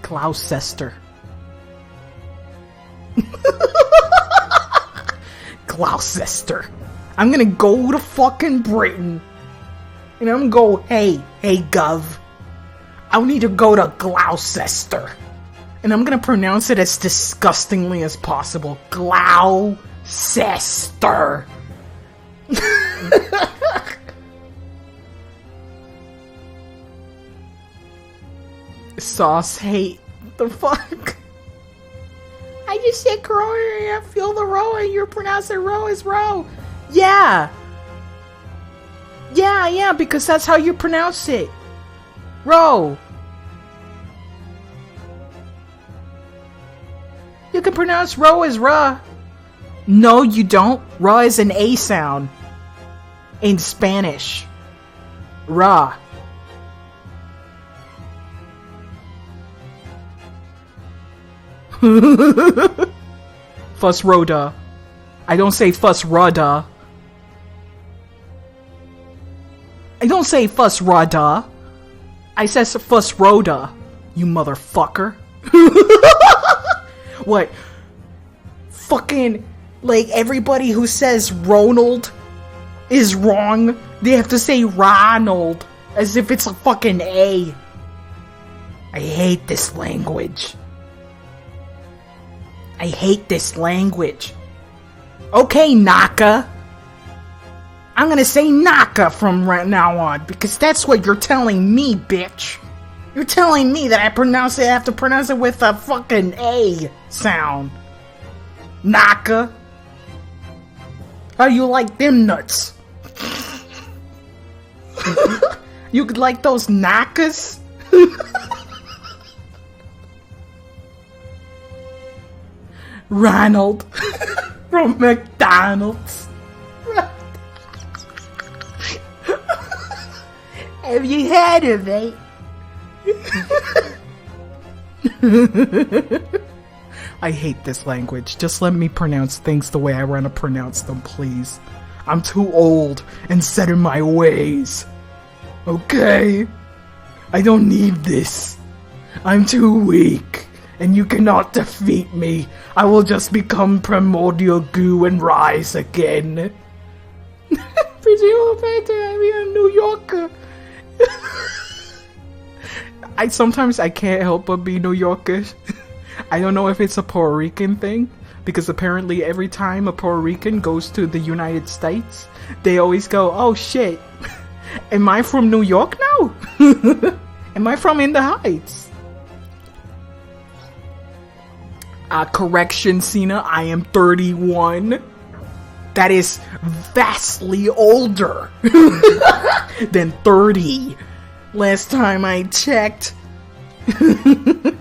Gloucester. Gloucester. I'm gonna go to fucking Britain. And I'm gonna go, hey gov. I need to go to Gloucester. And I'm gonna pronounce it as disgustingly as possible. Gloucester. Sauce hate. The fuck? I just said corona, I feel the row, and you're pronouncing row as row. Yeah. Yeah, because that's how you pronounce it. Row. You can pronounce row as ra. No, you don't. Ra is an A sound. In Spanish. Ra. Fuss Roda. I don't say fuss Rada. I don't say fuss Rada. I says fuss Rhoda. You motherfucker. What? Fucking, like, everybody who says Ronald is wrong. They have to say Ronald. As if it's a fucking A. I hate this language. I hate this language. Okay, Naka. I'm gonna say Naka from right now on, because that's what you're telling me, bitch. You're telling me that I have to pronounce it with a fucking A sound. Naka. How do you like them nuts? You could like those Nakas? Ronald. from McDonald's. Have you heard of it? I hate this language. Just let me pronounce things the way I want to pronounce them, please. I'm too old and set in my ways. Okay? I don't need this. I'm too weak, and you cannot defeat me. I will just become primordial goo and rise again. Presumably, I'm a New Yorker. Sometimes I can't help but be New Yorkish. I don't know if it's a Puerto Rican thing, because apparently every time a Puerto Rican goes to the United States, they always go, oh shit, am I from New York now? Am I from In the Heights? Correction, Cena, I am 31. That is vastly older than 30. Last time I checked.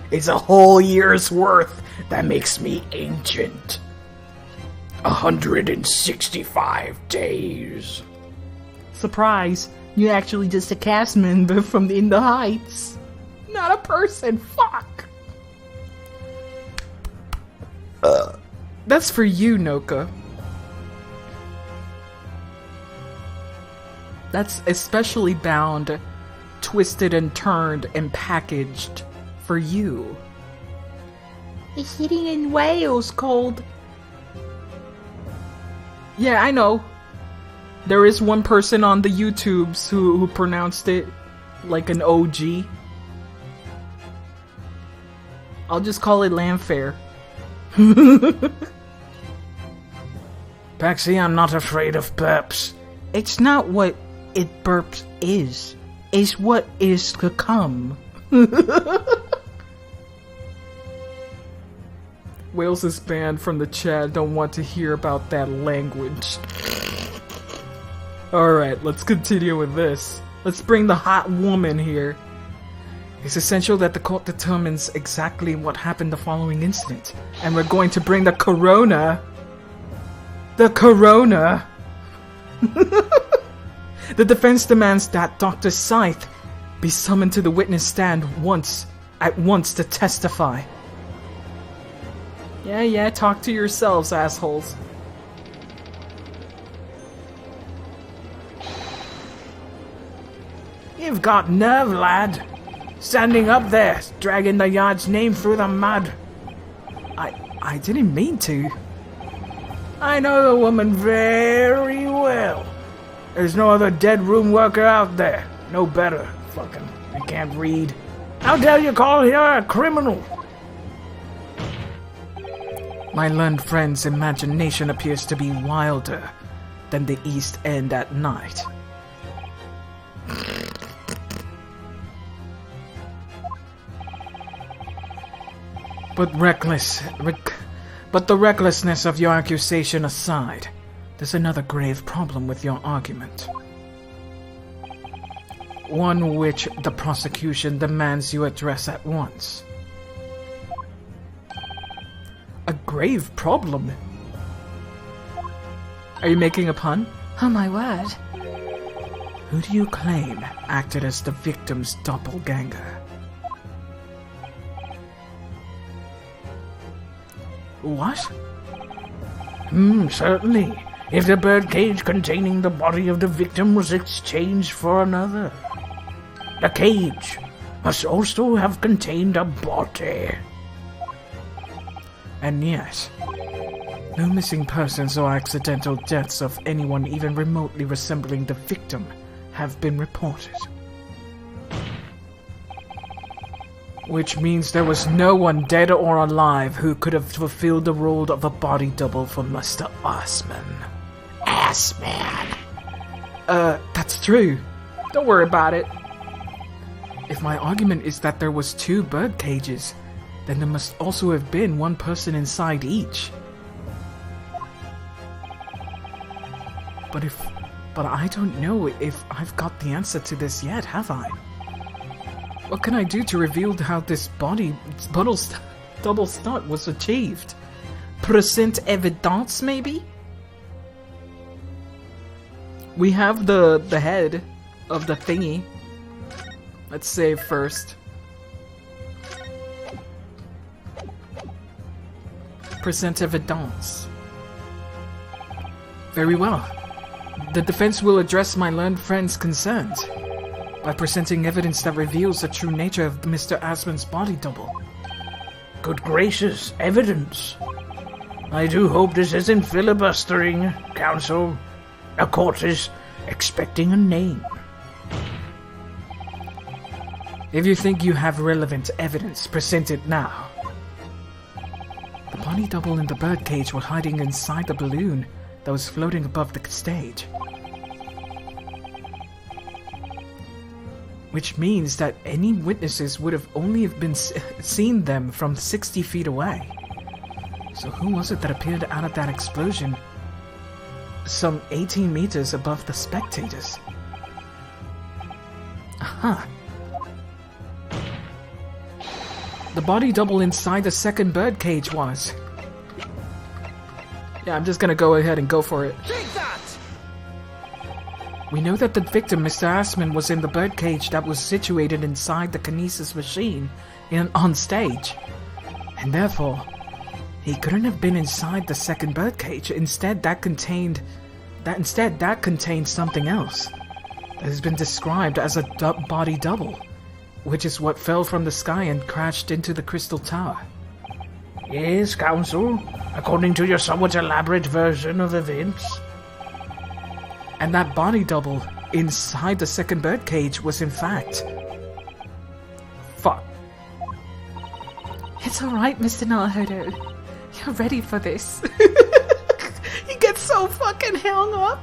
It's a whole year's worth. That makes me ancient. 165 days. Surprise, you're actually just a cast member from In the Heights. Not a person, fuck. That's for you, Noka. That's especially bound, twisted and turned and packaged for you. It's hitting in Wales, cold. Yeah, I know. There is one person on the YouTubes who pronounced it like an OG. I'll just call it Landfair. Paxi, I'm not afraid of burps. It's not what it burps is. It's what is to come. Wales is banned from the chat. Don't want to hear about that language. Alright, let's continue with this. Let's bring the hot woman here. It's essential that the court determines exactly what happened the following incident. And we're going to bring the corona. The corona. The defense demands that Dr. Scythe be summoned to the witness stand at once to testify. Yeah, talk to yourselves, assholes. You've got nerve, lad. Standing up there, dragging the yard's name through the mud. I didn't mean to. I know the woman very well. There's no other dead room worker out there. No better. Fucking, I can't read. How dare you call her a criminal? My learned friend's imagination appears to be wilder than the East End at night. But the recklessness of your accusation aside, there's another grave problem with your argument. One which the prosecution demands you address at once. A grave problem? Are you making a pun? Oh my word. Who do you claim acted as the victim's doppelganger? What? Certainly. If the birdcage containing the body of the victim was exchanged for another, the cage must also have contained a body. And yet, no missing persons or accidental deaths of anyone even remotely resembling the victim have been reported. Which means there was no one dead or alive who could have fulfilled the role of a body double for Mr. Assman. Assman! That's true. Don't worry about it. If my argument is that there was 2 bird cages, then there must also have been one person inside each. But I don't know if I've got the answer to this yet, have I? What can I do to reveal how this double stunt was achieved? present evidence, maybe? We have the head of the thingy. Let's save first. Present evidence. Very well. The defense will address my learned friend's concerns by presenting evidence that reveals the true nature of Mr. Asman's body double. Good gracious, evidence. I do hope this isn't filibustering, counsel. A court is expecting a name. If you think you have relevant evidence, present it now. The body double and the birdcage were hiding inside the balloon that was floating above the stage. Which means that any witnesses would have only been seen them from 60 feet away. So who was it that appeared out of that explosion some 18 meters above the spectators? Aha. The body double inside the second birdcage was. Yeah, I'm just gonna go ahead and go for it. Take that! We know that the victim, Mr. Asman, was in the birdcage that was situated inside the kinesis machine on stage. And therefore, he couldn't have been inside the second birdcage. Instead, that contained something else that has been described as a body double, which is what fell from the sky and crashed into the crystal tower. Yes, counsel, according to your somewhat elaborate version of events. And that body double inside the second birdcage was in fact... Fuck. It's alright, Mr. Naruhodo. You're ready for this. He gets so fucking hung up.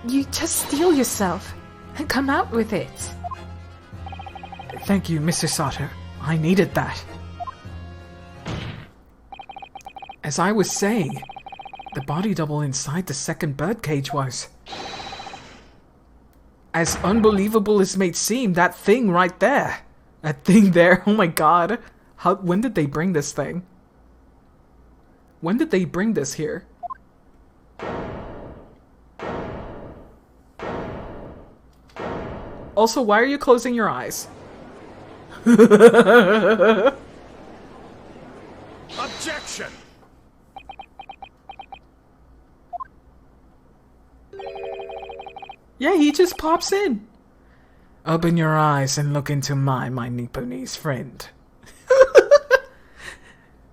You just steel yourself and come out with it. Thank you, Mr. Sato. I needed that. As I was saying, the body double inside the second birdcage was... as unbelievable as it may seem, that thing right there. That thing there, oh my god. When did they bring this thing? When did they bring this here? Also, why are you closing your eyes? Objection! Yeah, he just pops in. Open your eyes and look into my Nipponese friend.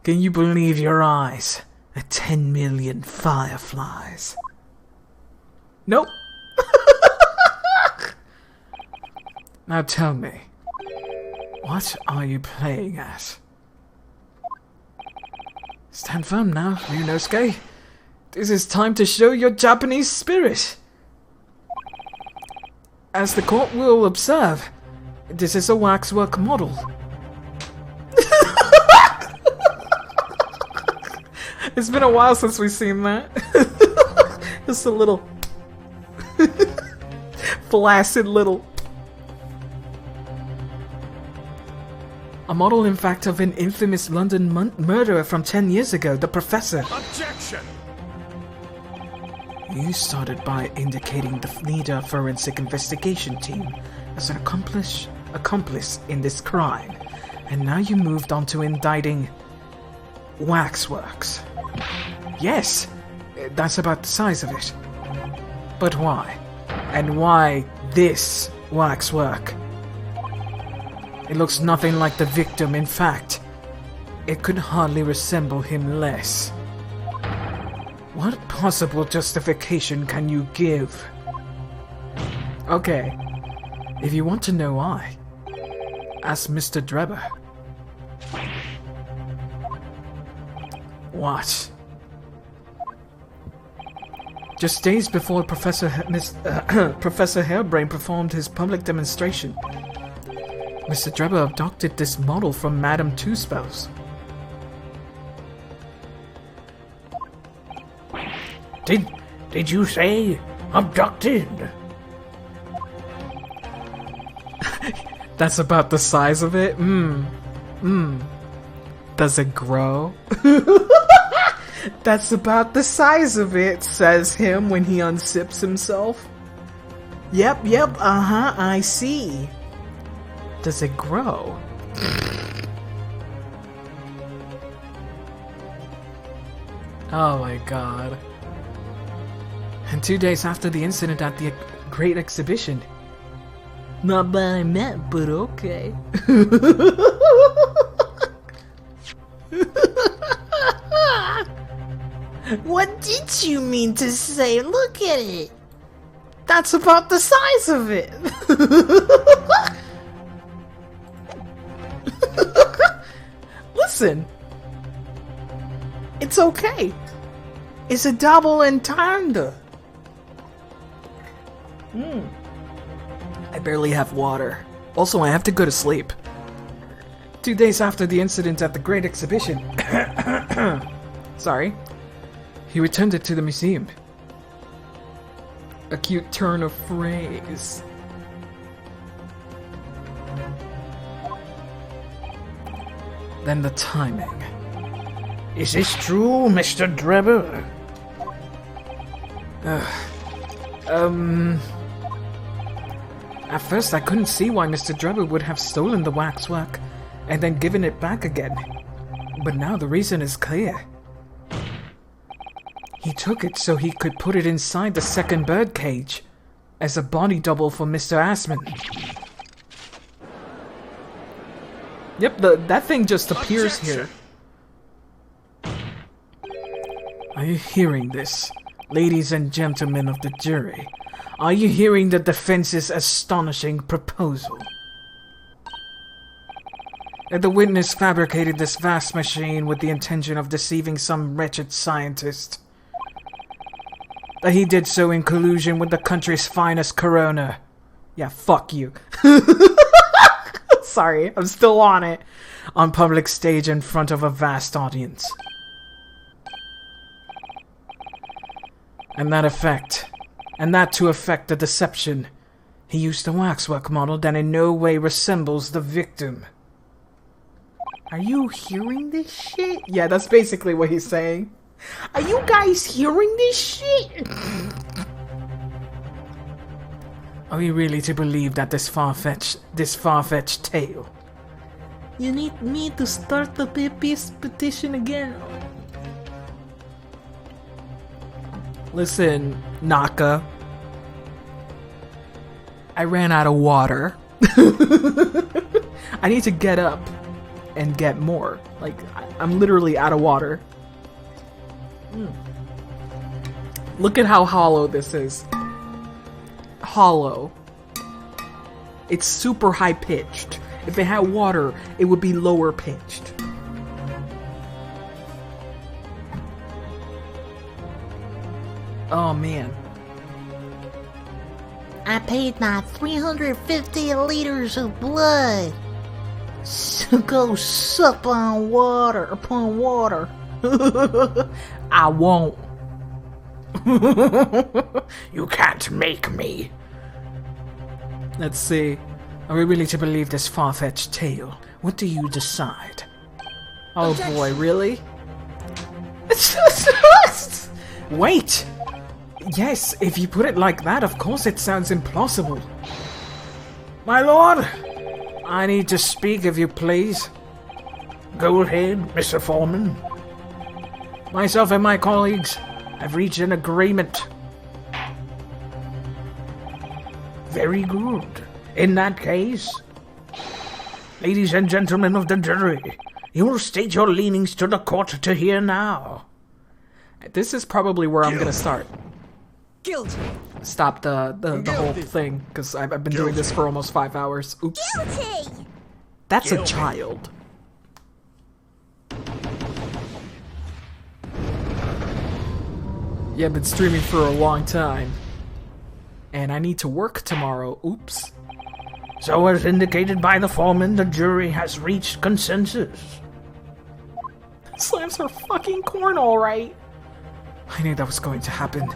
Can you believe your eyes? 10 million fireflies. Nope. Now tell me, what are you playing at? Stand firm now, Ryunosuke. This is time to show your Japanese spirit. As the court will observe, this is a waxwork model. It's been a while since we've seen that. Just a little flaccid little... A model, in fact, of an infamous London murderer from 10 years ago, the Professor. Objection! You started by indicating the leader forensic investigation team as an accomplice in this crime, and now you moved on to indicting waxworks. Yes, that's about the size of it. But why? And why this waxwork? It looks nothing like the victim. In fact, it could hardly resemble him less. What possible justification can you give? Okay, if you want to know why, ask Mr. Drebber. What? Just days before Professor Hairbrain performed his public demonstration, Mr. Drebber abducted this model from Madame Two-Spells. Did you say abducted? That's about the size of it? Does it grow? That's about the size of it, says him when he unzips himself. Yep, I see. Does it grow? Oh my god. And 2 days after the incident at the Great Exhibition. Not what I meant, but okay. What did you mean to say? Look at it. That's about the size of it. Listen. It's okay. It's a double entendre. I barely have water. Also, I have to go to sleep. 2 days after the incident at the Great Exhibition. Sorry. He returned it to the museum. A cute turn of phrase. Then the timing. Is this true, Mr. Drebber? At first I couldn't see why Mr. Drebber would have stolen the waxwork and then given it back again. But now the reason is clear. He took it so he could put it inside the second bird cage as a body double for Mr. Assman. Yep, that thing just appears here. Are you hearing this, ladies and gentlemen of the jury? Are you hearing the defense's astonishing proposal? That the witness fabricated this vast machine with the intention of deceiving some wretched scientist. That he did so in collusion with the country's finest coroner. Yeah, fuck you. Sorry, I'm still on it. On public stage in front of a vast audience. And that to effect the deception, he used a waxwork model that in no way resembles the victim. Are you hearing this shit? Yeah, that's basically what he's saying. Are you guys hearing this shit? Are we really to believe that this far-fetched tale? You need me to start the peace petition again. Listen, Naka. I ran out of water. I need to get up and get more. Like, I'm literally out of water. Look at how hollow this is. Hollow. It's super high pitched. If it had water, it would be lower pitched. Oh man. I paid my 350 liters of blood. So go sup on water upon water. I won't. You can't make me. Let's see. Are we really to believe this far-fetched tale? What do you decide? Oh boy, really? Wait! Yes, if you put it like that, of course it sounds implausible. My lord! I need to speak, if you please. Go ahead, Mr. Foreman. Myself and my colleagues have reached an agreement. Very good. In that case, ladies and gentlemen of the jury, you will state your leanings to the court to hear now. This is probably where I'm gonna start. Guilty. Stop the whole thing, because I've been doing this for almost 5 hours. Oops. Guilty! That's a child. Yeah, I've been streaming for a long time. And I need to work tomorrow. Oops. So as indicated by the foreman, the jury has reached consensus. Slams are fucking corn, alright. I knew that was going to happen.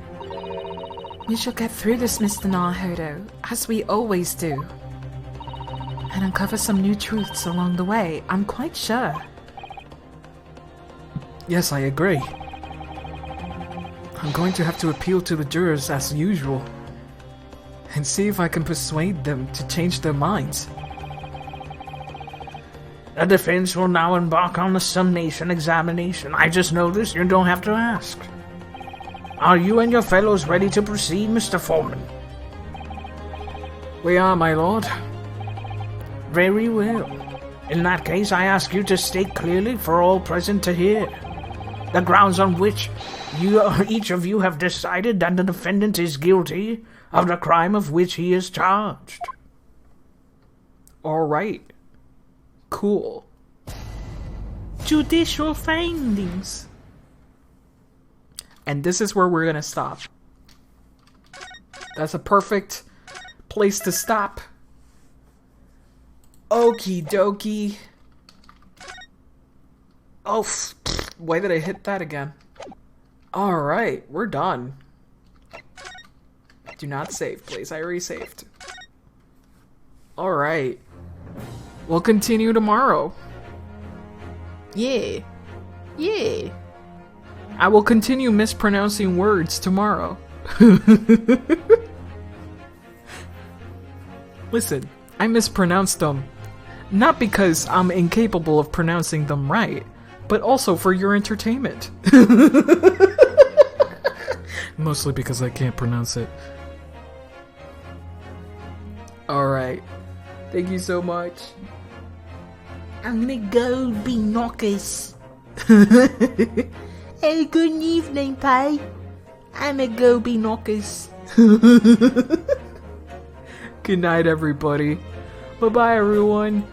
We shall get through this, Mr. Nahodo, as we always do. And uncover some new truths along the way, I'm quite sure. Yes, I agree. I'm going to have to appeal to the jurors as usual and see if I can persuade them to change their minds. The defense will now embark on the summation examination. I just know this, you don't have to ask. Are you and your fellows ready to proceed, Mr. Foreman? We are, my lord. Very well. In that case, I ask you to state clearly for all present to hear the grounds on which each of you have decided that the defendant is guilty of the crime of which he is charged. Alright. Cool. Judicial findings. And this is where we're gonna stop. That's a perfect place to stop. Okie dokie. Oh, why did I hit that again? Alright, we're done. Do not save, please. I already saved. Alright. We'll continue tomorrow. Yeah. Yeah. I will continue mispronouncing words tomorrow. Listen, I mispronounced them. Not because I'm incapable of pronouncing them right, but also for your entertainment. Mostly because I can't pronounce it. Alright. Thank you so much. I'm gonna go be knockers. Hey, good evening, Pi. I'ma go be knockers. Good night, everybody. Bye-bye, everyone.